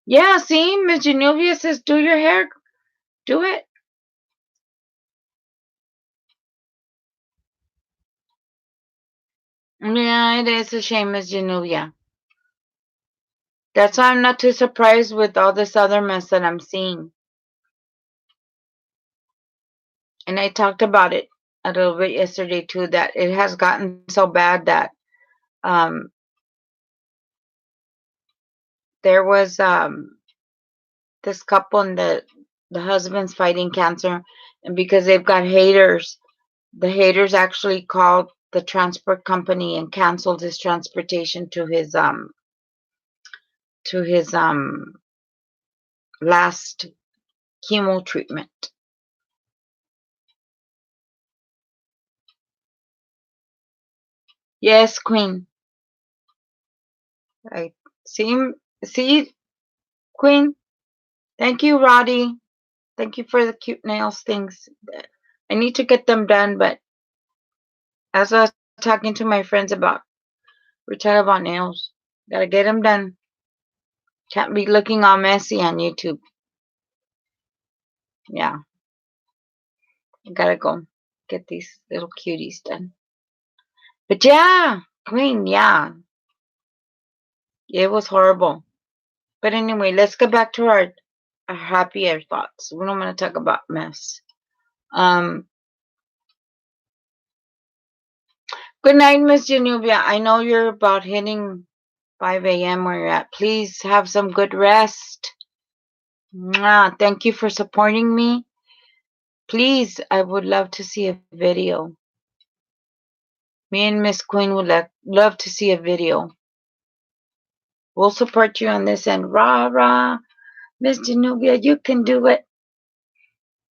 yeah, see, Miss Genovia says, do your hair, do it. Yeah, it is a shame, Miss Genovia. That's why I'm not too surprised with all this other mess that I'm seeing. And I talked about it a little bit yesterday too, that it has gotten so bad that um, there was this couple and the husband's fighting cancer, and because they've got haters, the haters actually called the transport company and canceled his transportation to his last chemo treatment. Yes, Queen. I see Queen. Thank you, Roddy. Thank you for the cute nails things. I need to get them done, but as I was talking to my friends about, we're talking about nails. Gotta get them done. Can't be looking all messy on YouTube. Yeah, I gotta go get these little cuties done. But yeah, Queen, yeah, it was horrible. But anyway, let's get back to our happier thoughts. We don't want to talk about mess. Um, Good night, Miss Genuvia. I know you're about hitting 5 a.m. where you're at. Please have some good rest. Mwah. Thank you for supporting me. Please, I would love to see a video. Me and Miss Queen would love to see a video. We'll support you on this end. Rah, rah. Miss Genuvia, you can do it.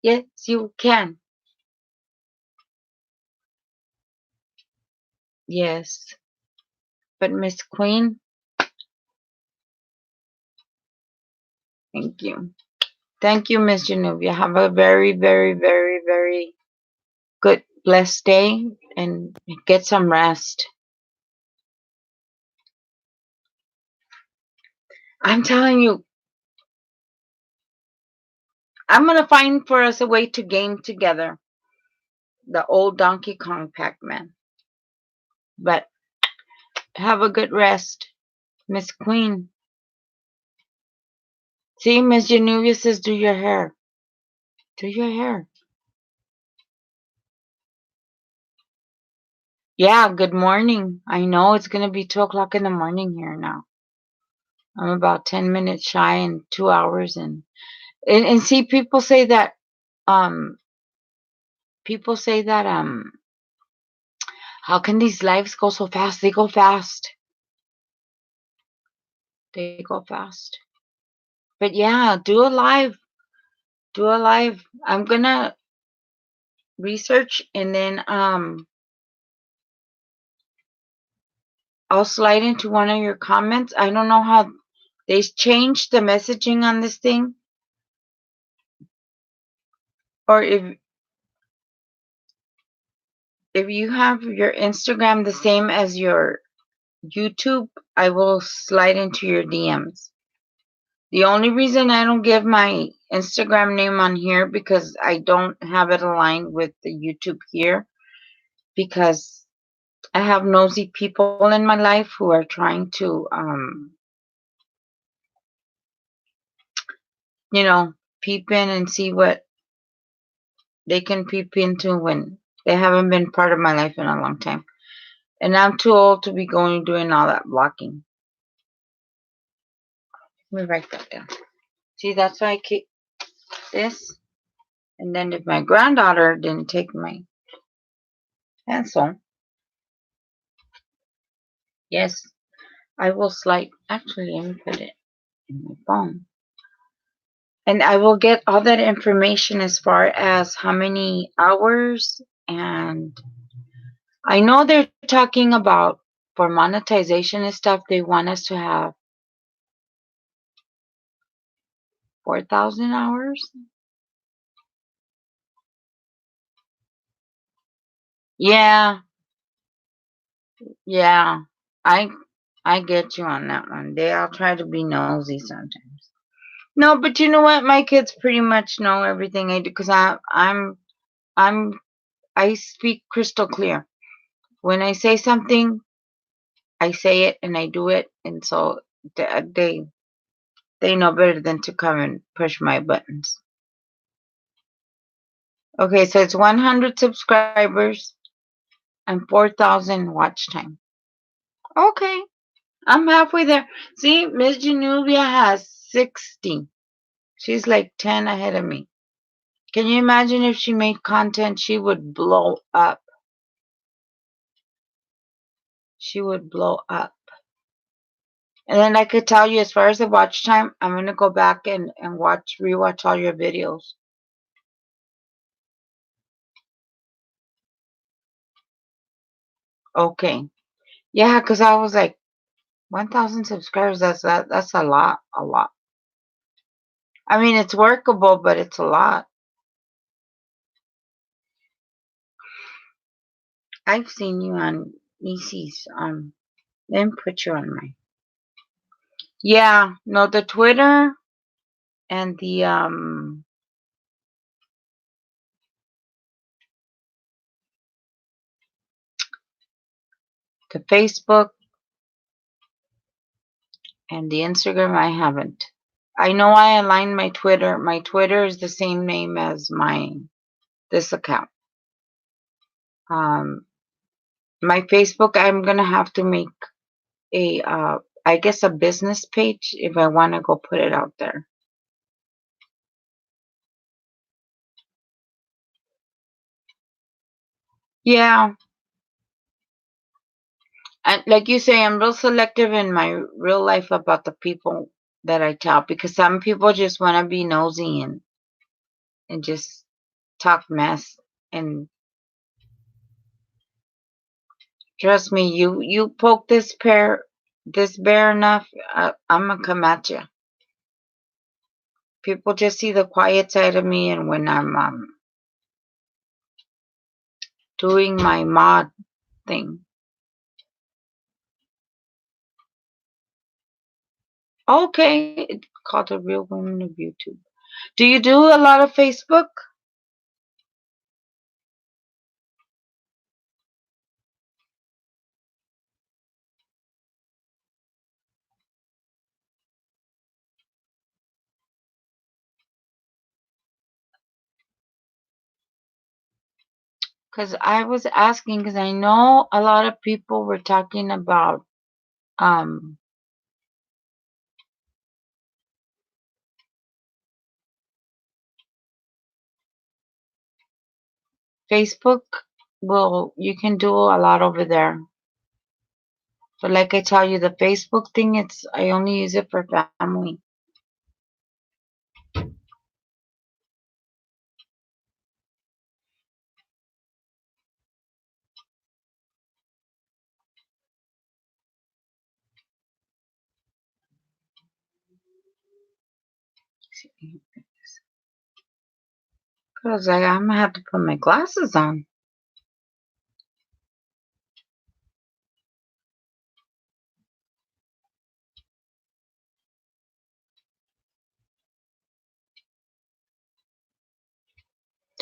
Yes, you can. Yes. But Miss Queen, thank you. Thank you, Miss Genuvia. Have a very, very, very, very good, blessed day and get some rest. I'm telling you, I'm going to find for us a way to game together the old Donkey Kong Pac-Man. But have a good rest, Miss Queen. See, Miss Genuvia says do your hair. Do your hair. Yeah, good morning. I know it's gonna be 2 o'clock in the morning here now. I'm about 10 minutes shy and 2 hours and see um people say that how can these lives go so fast? They go fast. They go fast. But yeah, do a live. Do a live. I'm gonna research and then I'll slide into one of your comments. I don't know how they changed the messaging on this thing, or if you have your Instagram the same as your YouTube, I will slide into your DMs. The only reason I don't give my Instagram name on here because I don't have it aligned with the YouTube here because I have nosy people in my life who are trying to peep in and see what they can peep into when they haven't been part of my life in a long time. And I'm too old to be doing all that blocking. Let me write that down. See, that's why I keep this. And then if my granddaughter didn't take my pencil, yes, I will slide. Actually, let me put it in my phone. And I will get all that information as far as how many hours. And I know they're talking about for monetization and stuff, they want us to have 4,000 hours. Yeah, yeah. I I get you on that one. They all try to be nosy sometimes. No, but you know what? My kids pretty much know everything I do because I'm I speak crystal clear. When I say something, I say it and I do it, and so they know better than to come and push my buttons. Okay, so it's 100 subscribers and 4,000 watch time. Okay, I'm halfway there. See, Miss Genuvia has 60. She's like 10 ahead of me. Can you imagine if she made content? She would blow up. She would blow up. And then I could tell you as far as the watch time, I'm going to go back and rewatch all your videos. Okay. Yeah, because I was like, 1,000 subscribers, that's a lot, a lot. I mean, it's workable, but it's a lot. I've seen you on Nisi's, let me put you on my. Yeah, no, the Twitter and the Facebook and the Instagram, I haven't. I know I aligned my Twitter. My Twitter is the same name as this account. My Facebook, I'm gonna have to make a, I guess a business page if I want to go put it out there. Yeah, and like you say, I'm real selective in my real life about the people that I tell because some people just want to be nosy and just talk mess. And trust me, you poke this bear enough, I'm gonna come at you. People just see the quiet side of me, and when I'm doing my mod thing. Okay, it's called The Real Women of YouTube. Do you do a lot of Facebook? Because I was asking, because I know a lot of people were talking about Facebook. Well, you can do a lot over there. But like I tell you, the Facebook thing, I only use it for family. Because I'm gonna have to put my glasses on.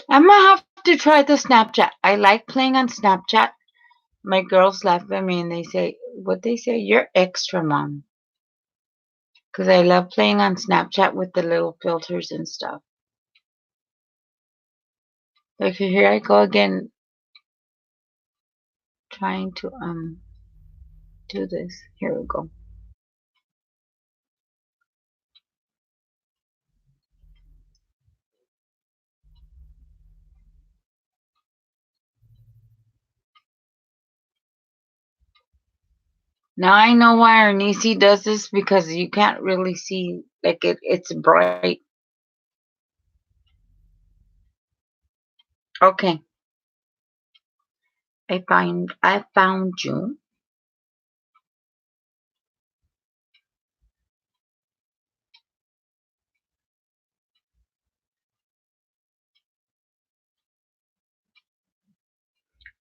I'm gonna have to try the Snapchat. I like playing on Snapchat. My girls laugh at me and they say, what they say? You're extra, mom. Because I love playing on Snapchat with the little filters and stuff. Like here I go again, trying to do this. Here we go. Now I know why Ernisi does this, because you can't really see, like it's bright. Okay. I found you.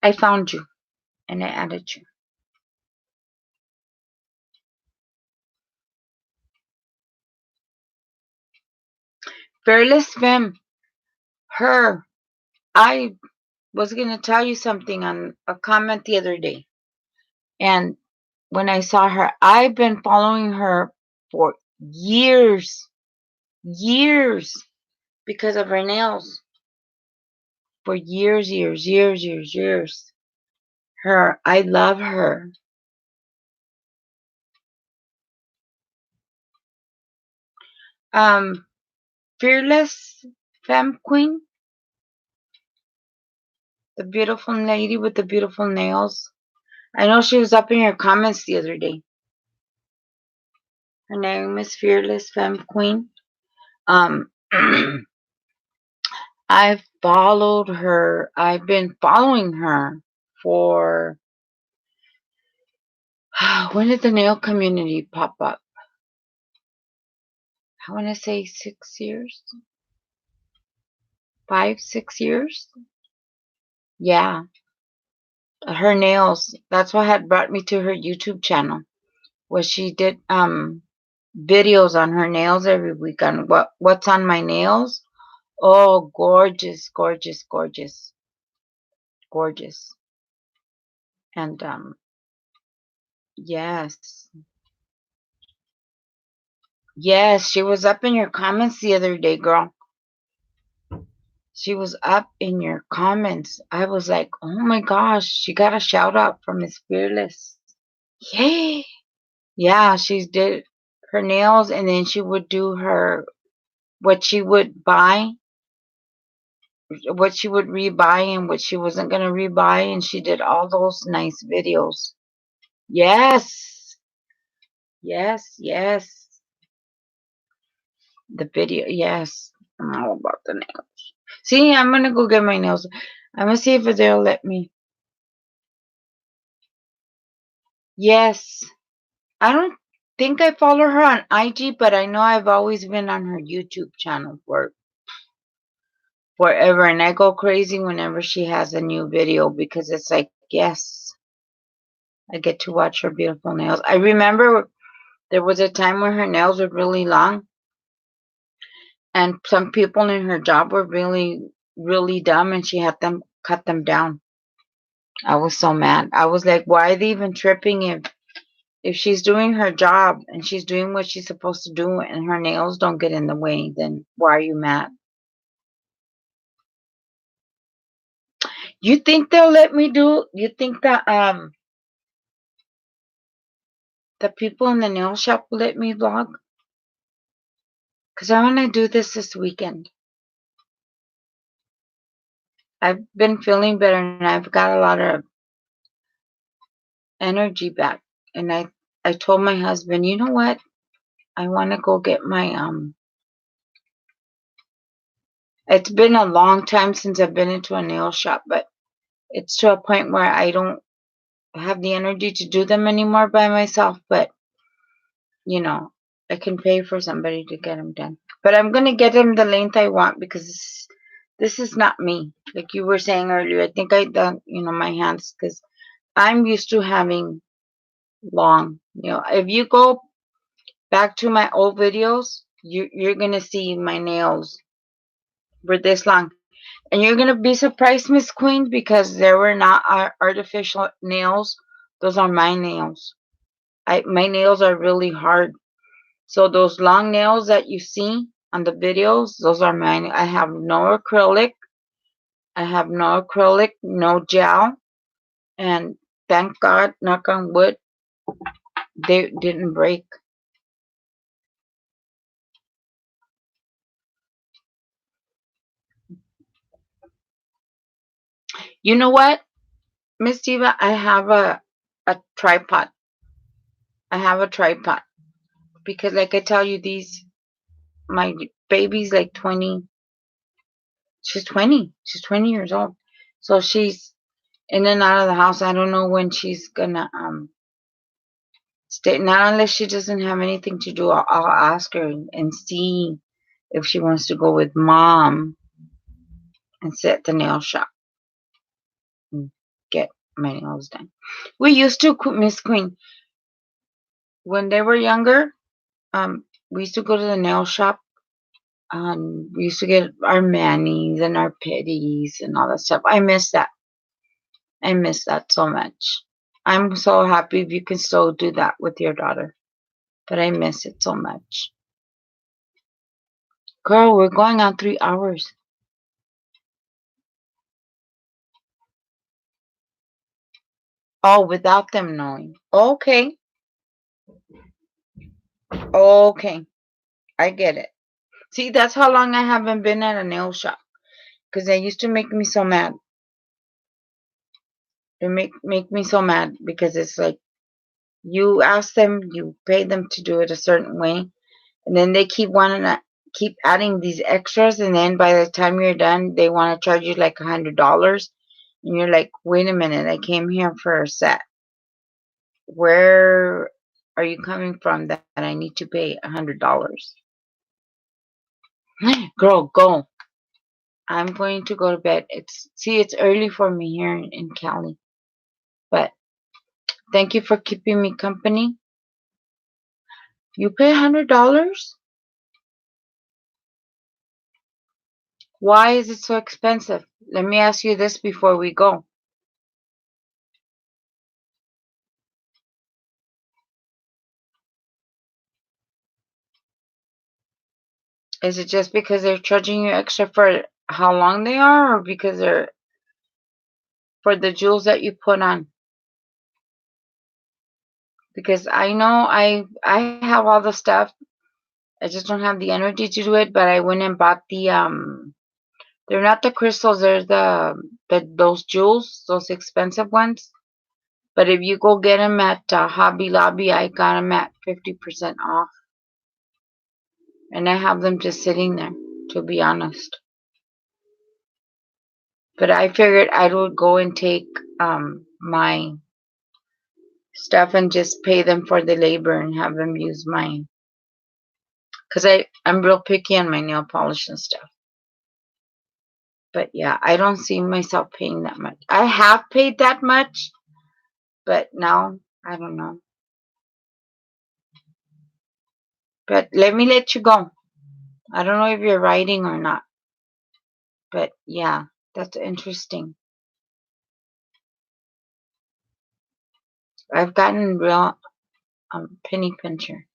I found you and I added you. Fearless Femme. Her. I was gonna tell you something on a comment the other day. And when I saw her, I've been following her for years. Years. Because of her nails. For years. Her. I love her. Fearless Femme Queen. The beautiful lady with the beautiful nails. I know she was up in your comments the other day. Her name is Fearless Femme Queen. I've followed her. I've been following her for when did the nail community pop up? I want to say 6 years. 5, 6 years. Yeah. Her nails. That's what had brought me to her YouTube channel. Was she did videos on her nails every week on what's on my nails. Oh, gorgeous. And yes. Yes, she was up in your comments the other day, girl. She was up in your comments. I was like, oh my gosh, she got a shout out from Miss Fearless. Yay. Yeah, she did her nails, and then she would do what she would buy, what she would rebuy and what she wasn't going to rebuy, and she did all those nice videos. Yes. Yes. The video, yes. I'm all about the nails. See, I'm going to go get my nails. I'm going to see if they'll let me. Yes. I don't think I follow her on IG, but I know I've always been on her YouTube channel for forever, and I go crazy whenever she has a new video, because it's like, yes, I get to watch her beautiful nails. I remember there was a time when her nails were really long, and some people in her job were really dumb, and she had them cut them down. I was so mad. I was like, why are they even tripping if she's doing her job and she's doing what she's supposed to do and her nails don't get in the way, then why are you mad? You think they'll let me do? You think that the people in the nail shop will let me vlog? Cause I want to do this weekend. I've been feeling better and I've got a lot of energy back. And I told my husband, you know what? I want to go get my It's been a long time since I've been into a nail shop, but it's to a point where I don't have the energy to do them anymore by myself. But you know, I can pay for somebody to get them done. But I'm gonna get them the length I want because this is not me. Like you were saying earlier, I think I done my hands because I'm used to having long. If you go back to my old videos, you're gonna see my nails were this long. And you're gonna be surprised, Miss Queen, because there were not artificial nails. Those are my nails. My nails are really hard. So those long nails that you see on the videos, those are mine. I have no acrylic. I have no acrylic, no gel, and thank God, knock on wood, they didn't break. You know what, Miss Diva? I have a tripod. I have a tripod because, like I tell you, my baby's like 20. She's 20. She's 20 years old. So she's in and out of the house. I don't know when she's gonna stay. Not unless she doesn't have anything to do. I'll ask her and see if she wants to go with mom and sit at the nail shop and get my nails done. We used to, Miss Queen, when they were younger. We used to go to the nail shop. We used to get our manis and our pedis and all that stuff. I miss that. I miss that so much. I'm so happy if you can still do that with your daughter. But I miss it so much. Girl, we're going on 3 hours. Oh, without them knowing. Okay. Okay. I get it. See, that's how long I haven't been at a nail shop. Because they used to make me so mad. They make me so mad because it's like you ask them, you pay them to do it a certain way, and then they keep wanting to keep adding these extras, and then by the time you're done, they want to charge you like $100, and you're like, wait a minute, I came here for a set. Where are you coming from that I need to pay $100? Girl, go. I'm going to go to bed. It's early for me here in Cali, but thank you for keeping me company. You pay $100? Why is it so expensive? Let me ask you this before we go. Is it just because they're charging you extra for how long they are, or because they're for the jewels that you put on? Because I know I have all the stuff. I just don't have the energy to do it, but I went and bought they're not the crystals, they're those jewels, those expensive ones. But if you go get them at Hobby Lobby, I got them at 50% off. And I have them just sitting there, to be honest. But I figured I would go and take my stuff and just pay them for the labor and have them use mine. Because I'm real picky on my nail polish and stuff. But yeah, I don't see myself paying that much. I have paid that much, but now I don't know. But let me let you go. I don't know if you're writing or not. But yeah, that's interesting. I've gotten real penny pincher.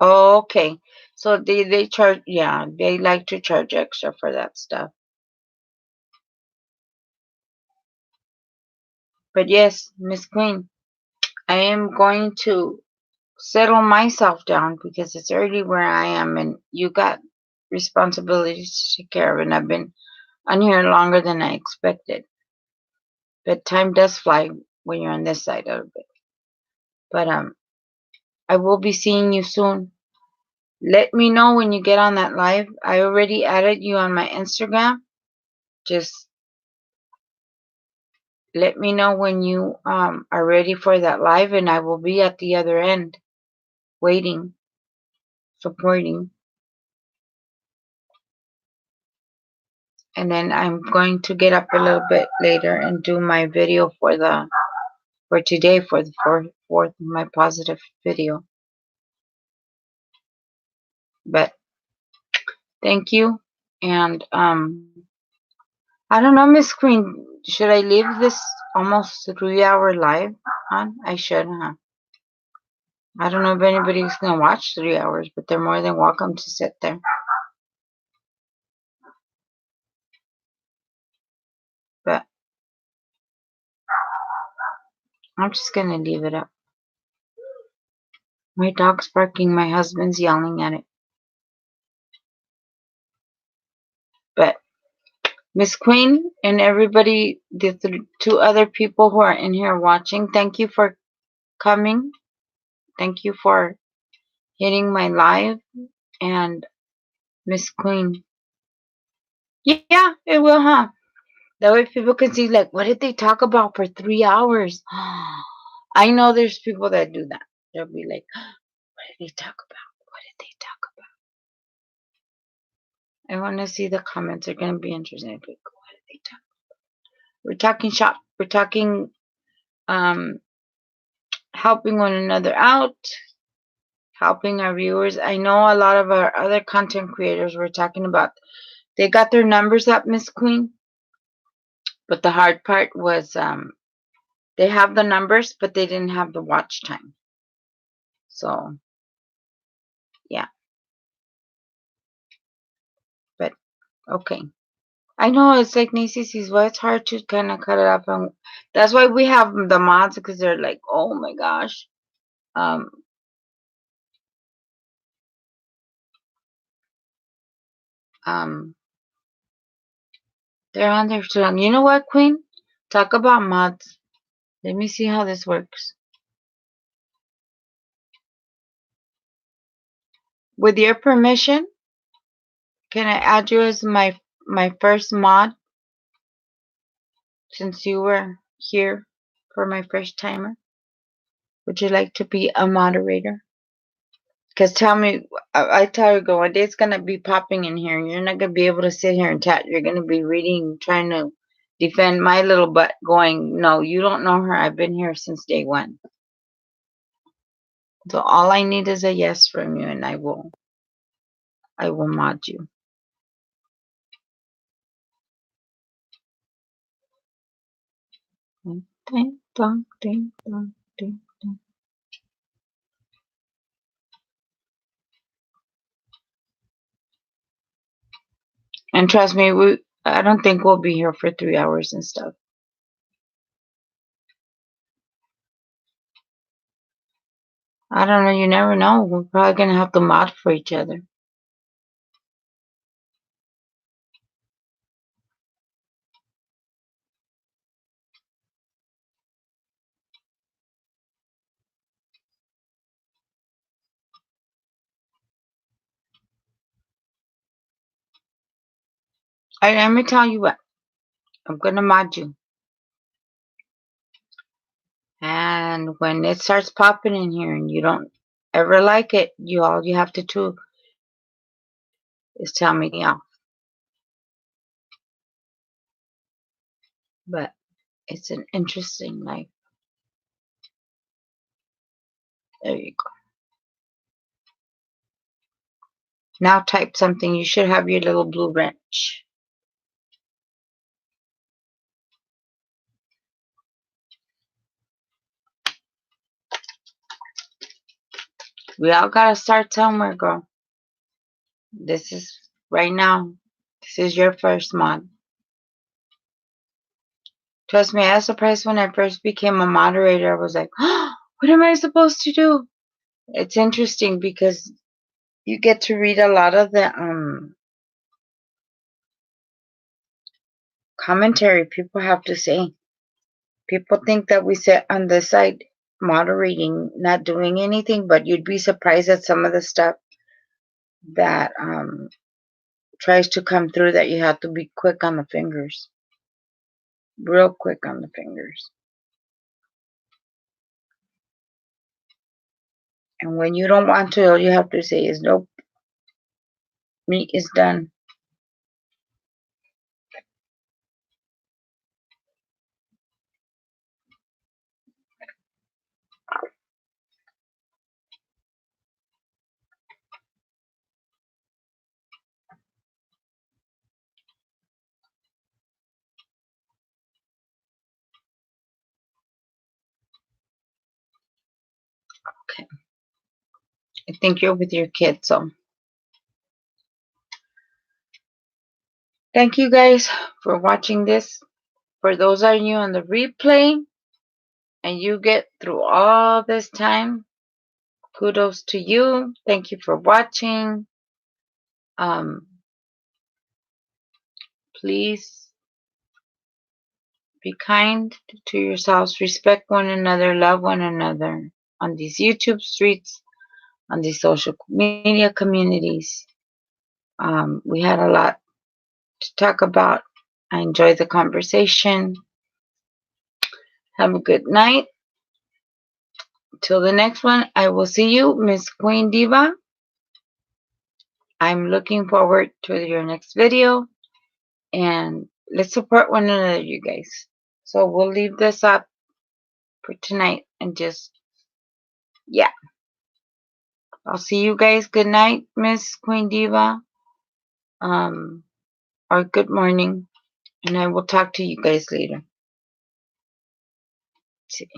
Okay. So they charge, yeah, they like to charge extra for that stuff. But yes, Miss Queen, I am going to settle myself down because it's early where I am and you got responsibilities to take care of, and I've been on here longer than I expected. But time does fly when you're on this side of it. But I will be seeing you soon. Let me know when you get on that live. I already added you on my Instagram. Just let me know when you are ready for that live, and I will be at the other end waiting, supporting. And then I'm going to get up a little bit later and do my video for today, for the fourth my positive video. But thank you. And I don't know, Miss Queen, should I leave this almost 3 hour live on? I should, huh? I don't know if anybody's gonna watch 3 hours, but they're more than welcome to sit there. But I'm just gonna leave it up. My dog's barking, my husband's yelling at it. But Miss Queen and everybody, the two other people who are in here watching, thank you for coming. Thank you for hitting my live. And Miss Queen, yeah, it will, huh? That way people can see, like, what did they talk about for 3 hours? I know there's people that do that. They'll be like, what did they talk about? What did they talk about? I want to see the comments. They're going to be interesting. Like, what did they talk about? We're talking shop. We're talking helping one another out, helping our viewers. I know a lot of our other content creators were talking about, they got their numbers up, Miss Queen. But the hard part was they have the numbers, but they didn't have the watch time. So, yeah. But, okay. I know it's like Nisi sees, well, it's hard to kind of cut it up. And that's why we have the mods, because they're like, oh my gosh. Um, um, they're on there too long. You know what, Queen? Talk about mods. Let me see how this works. With your permission, can I add you as my first mod, since you were here for my first timer? Would you like to be a moderator? Because tell me, I tell you, go one day it's gonna be popping in here, and you're not gonna be able to sit here and chat. You're gonna be reading, trying to defend my little butt, going, no, you don't know her. I've been here since day one. So all I need is a yes from you, and I will mod you. Ding dong, ding dong, ding dong. And trust me, I don't think we'll be here for 3 hours and stuff. I don't know. You never know. We're probably gonna have to mod for each other. Let me tell you what. I'm gonna mod you. And when it starts popping in here and you don't ever like it, all you have to do is tell me off. But it's an interesting life. There you go. Now type something. You should have your little blue wrench. We all gotta start somewhere, girl. This is right now. This is your first month. Trust me, I was surprised when I first became a moderator. I was like, oh, what am I supposed to do? It's interesting because you get to read a lot of the commentary people have to say. People think that we sit on this side moderating, not doing anything, but you'd be surprised at some of the stuff that tries to come through that you have to be quick on the fingers. Real quick on the fingers. And when you don't want to, all you have to say is, nope, meat is done. Okay. I think you're with your kids, so. Thank you guys for watching this. For those of you on the replay, and you get through all this time, kudos to you. Thank you for watching. Please be kind to yourselves, respect one another, love one another on these YouTube streets, on these social media communities. We had a lot to talk about. I enjoyed the conversation. Have a good night. Till the next one, I will see you, Miss Queen Diva. I'm looking forward to your next video, and let's support one another, you guys. So we'll leave this up for tonight and just, yeah. I'll see you guys. Good night, Miss Queen Diva. Or good morning, and I will talk to you guys later. See.